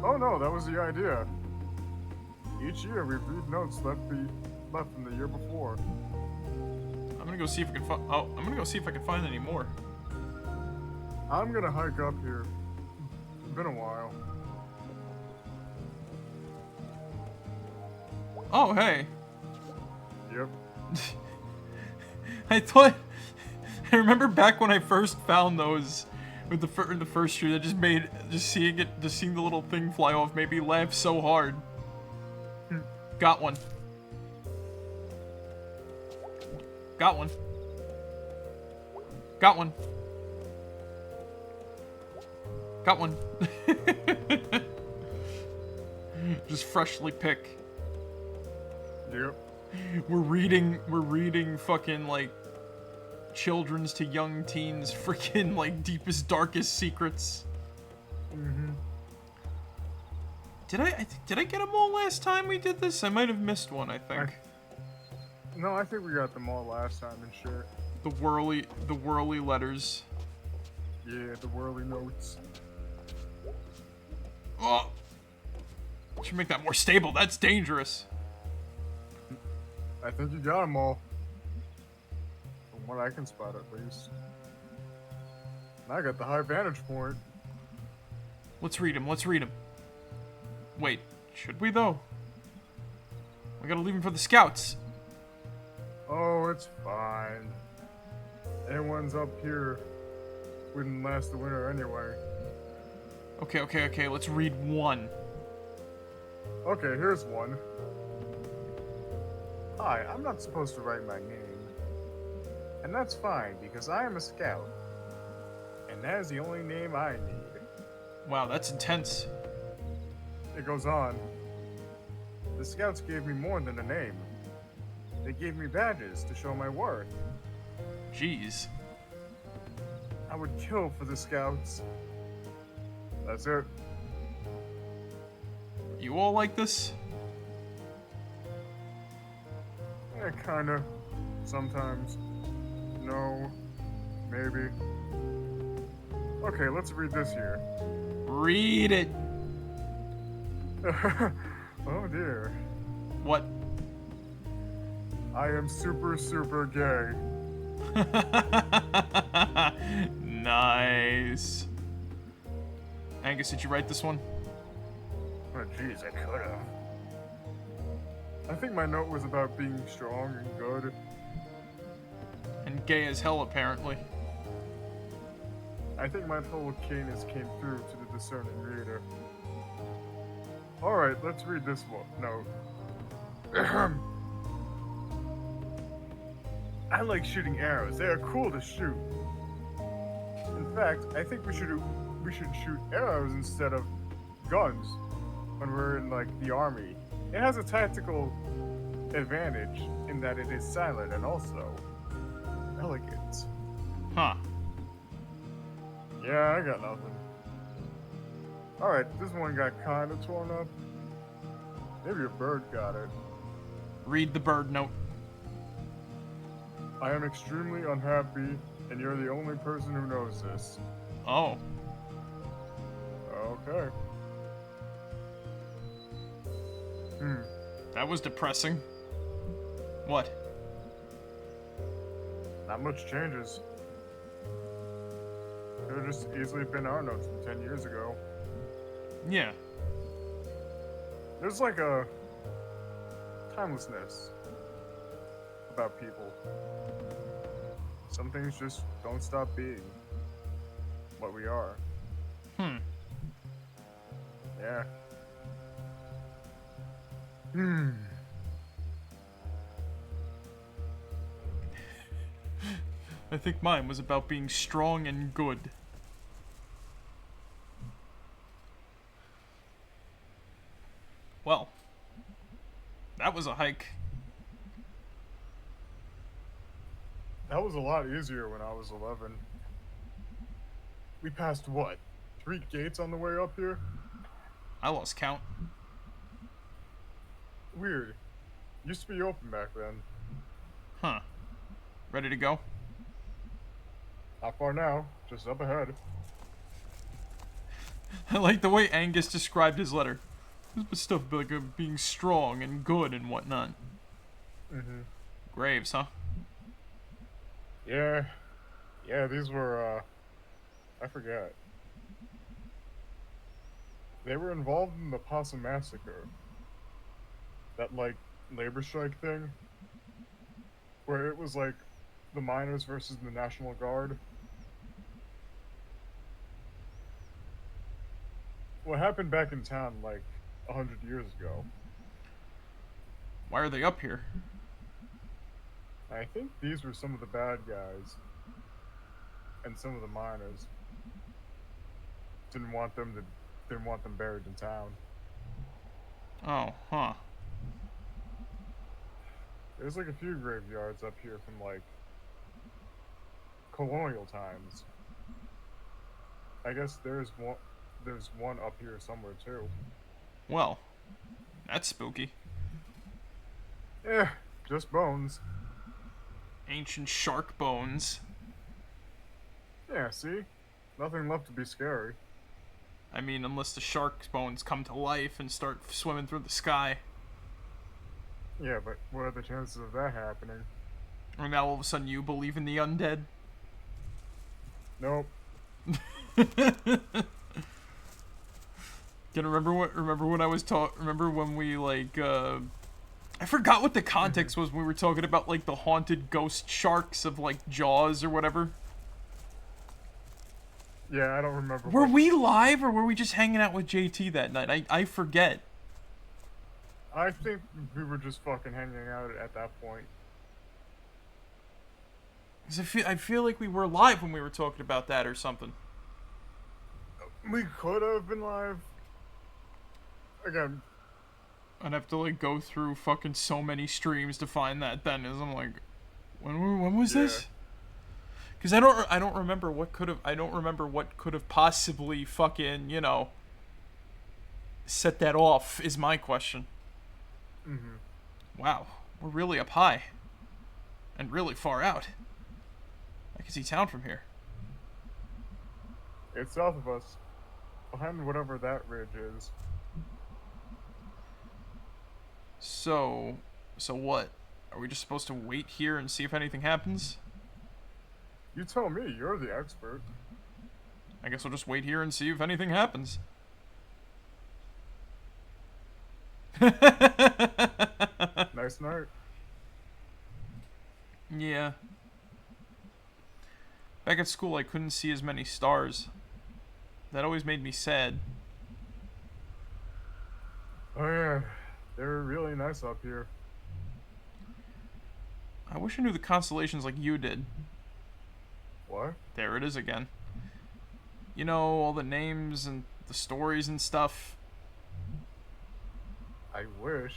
Oh no, that was the idea. Each year we read notes left from the year before. I'm gonna go see if I can find. Oh, I'm gonna go see if I can find any more. I'm gonna hike up here. It's been a while. Oh, hey. Yep. I remember back when I first found those with the first year, that just seeing the little thing fly off made me laugh so hard. Got one. Got one. Got one. Got one. Just freshly pick. Yep. We're reading fucking like children's to young teens freaking like deepest darkest secrets. Did I get them all last time we did this? I might have missed one, I think. No, I think we got them all last time and shit. The whirly letters. Yeah, the whirly notes. Oh, should make that more stable. That's dangerous. I think you got them all. From what I can spot, at least. And I got the high vantage point. Let's read them. Wait, should we though? We gotta leave them for the scouts. Oh, it's fine. Anyone's up here wouldn't last the winter anyway. Okay, let's read one. Okay, here's one. Hi, I'm not supposed to write my name. And that's fine, because I am a scout. And that is the only name I need. Wow, that's intense. It goes on. The scouts gave me more than a name. They gave me badges to show my worth. Jeez. I would kill for the scouts. That's it. You all like this? Yeah, kinda. Sometimes. No. Maybe. Okay, let's read this here. Read it. Oh dear. What? I am super, super gay. Nice. Angus, did you write this one? Oh jeez, I could've. I think my note was about being strong and good. And gay as hell, apparently. I think my total keenness came through to the discerning reader. Alright, let's read this one. No. I like shooting arrows. They are cool to shoot. In fact, I think we should shoot arrows instead of guns when we're in like the army. It has a tactical advantage in that it is silent and also elegant. Huh. Yeah, I got nothing. Alright, this one got kinda torn up. Maybe a bird got it. Read the bird note. I am extremely unhappy, and you're the only person who knows this. Oh. Okay. That was depressing. What? Not much changes. Could have just easily been our notes from 10 years ago. Yeah. There's like a timelessness about people. Some things just don't stop being what we are. Yeah. I think mine was about being strong and good. Well, that was a hike. That was a lot easier when I was 11. We passed what? 3 gates on the way up here? I lost count. Weird. Used to be open back then. Huh. Ready to go? Not far now, just up ahead. I like the way Angus described his letter. This was stuff like being strong and good and whatnot. Graves, huh? Yeah. Yeah, these were, I forget. They were involved in the Possum Massacre. That, like, labor strike thing. Where it was, like, the miners versus the National Guard. What happened back in town, like, 100 years ago. Why are they up here? I think these were some of the bad guys. And some of the miners. Didn't want them buried in town. Oh, huh. There's like a few graveyards up here from like colonial times. I guess there's one up here somewhere too. Well, that's spooky. Yeah, just bones. Ancient shark bones. Yeah, see? Nothing left to be scary. I mean, unless the shark's bones come to life and start swimming through the sky. Yeah, but what are the chances of that happening? Or now all of a sudden you believe in the undead? Nope. Remember when I was remember when we like I forgot what the context was when we were talking about like the haunted ghost sharks of like Jaws or whatever. Yeah, I don't remember. Were we live or were we just hanging out with JT that night? I forget. I think we were just fucking hanging out at that point. 'Cause I feel like we were live when we were talking about that or something. We could have been live. Again. I'd have to like go through fucking so many streams to find that then. As I'm like, when was this? Because I don't remember what could have possibly fucking, you know, set that off is my question. Mm-hmm. Wow, we're really up high. And really far out. I can see town from here. It's south of us. Behind whatever that ridge is. So what? Are we just supposed to wait here and see if anything happens? You tell me, you're the expert. I guess we'll just wait here and see if anything happens. Nice night. Yeah. Back at school, I couldn't see as many stars. That always made me sad. Oh yeah, they're really nice up here. I wish I knew the constellations like you did. What? There it is again. You know, all the names and the stories and stuff. I wish.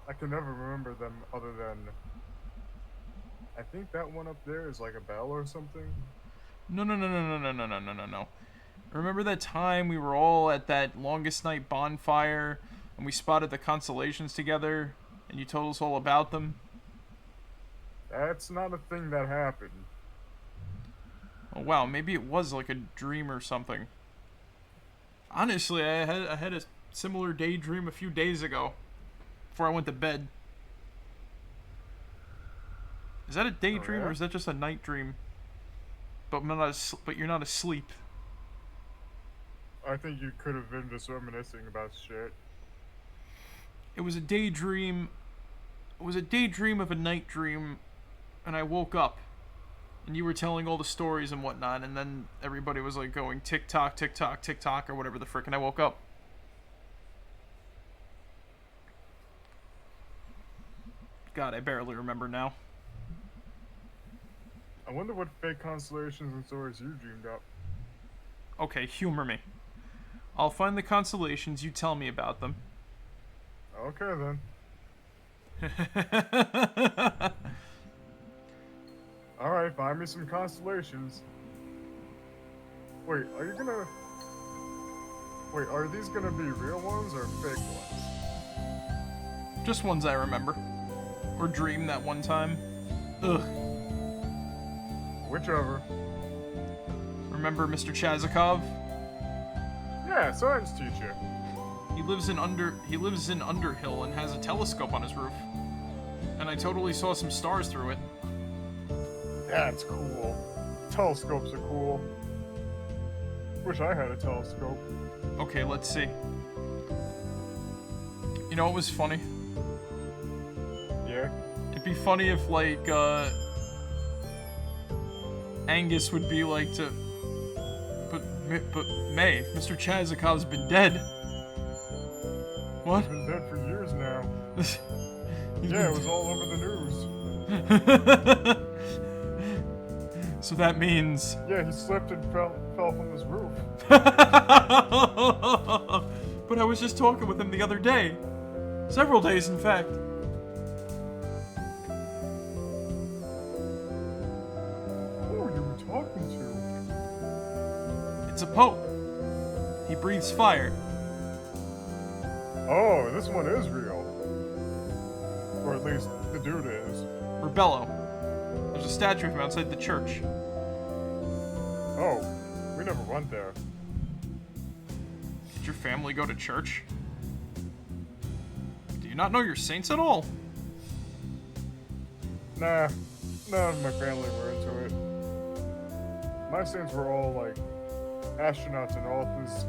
I can never remember them other than... I think that one up there is like a bell or something. No. Remember that time we were all at that longest night bonfire and we spotted the constellations together and you told us all about them? That's not a thing that happened. Oh wow, maybe it was like a dream or something. Honestly, I had a similar daydream a few days ago before I went to bed. Is that a daydream or is that just a night dream? But you're not asleep. I think you could have been just reminiscing about shit. It was a daydream. It was a daydream of a night dream, and I woke up, and you were telling all the stories and whatnot, and then everybody was like going tick tock, tick tock, tick tock, or whatever the frick, and I woke up. God, I barely remember now. I wonder what fake constellations and stories you dreamed up. Okay, humor me. I'll find the constellations, you tell me about them. Okay then. Alright, find me some constellations. Wait, are these gonna be real ones or fake ones? Just ones I remember. Or dreamed that one time. Ugh. Whichever. Remember Mr. Chazikov? Yeah, science teacher. He lives in Underhill and has a telescope on his roof. And I totally saw some stars through it. That's cool. Telescopes are cool. Wish I had a telescope. Okay, let's see. You know what was funny? Yeah? It'd be funny if, like, Angus would be like to... But May, Mr. Chazikov's been dead. What? He's been dead for years now. Yeah, it was all over the news. So that means... Yeah, he slipped and fell from his roof. But I was just talking with him the other day. Several days, in fact. Who are you talking to? It's a pope. He breathes fire. Oh, this one is real. Or at least the dude is. Rebello. There's a statue of him outside the church. Oh, we never went there. Did your family go to church? Do you not know your saints at all? Nah, none of my family were into it. My saints were all like astronauts and authors.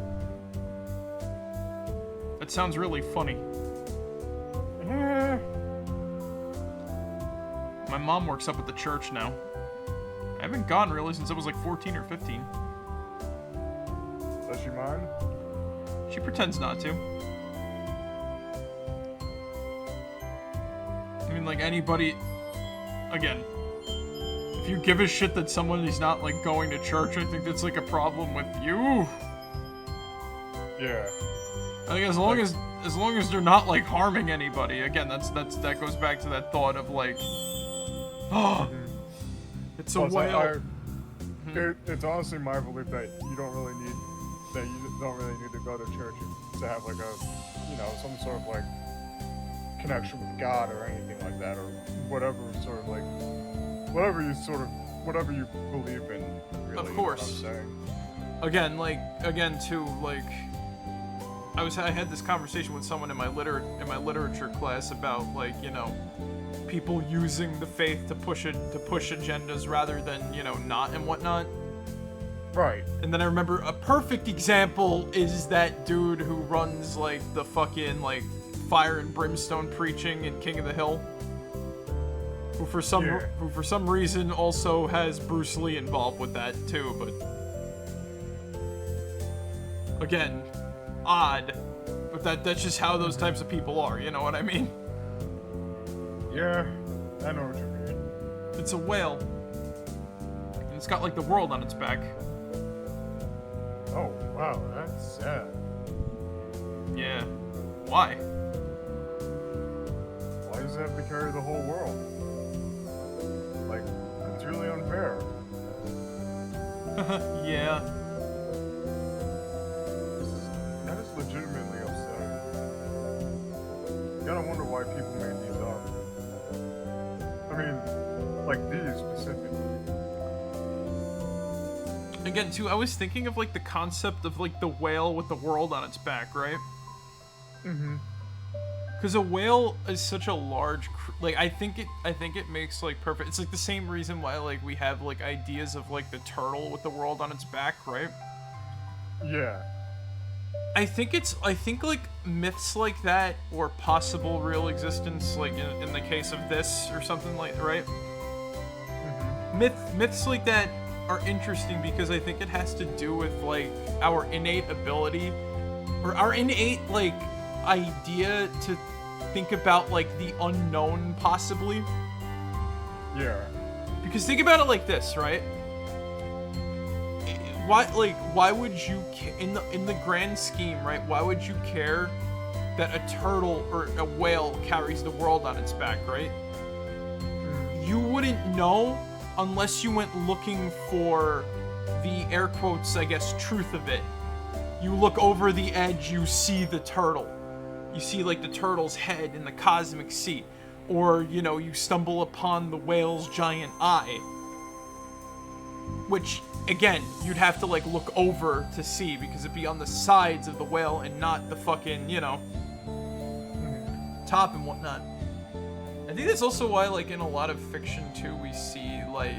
That sounds really funny. Eh. My mom works up at the church now. I haven't gone really since I was like 14 or 15. Does she mind? She pretends not to. I mean, like anybody... Again, if you give a shit that someone is not like going to church, I think that's like a problem with you. Yeah. I think as long as they're not like harming anybody, again, that goes back to that thought of like, oh, it's a whale. It's honestly my belief that you don't really need to go to church to have like a, you know, some sort of like connection with God or anything like that, or whatever sort of like, whatever you believe in. Really, of course. Again, too, like, I had this conversation with someone in my literature class about, like, you know, people using the faith to push agendas rather than, you know, not and whatnot. Right. And then I remember a perfect example is that dude who runs, like, the fucking, like, fire and brimstone preaching in King of the Hill, who for some reason also has Bruce Lee involved with that too. But again, odd, but that's just how those types of people are. You know what I mean? Yeah, I know what you mean. It's a whale, and it's got like the world on its back. Oh wow, that's sad. Yeah. Why? Why does it have to carry the whole world? Like, it's really unfair. Yeah. That is legitimately upsetting. You gotta wonder why people made these up. I mean, like these specifically. Again, too, I was thinking of like the concept of like the whale with the world on its back, right? Mm-hmm. Because a whale is such a large, like, I think it makes, like, perfect, it's, like, the same reason why, like, we have, like, ideas of, like, the turtle with the world on its back, right? Yeah. I think, like, myths like that, or possible real existence, like, in the case of this, or something like, right? Mm-hmm. Myths like that are interesting because I think it has to do with, like, our innate ability, or our innate, like, idea to think about like the unknown possibly. Yeah. Because think about it like this, right? Why would you in the grand scheme, right? Why would you care that a turtle or a whale carries the world on its back, right? You wouldn't know unless you went looking for the air quotes, I guess, truth of it. You look over the edge, you see the turtle. You see, like, the turtle's head in the cosmic sea. Or, you know, you stumble upon the whale's giant eye. Which, again, you'd have to, like, look over to see, because it'd be on the sides of the whale and not the fucking, you know, top and whatnot. I think that's also why, like, in a lot of fiction, too, we see, like,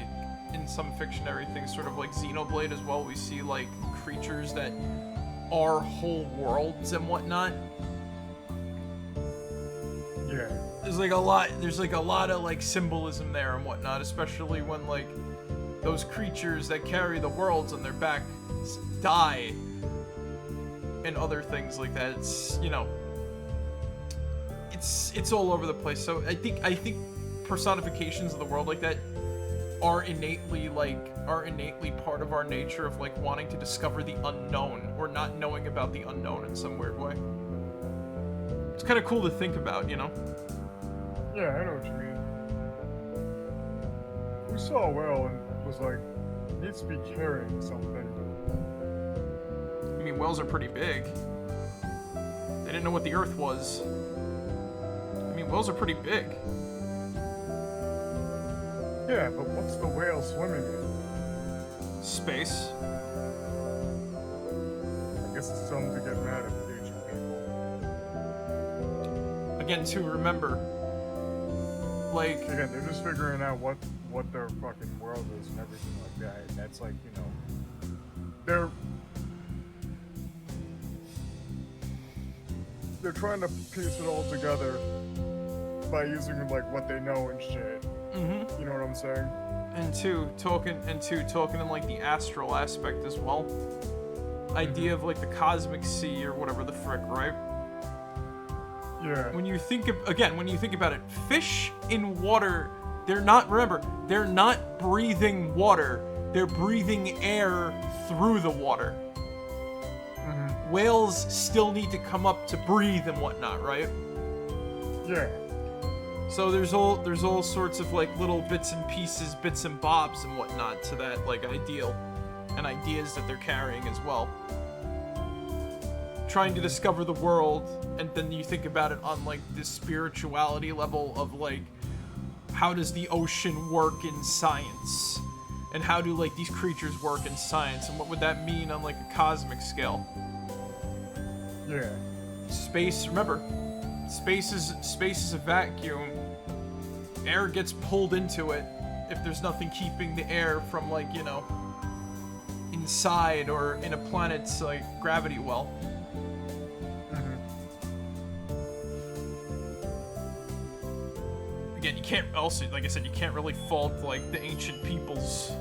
in some fictionary things, sort of like Xenoblade as well, we see, like, creatures that are whole worlds and whatnot. Yeah. There's like a lot of like symbolism there and whatnot, especially when like those creatures that carry the worlds on their back die and other things like that. It's, you know, it's all over the place. So I think personifications of the world like that are innately part of our nature of like wanting to discover the unknown or not knowing about the unknown in some weird way. It's kind of cool to think about, you know? Yeah, I know what you mean. We saw a whale and was like, it needs to be carrying something. I mean, whales are pretty big. They didn't know what the Earth was. I mean, whales are pretty big. Yeah, but what's the whale swimming in? Space. I guess it's something to get mad at future people. Again, to remember, like... Again, they're just figuring out what their fucking world is and everything like that. And that's like, you know... They're trying to piece it all together by using, like, what they know and shit. Mm-hmm. You know what I'm saying? And two, talking in, like, the astral aspect as well. Idea of, like, the cosmic sea or whatever the frick, right? Yeah. When you think about it, fish in water, they're not breathing water, they're breathing air through the water. Mm-hmm. Whales still need to come up to breathe and whatnot, right? Yeah. So there's all sorts of like little bits and pieces, bits and bobs and whatnot to that like ideal and ideas that they're carrying as well. trying to discover the world, and then you think about it on, like, this spirituality level of, like, how does the ocean work in science? And how do, like, these creatures work in science? And what would that mean on, like, a cosmic scale? Yeah. Space, remember, space is a vacuum. Air gets pulled into it if there's nothing keeping the air from, like, you know, inside or in a planet's, like, gravity well. Again, you can't, also, like I said, you can't really fault, like, the ancient peoples.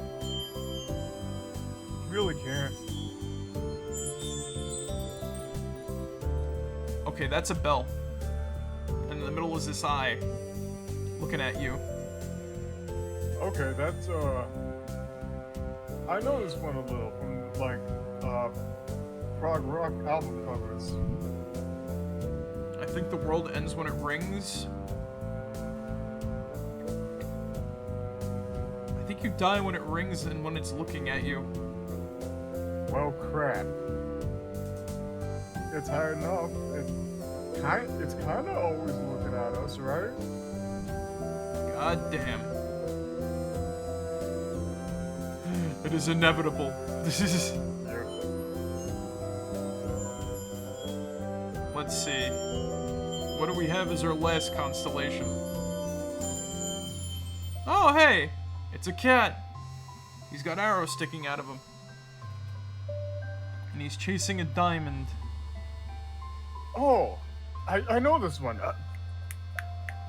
Really can't. Okay, that's a bell. And in the middle is this eye looking at you. Okay, that's, I know this one a little from, like, prog rock album covers. I think the world ends when it rings. I think you die when it rings and when it's looking at you. Well, crap. It's hard enough. It's kind of always looking at us, right? God damn. It is inevitable. This is... Let's see. What do we have as our last constellation? Oh, hey! It's a cat. He's got arrows sticking out of him. And he's chasing a diamond. Oh! I know this one.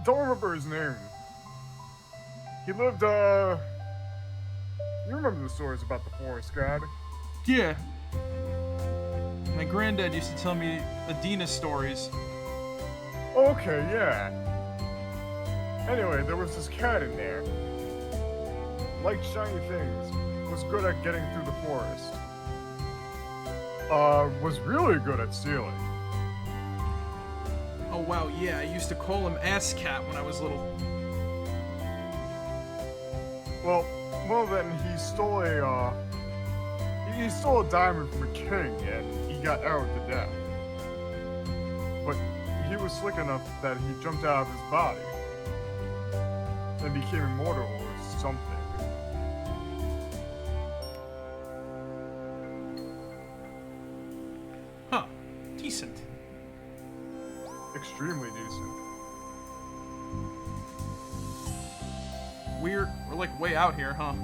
Don't remember his name. He lived, You remember the stories about the forest god? Yeah. My granddad used to tell me Adina stories. Okay, yeah. Anyway, there was this cat in there. Liked shiny things. Was good at getting through the forest. Was really good at stealing. Oh wow, yeah, I used to call him Ass Cat when I was little. Well, then he stole a diamond from a king and he got arrowed to death. But he was slick enough that he jumped out of his body and became immortal or something. Huh. Decent. Extremely decent. We're like way out here, huh?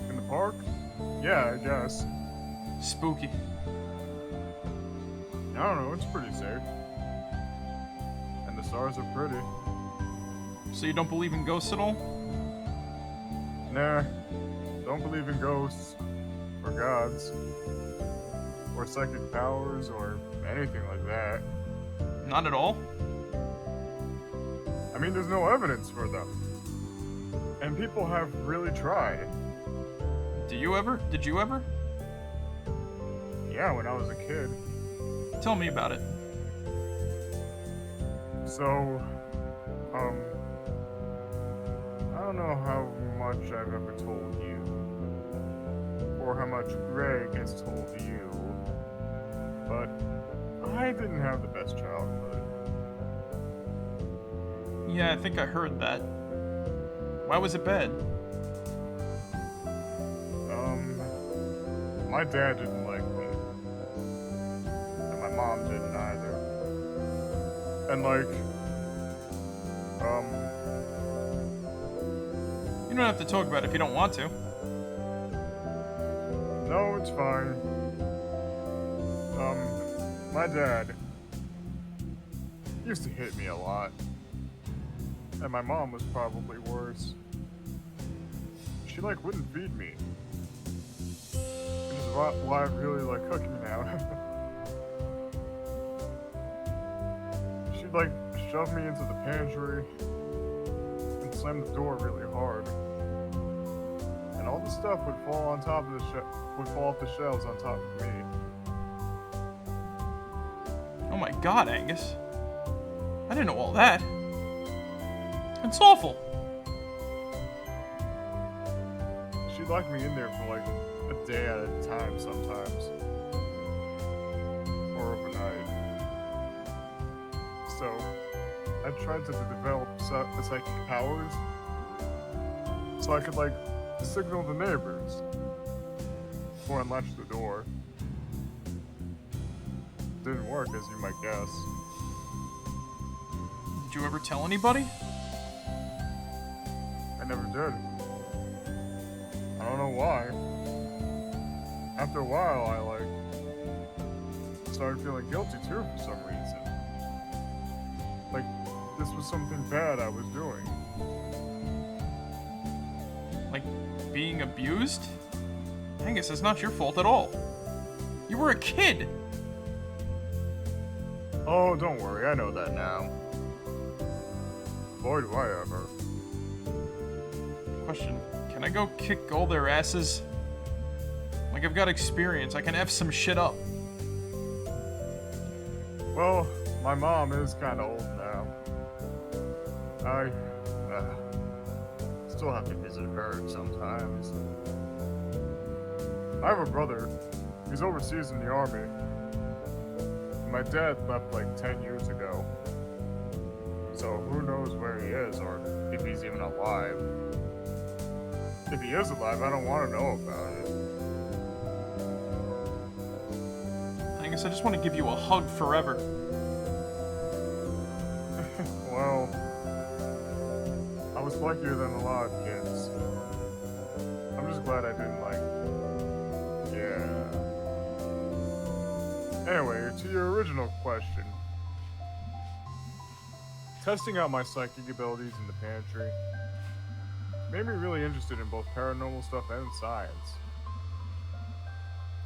In the park? Yeah, I guess. Spooky. I don't know, it's pretty safe. And the stars are pretty. So you don't believe in ghosts at all? Nah, don't believe in ghosts, or gods, or psychic powers, or anything like that. Not at all? I mean, there's no evidence for them. And people have really tried. Do you ever? Did you ever? Yeah, when I was a kid. Tell me about it. So, I don't know how much I've ever told you, or how much Greg has told you, but I didn't have the best childhood. Yeah, I think I heard that. Why was it bad? My dad didn't like me. And my mom didn't either. And You don't have to talk about it if you don't want to. no, it's fine. My dad used to hit me a lot. And my mom was probably worse. She wouldn't feed me. Which is why I really like cooking now. She'd shove me into the pantry and slam the door really hard. And all the stuff would fall on top of would fall off the shelves on top of me. Oh my god, Angus. I didn't know all that. It's awful. She'd lock me in there for a day at a time sometimes. hour of a night. So, I tried to develop psychic powers so I could, like, signal the neighbors or unlatch the door. Didn't work, as you might guess. Did you ever tell anybody? I never did. I don't know why. After a while, I, like, started feeling guilty too for some reason. Like, this was something bad I was doing. Like, being abused? Angus, it's not your fault at all. You were a kid! Oh, don't worry, I know that now. Boy, do I ever. Question, can I go kick all their asses? Like, I've got experience, I can F some shit up. Well, my mom is kind of old now. I still have to visit her sometimes. I have a brother. He's overseas in the army. My dad left like 10 years ago. So who knows where he is or if he's even alive. If he is alive, I don't want to know about it. Angus, I just want to give you a hug forever. Well, I was luckier than a lot of kids. I'm just glad I didn't yeah. Anyway, to your original question. Testing out my psychic abilities in the pantry made me really interested in both paranormal stuff and science.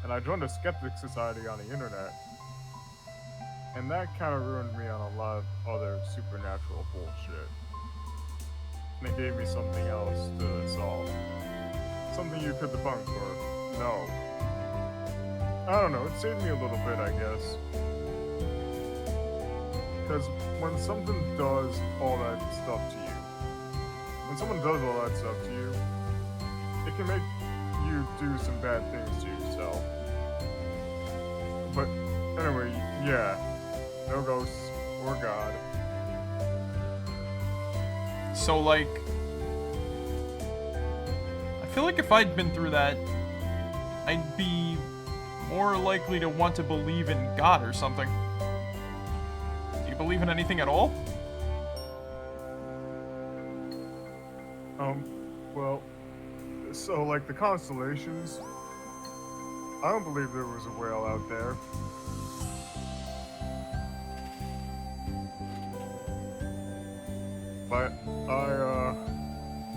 And I joined a skeptic society on the internet. And that kind of ruined me on a lot of other supernatural bullshit. And it gave me something else to solve. Something you could debunk or no. I don't know, it saved me a little bit, I guess. Because when something does all that stuff to you, when someone does all that stuff to you, it can make you do some bad things to yourself. But anyway, yeah, no ghosts or God. So, like, I feel like if I'd been through that, I'd be more likely to want to believe in God or something. Do you believe in anything at all? Well, so like the constellations, I don't believe there was a whale out there. But I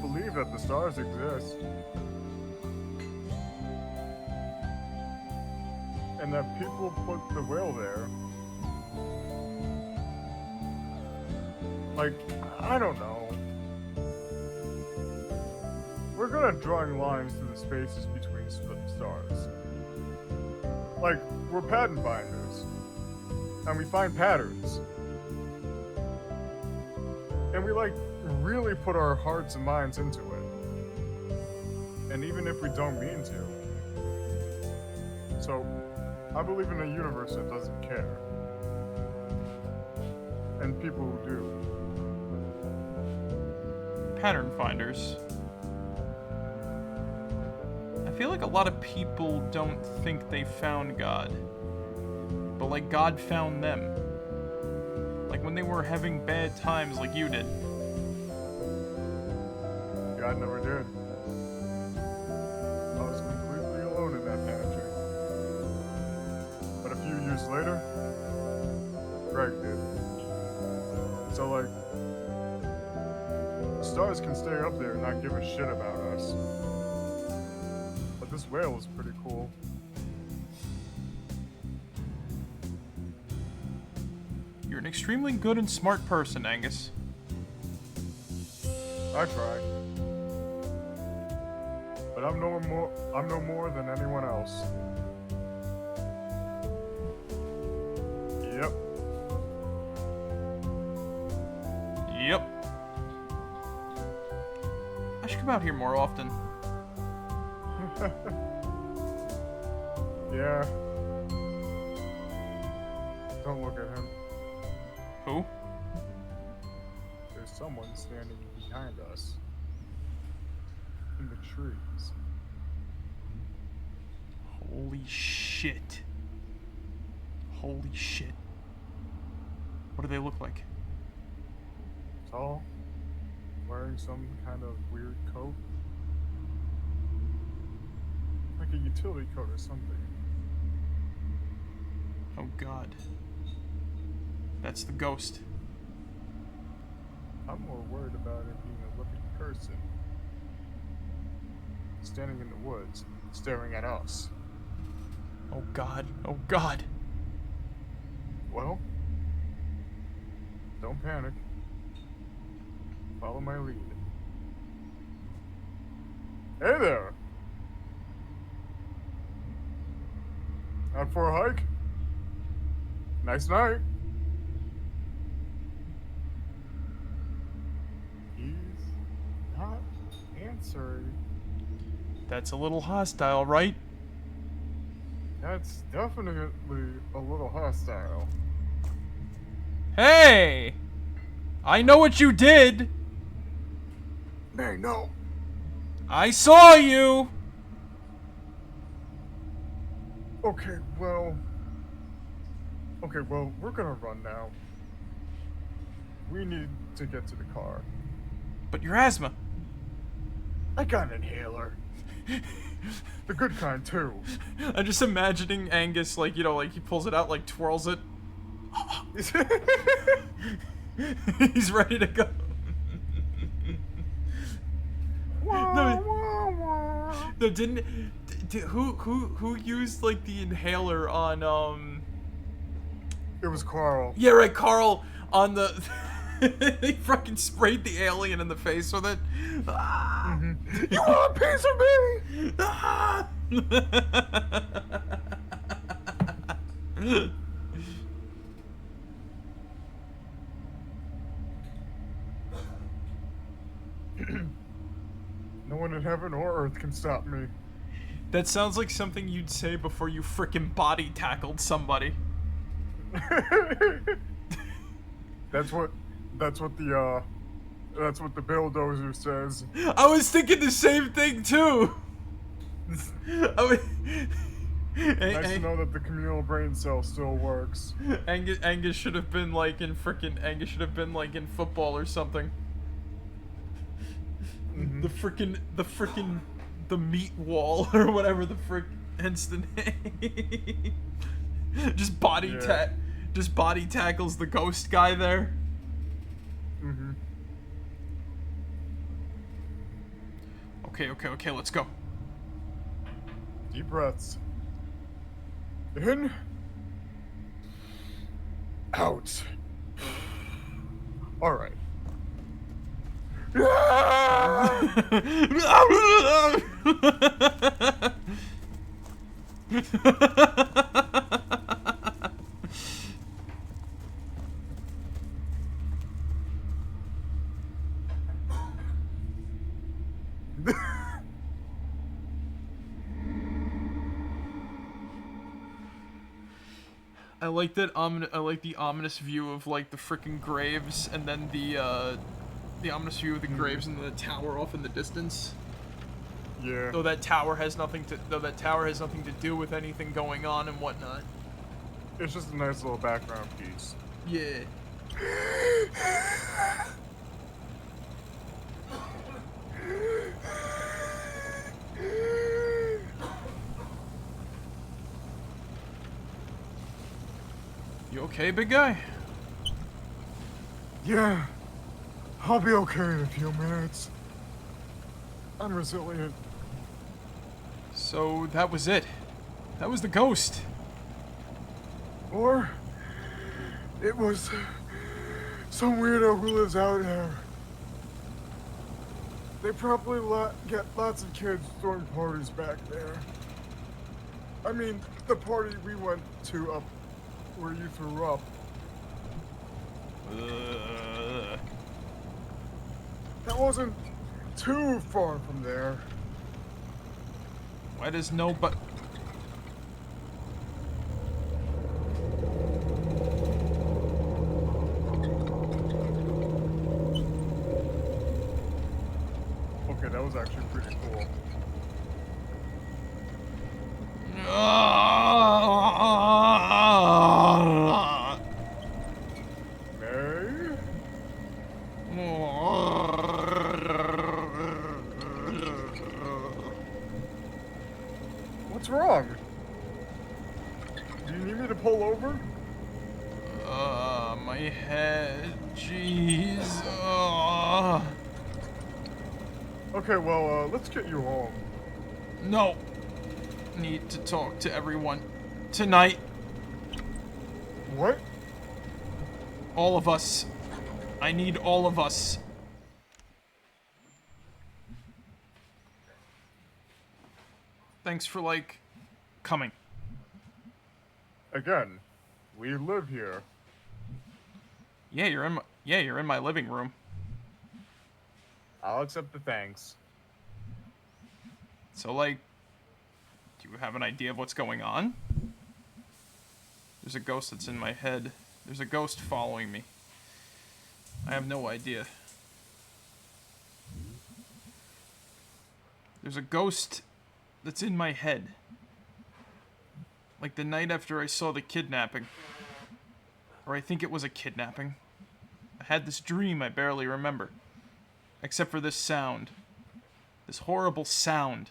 believe that the stars exist. And that people put the whale there. Like, I don't know. We're good at drawing lines through the spaces between stars. Like, we're pattern finders. And we find patterns. And we, like, really put our hearts and minds into it. And even if we don't mean to. So, I believe in a universe that doesn't care. And people who do. Pattern finders. I feel like a lot of people don't think they found God. But like God found them. Like when they were having bad times like you did. God never did. I was completely alone in that pantry. But a few years later, Greg did. So like, the stars can stay up there and not give a shit about us. But this whale is pretty cool. You're an extremely good and smart person, Angus. I try. But I'm no more than anyone else. Yep. Yep. I should come out here more often. Yeah. Don't look at him. Who? There's someone standing behind us. In the trees. Holy shit. Holy shit. What do they look like? Tall. Wearing some kind of weird coat. Like a utility coat or something. Oh god. That's the ghost. I'm more worried about it being a living person. Standing in the woods, staring at us. Oh god. Oh god. Well, don't panic. Follow my lead. Hey there! Out for a hike? Nice night. He's not answering. That's a little hostile, right? That's definitely a little hostile. Hey! I know what you did! Hey, no! I saw you! Okay, well, we're gonna run now. We need to get to the car. But your asthma. I got an inhaler. The good kind, too. I'm just imagining Angus, like, you know, like, he pulls it out, like, twirls it. He's ready to go. No, didn't... Who used, like, the inhaler on, It was Carl. Yeah, right, Carl on the... He fucking sprayed the alien in the face with it. Ah! You want a piece of me? Ah! No one in heaven or earth can stop me. That sounds like something you'd say before you frickin' body tackled somebody. That's what the bulldozer says. I was thinking the same thing too. Nice to know that the communal brain cell still works. Angus should have been like in football or something. Mm-hmm. The meat wall or whatever the frick hence the name. just body tackles the ghost guy there. Mm-hmm. Okay, let's go. Deep breaths. In. Out. All right. I like that. I like the ominous view of like the frickin' graves, and then the ominous view of the graves and the tower off in the distance. Yeah. Though that tower has nothing to do with anything going on and whatnot. It's just a nice little background piece. Yeah. You okay, big guy? Yeah. I'll be okay in a few minutes. I'm resilient. So that was it. That was the ghost. Or it was some weirdo who lives out there. They probably get lots of kids throwing parties back there. I mean, the party we went to up where you threw up. That wasn't too far from there. Why does no but... That was actually pretty cool. May? What's wrong? Do you need me to pull over? My head. Jeez. Okay, well, let's get you home. No. Need to talk to everyone tonight. What? All of us. I need all of us. Thanks for, like, coming. Again, we live here. Yeah, you're in my living room. I'll accept the thanks. So, like, do you have an idea of what's going on? There's a ghost that's in my head. There's a ghost following me. I have no idea. There's a ghost that's in my head. Like the night after I saw the kidnapping. Or I think it was a kidnapping. I had this dream I barely remember. Except for this sound. This horrible sound.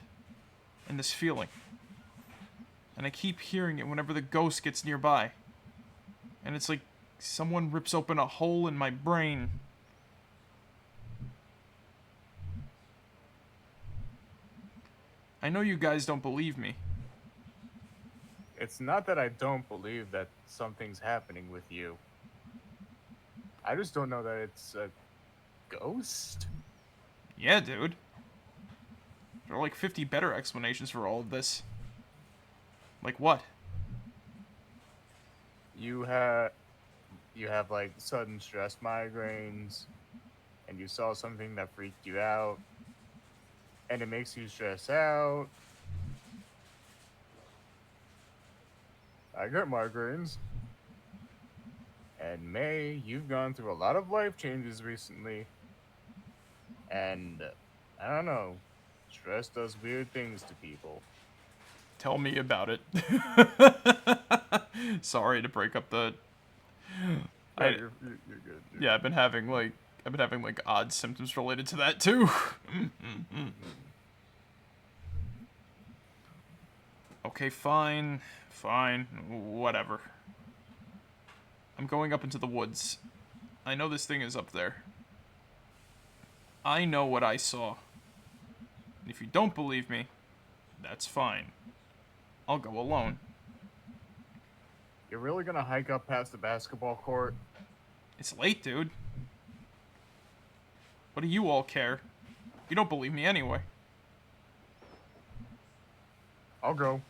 And this feeling. And I keep hearing it whenever the ghost gets nearby. And it's like someone rips open a hole in my brain. I know you guys don't believe me. It's not that I don't believe that something's happening with you. I just don't know that it's a ghost. Yeah, dude. There are like 50 better explanations for all of this. Like what? You have like sudden stress migraines, and you saw something that freaked you out, and it makes you stress out. I get migraines. And May, you've gone through a lot of life changes recently. And I don't know, stress does weird things to people. Tell me about it. Sorry to break up the... Yeah, you're good. Yeah, I've been having like odd symptoms related to that too. Okay, fine, whatever. I'm going up into the woods. I know this thing is up there. I know what I saw. And if you don't believe me, that's fine. I'll go alone. You're really gonna hike up past the basketball court? It's late, dude. What do you all care? You don't believe me anyway. I'll go.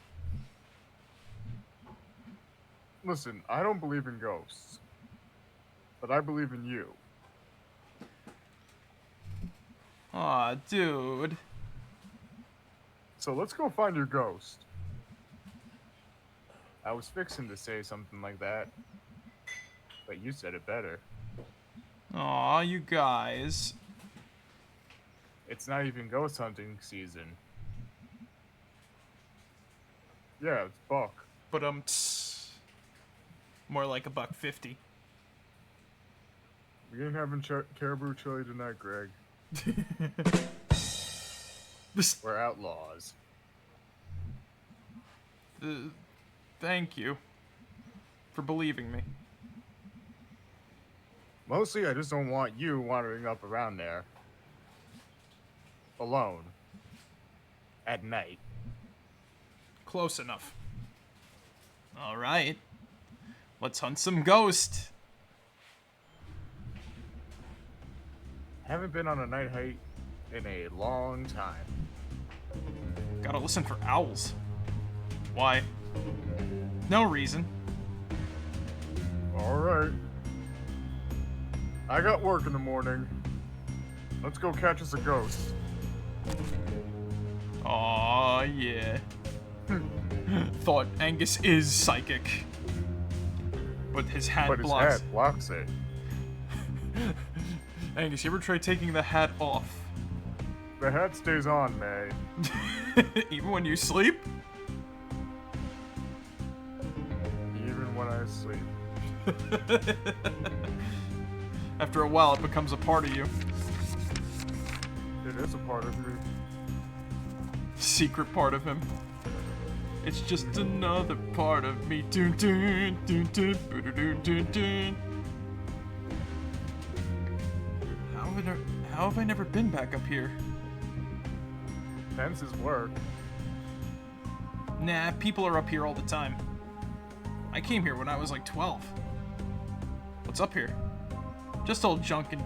Listen, I don't believe in ghosts. But I believe in you. Aw, dude. So let's go find your ghost. I was fixing to say something like that, but you said it better. Aw, you guys. It's not even ghost hunting season. Yeah, it's Buck. But more like $1.50. We ain't having caribou chili tonight, Greg. We're outlaws. Thank you for believing me. Mostly, I just don't want you wandering up around there. Alone. At night. Close enough. All right. Let's hunt some ghosts. Haven't been on a night hike in a long time. Gotta listen for owls. Why? No reason. Alright. I got work in the morning. Let's go catch us a ghost. Aw, yeah. Thought Angus is psychic. But his hat But his blocks. hat blocks it. Angus, you ever try taking the hat off? The hat stays on, May. Even when you sleep? Even when I sleep. After a while, it becomes a part of you. It is a part of me. Secret part of him. It's just another part of me. Dun, dun, dun, dun, dun, dun, dun. How have I never been back up here? Hence his work. Nah, people are up here all the time. I came here when I was like 12. What's up here? Just old junk and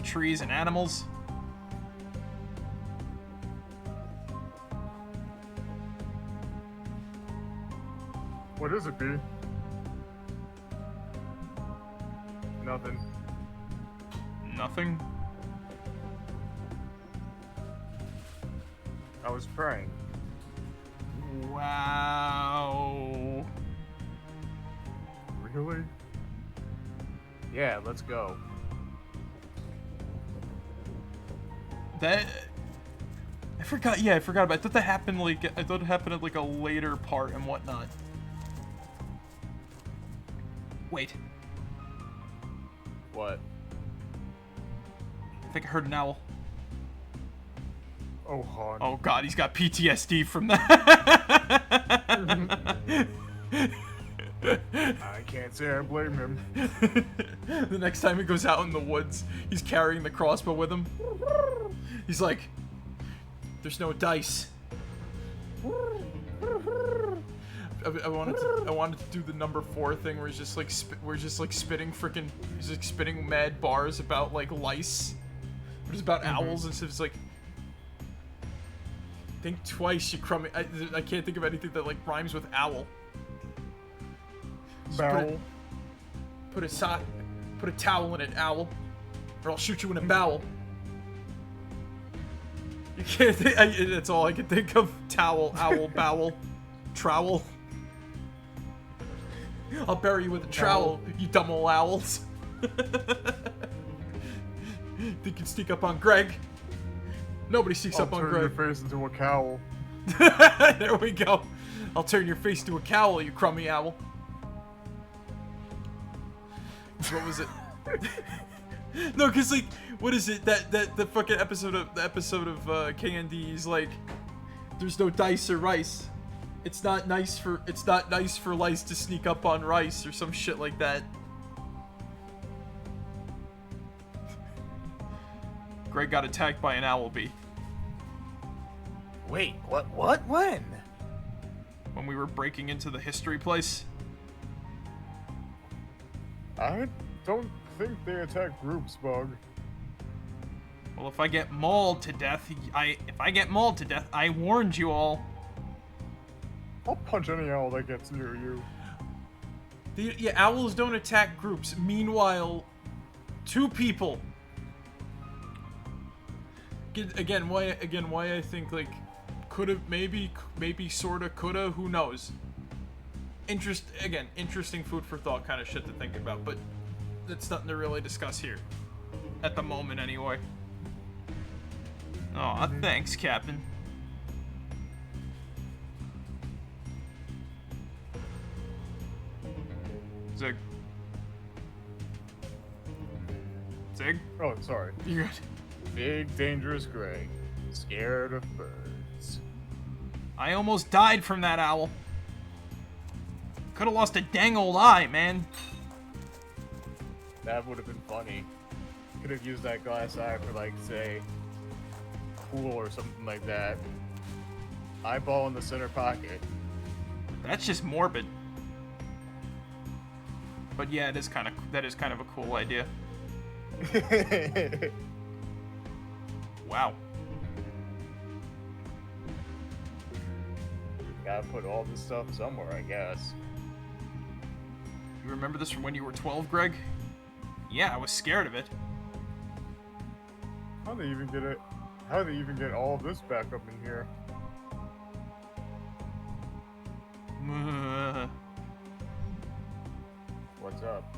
trees and animals. What is it, B? Nothing. Nothing? I was praying. Wow. Really? Yeah, let's go. That... I forgot about it. I thought that happened at like a later part and whatnot. Wait. What? I think I heard an owl. Oh, hon. Oh god, he's got PTSD from that. I can't say I blame him. The next time he goes out in the woods, he's carrying the crossbow with him. He's like, there's no dice. I wanted to do the number 4 thing where he's just like spitting mad bars about like lice. But it's about owls, and so it's like, think twice, you crummy. I can't think of anything that like rhymes with owl. Bowel. Put a towel in it, owl, or I'll shoot you in a bowel. You can't think. That's all I can think of. Towel, owl, bowel, trowel. I'll bury you with a trowel, you dumb old owls. Think you can sneak up on Greg? Nobody sneaks up on Greg. I'll turn your face into a cowl. There we go. I'll turn your face to a cowl, you crummy owl. What was it? No, cause like, what is it? The fucking episode of KND. He's like, there's no dice or rice. It's not nice for lice to sneak up on rice or some shit like that. Greg got attacked by an owl bee. Wait, what? When? When we were breaking into the history place. I don't think they attack groups, Bug. Well, if I get mauled to death, I warned you all. I'll punch any owl that gets near you. Yeah, owls don't attack groups. Meanwhile, 2 people. Again, why I think like coulda, maybe sorta coulda, who knows? Interesting food for thought kind of shit to think about, but that's nothing to really discuss here. At the moment, anyway. Aw, thanks, Captain. Zig. Oh, sorry. You good? Big, dangerous Greg. Scared of birds. I almost died from that owl. Could have lost a dang old eye, man. That would have been funny. Could have used that glass eye for, like, say, pool or something like that. Eyeball in the center pocket. That's just morbid. But yeah, that is kind of a cool idea. Wow. Gotta put all this stuff somewhere, I guess. You remember this from when you were 12, Greg? Yeah, I was scared of it. How do they even get it? How do they even get all of this back up in here? What's up?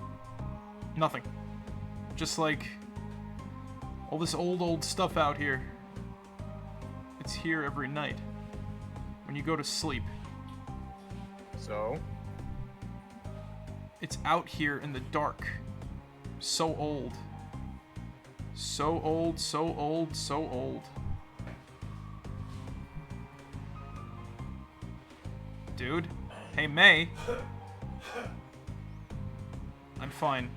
Nothing. Just like all this old stuff out here. It's here every night. When you go to sleep. So? It's out here in the dark. So old. So old, so old, so old. Dude? Hey, May. I'm fine.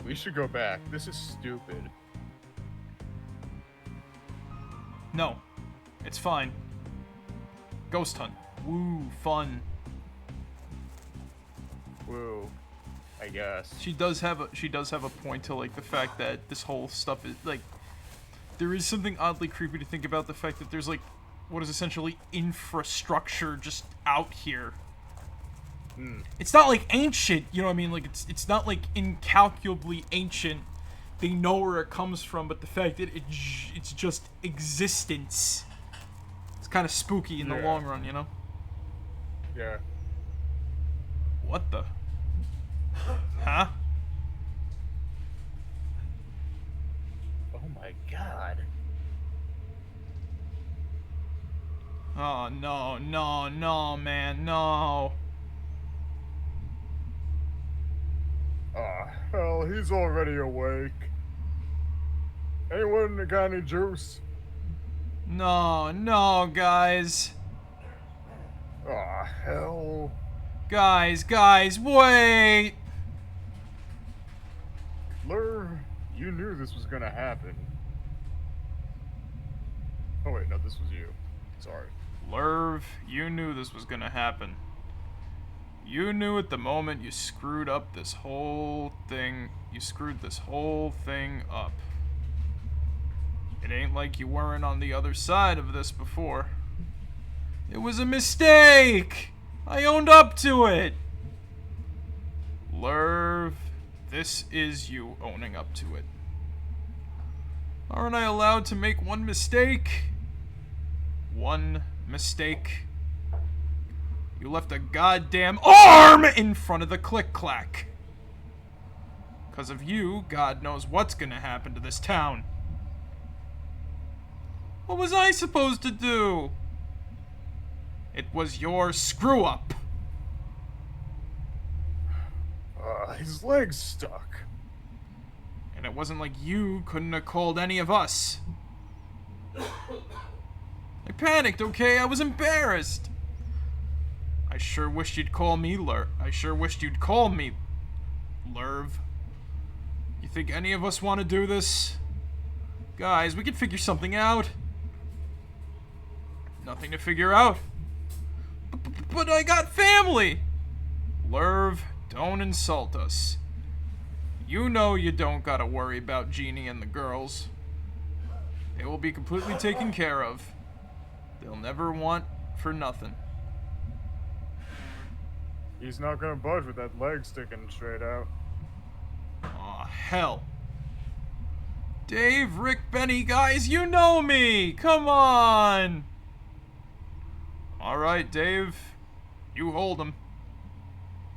We should go back. This is stupid. No. It's fine. Ghost hunt. Woo, fun. Woo. I guess. She does have a point to, like, the fact that this whole stuff is, like, there is something oddly creepy to think about the fact that there's, like, what is essentially infrastructure just out here. It's not, like, ancient, you know what I mean? Like, it's not, like, incalculably ancient. They know where it comes from, but the fact that it's just existence. It's kind of spooky in the long run, you know? Yeah. What the? Huh? Oh my god. Oh, no, no, no, man, no. Ah, hell, he's already awake. Anyone got any juice? No, no, guys. Ah, hell. Guys, wait! Lur, you knew this was gonna happen. Oh wait, no, this was you. Sorry. Lerv, you knew this was gonna happen. You knew at the moment you screwed up this whole thing. You screwed this whole thing up. It ain't like you weren't on the other side of this before. It was a mistake! I owned up to it! Lerv, this is you owning up to it. Aren't I allowed to make one mistake? One mistake. You left a goddamn arm in front of the click-clack. 'Cause of you, God knows what's gonna happen to this town. What was I supposed to do? It was your screw-up. His leg's stuck. And it wasn't like you couldn't have called any of us. I panicked, okay? I was embarrassed. I sure wished you'd call me I sure wished you'd call me Lerv. You think any of us want to do this? Guys, we can figure something out. Nothing to figure out. But I got family! Lerv, don't insult us. You know you don't gotta worry about Jeannie and the girls. They will be completely taken care of. They'll never want for nothing. He's not gonna budge with that leg sticking straight out. Aw, hell. Dave, Rick, Benny, guys, you know me! Come on! Alright, Dave. You hold him.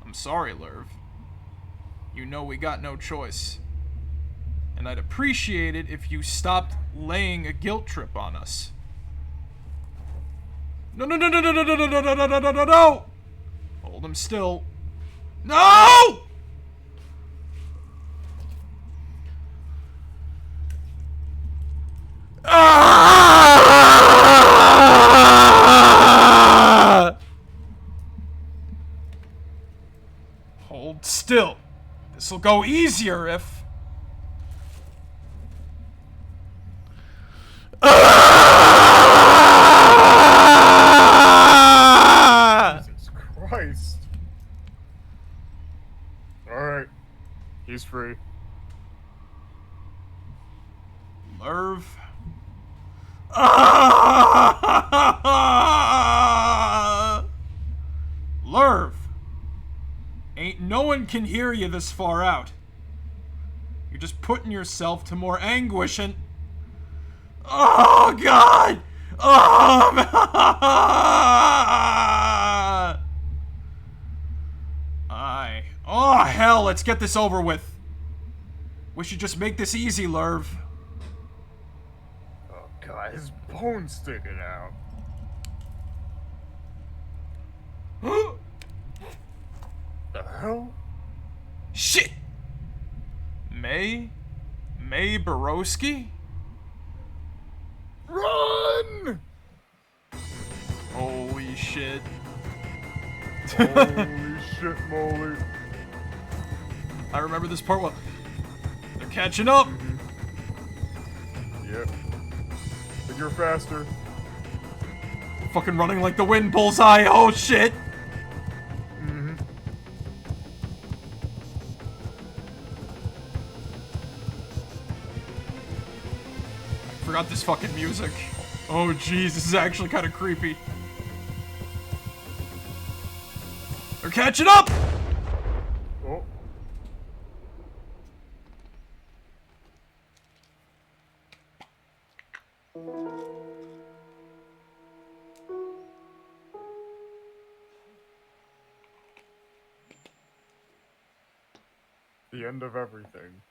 I'm sorry, Lerv. You know we got no choice. And I'd appreciate it if you stopped laying a guilt trip on us. No, no, no, no, no, no, no, no, no, no, no, no, no, no! Hold him still. No! Ah! Hold still. This'll go easier if... Jesus Christ. Alright. He's free. Lerv. Lerv. Ain't no one can hear you this far out. You're just putting yourself to more anguish and... Oh, God! Oh, Oh, hell, let's get this over with. We should just make this easy, Lerv. Oh, his bone's sticking out. The hell? Shit! May Borowski? Run! Holy shit. Holy shit, moly. I remember this part well. They're catching up! Yep. But you're faster. Fucking running like the wind, bullseye! Oh shit! Forgot this fucking music. Oh jeez, this is actually kind of creepy. They're catching up! Oh. The end of everything.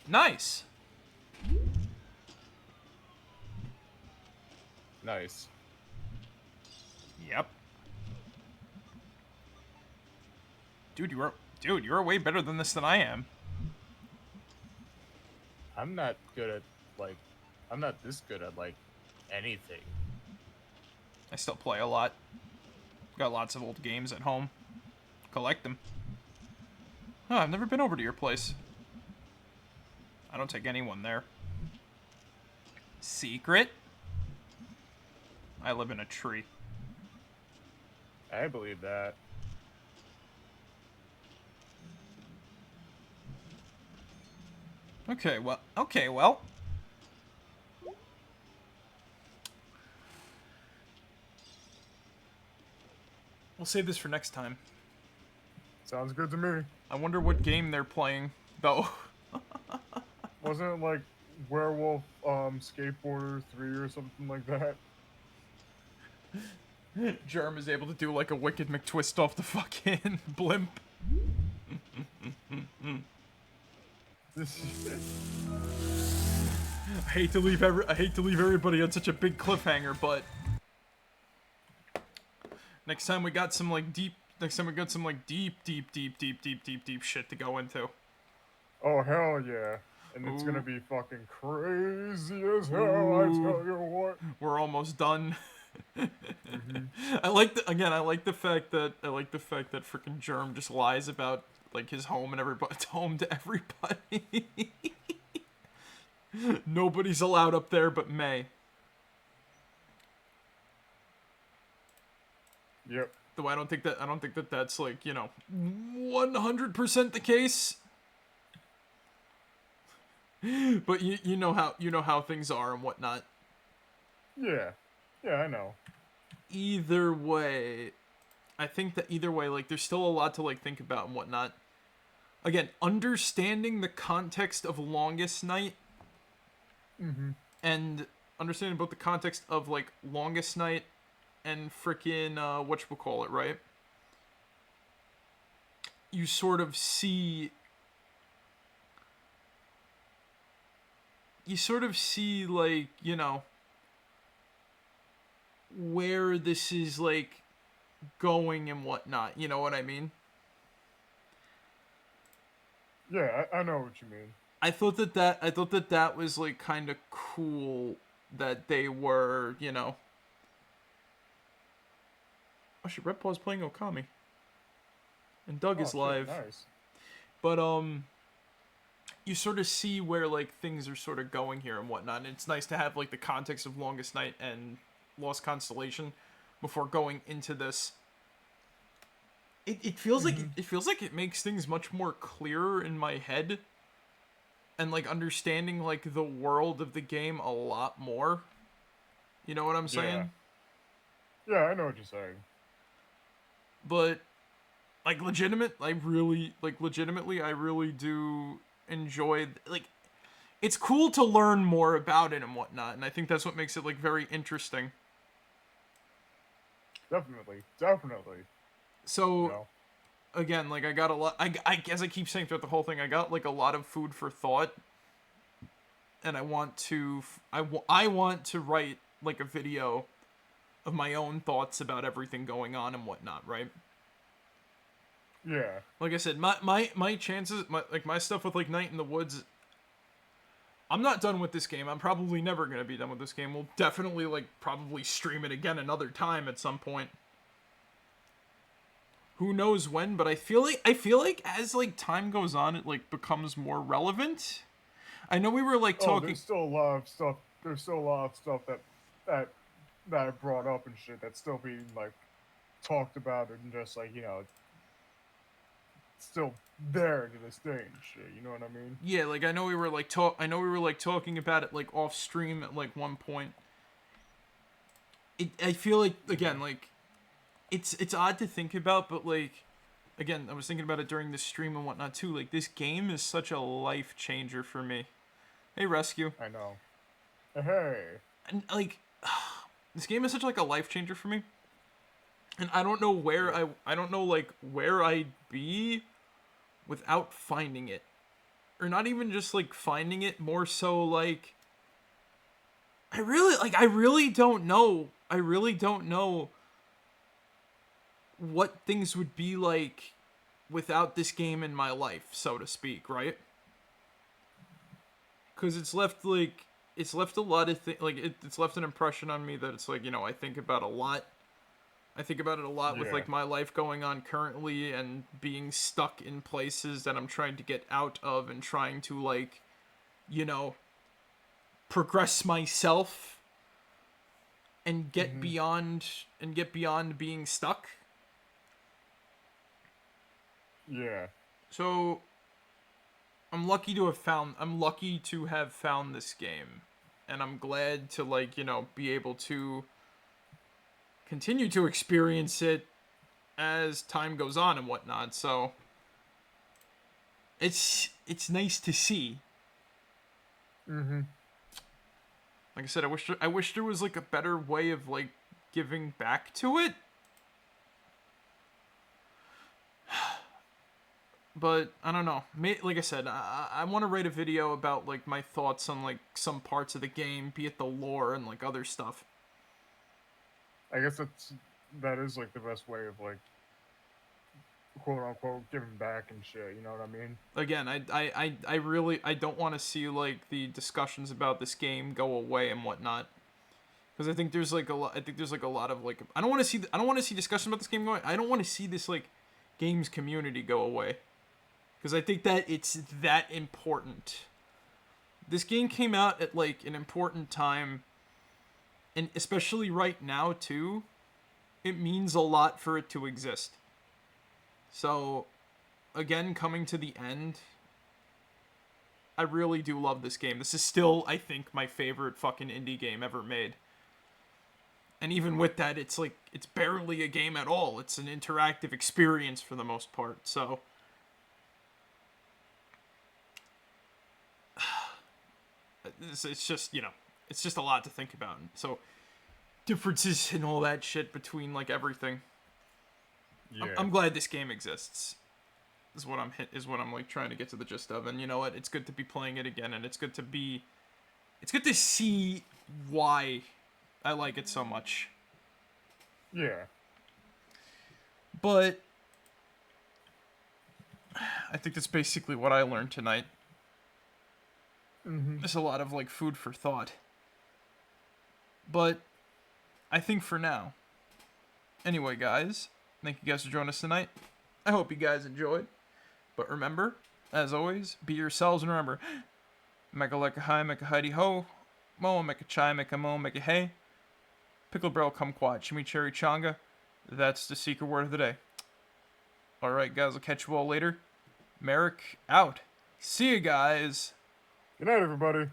Nice. Nice. Yep. Dude, you're way better than this than I am. I'm not good at, like, I'm not this good at, like, anything. I still play a lot. Got lots of old games at home. Collect them. Oh, I've never been over to your place. I don't take anyone there. Secret? I live in a tree. I believe that. Okay, well. We'll save this for next time. Sounds good to me. I wonder what game they're playing, though. Wasn't it like Werewolf Skateboarder 3 or something like that? Germ is able to do like a wicked McTwist off the fucking blimp. I hate to leave everybody on such a big cliffhanger, but next time we got some deep shit to go into. Oh hell yeah. And it's gonna be fucking crazy as hell, I tell you what. We're almost done. I like the fact that freaking Germ just lies about like his home and everybody's home to everybody. Nobody's allowed up there but May. Yep. Though I don't think that that's like, 100% the case. But you know how things are and whatnot. Yeah. Yeah, I know. Either way, I think that like there's still a lot to like think about and whatnot. Again, understanding the context of Longest Night, and understanding both the context of like Longest Night and frickin' whatchamacallit, right? You sort of see like, where this is like going and whatnot. You know what I mean? Yeah, I know what you mean. I thought that was like kind of cool that they were, Oh shit, Red Paw's playing Okami. And Doug is live. Nice. But you sort of see where like things are sort of going here and whatnot. And it's nice to have like the context of Longest Night and Lost Constellation before going into this. It feels like it makes things much more clearer in my head, and like understanding like the world of the game a lot more. You know what I'm saying? Yeah, I know what you're saying. But like legitimately, I really do enjoy like it's cool to learn more about it and whatnot, and I think that's what makes it, like, very interesting. Definitely. So, You know? again, like, I got a lot, I guess I keep saying throughout the whole thing, I got, like, a lot of food for thought, and I want to write, like, a video of my own thoughts about everything going on and whatnot, right? Yeah. Like I said, my chances, my stuff with, like, Night in the Woods, I'm not done with this game. I'm probably never going to be done with this game. We'll definitely, like, probably stream it again another time at some point. Who knows when, but I feel like as, like, time goes on, it, like, becomes more relevant. I know we were, like, talking... there's still a lot of stuff. There's still a lot of stuff that I brought up and shit that's still being, like, talked about and just, like, you know, still there to this day and shit. You know what I mean? Yeah, like, I know we were talking about it, like, off stream at, like, one point. I feel like, again, like, it's odd to think about, but, like, again, I was thinking about it during the stream and whatnot too. Like, this game is such a life changer for me. Hey, Rescue. I know. Hey. And, like, this game is such, like, a life changer for me. And I don't know where I don't know, like, where I'd be without finding it. Or not even just, like, finding it, more so, like, I really don't know. I really don't know what things would be like without this game in my life, so to speak, right? Because it's left a lot of things, like, it's left an impression on me that it's, like, you know, I think about a lot. I think about it a lot with, like, my life going on currently and being stuck in places that I'm trying to get out of and trying to, like, you know, progress myself and get beyond being stuck. Yeah. So I'm lucky to have found this game, and I'm glad to, like, you know, be able to continue to experience it as time goes on and whatnot. So it's nice to see. Like I said, I wish there was, like, a better way of, like, giving back to it. But I don't know. Like I said, I want to write a video about, like, my thoughts on, like, some parts of the game, be it the lore and, like, other stuff. I guess that is, like, the best way of, like, quote unquote giving back and shit. You know what I mean? Again, I really don't want to see, like, the discussions about this game go away and whatnot, because I think there's like a lot. I think there's, like, a lot of, like, I don't want to see discussions about this game going. I don't want to see this, like, games community go away, because I think that it's that important. This game came out at, like, an important time, and especially right now too. It means a lot for it to exist. So, again, coming to the end, I really do love this game. This is still, I think, my favorite fucking indie game ever made. And even with that, it's, like, it's barely a game at all. It's an interactive experience for the most part, so... It's just, you know, it's just a lot to think about. So, differences and all that shit between, like, everything. Yeah. I'm glad this game exists. Is what I'm like trying to get to the gist of. And you know what? It's good to be playing it again, and it's good to see why I like it so much. Yeah. But I think that's basically what I learned tonight. There's a lot of, like, food for thought. But I think for now. Anyway, guys, thank you guys for joining us tonight. I hope you guys enjoyed. But remember, as always, be yourselves, and remember, meka leka hi, meka hidey ho, mo, meka chai, meka mo, meka hey, pickle barrel kumquat, chimichurri changa. That's the secret word of the day. Alright, guys, I'll catch you all later. Marek out. See you guys. Good night, everybody.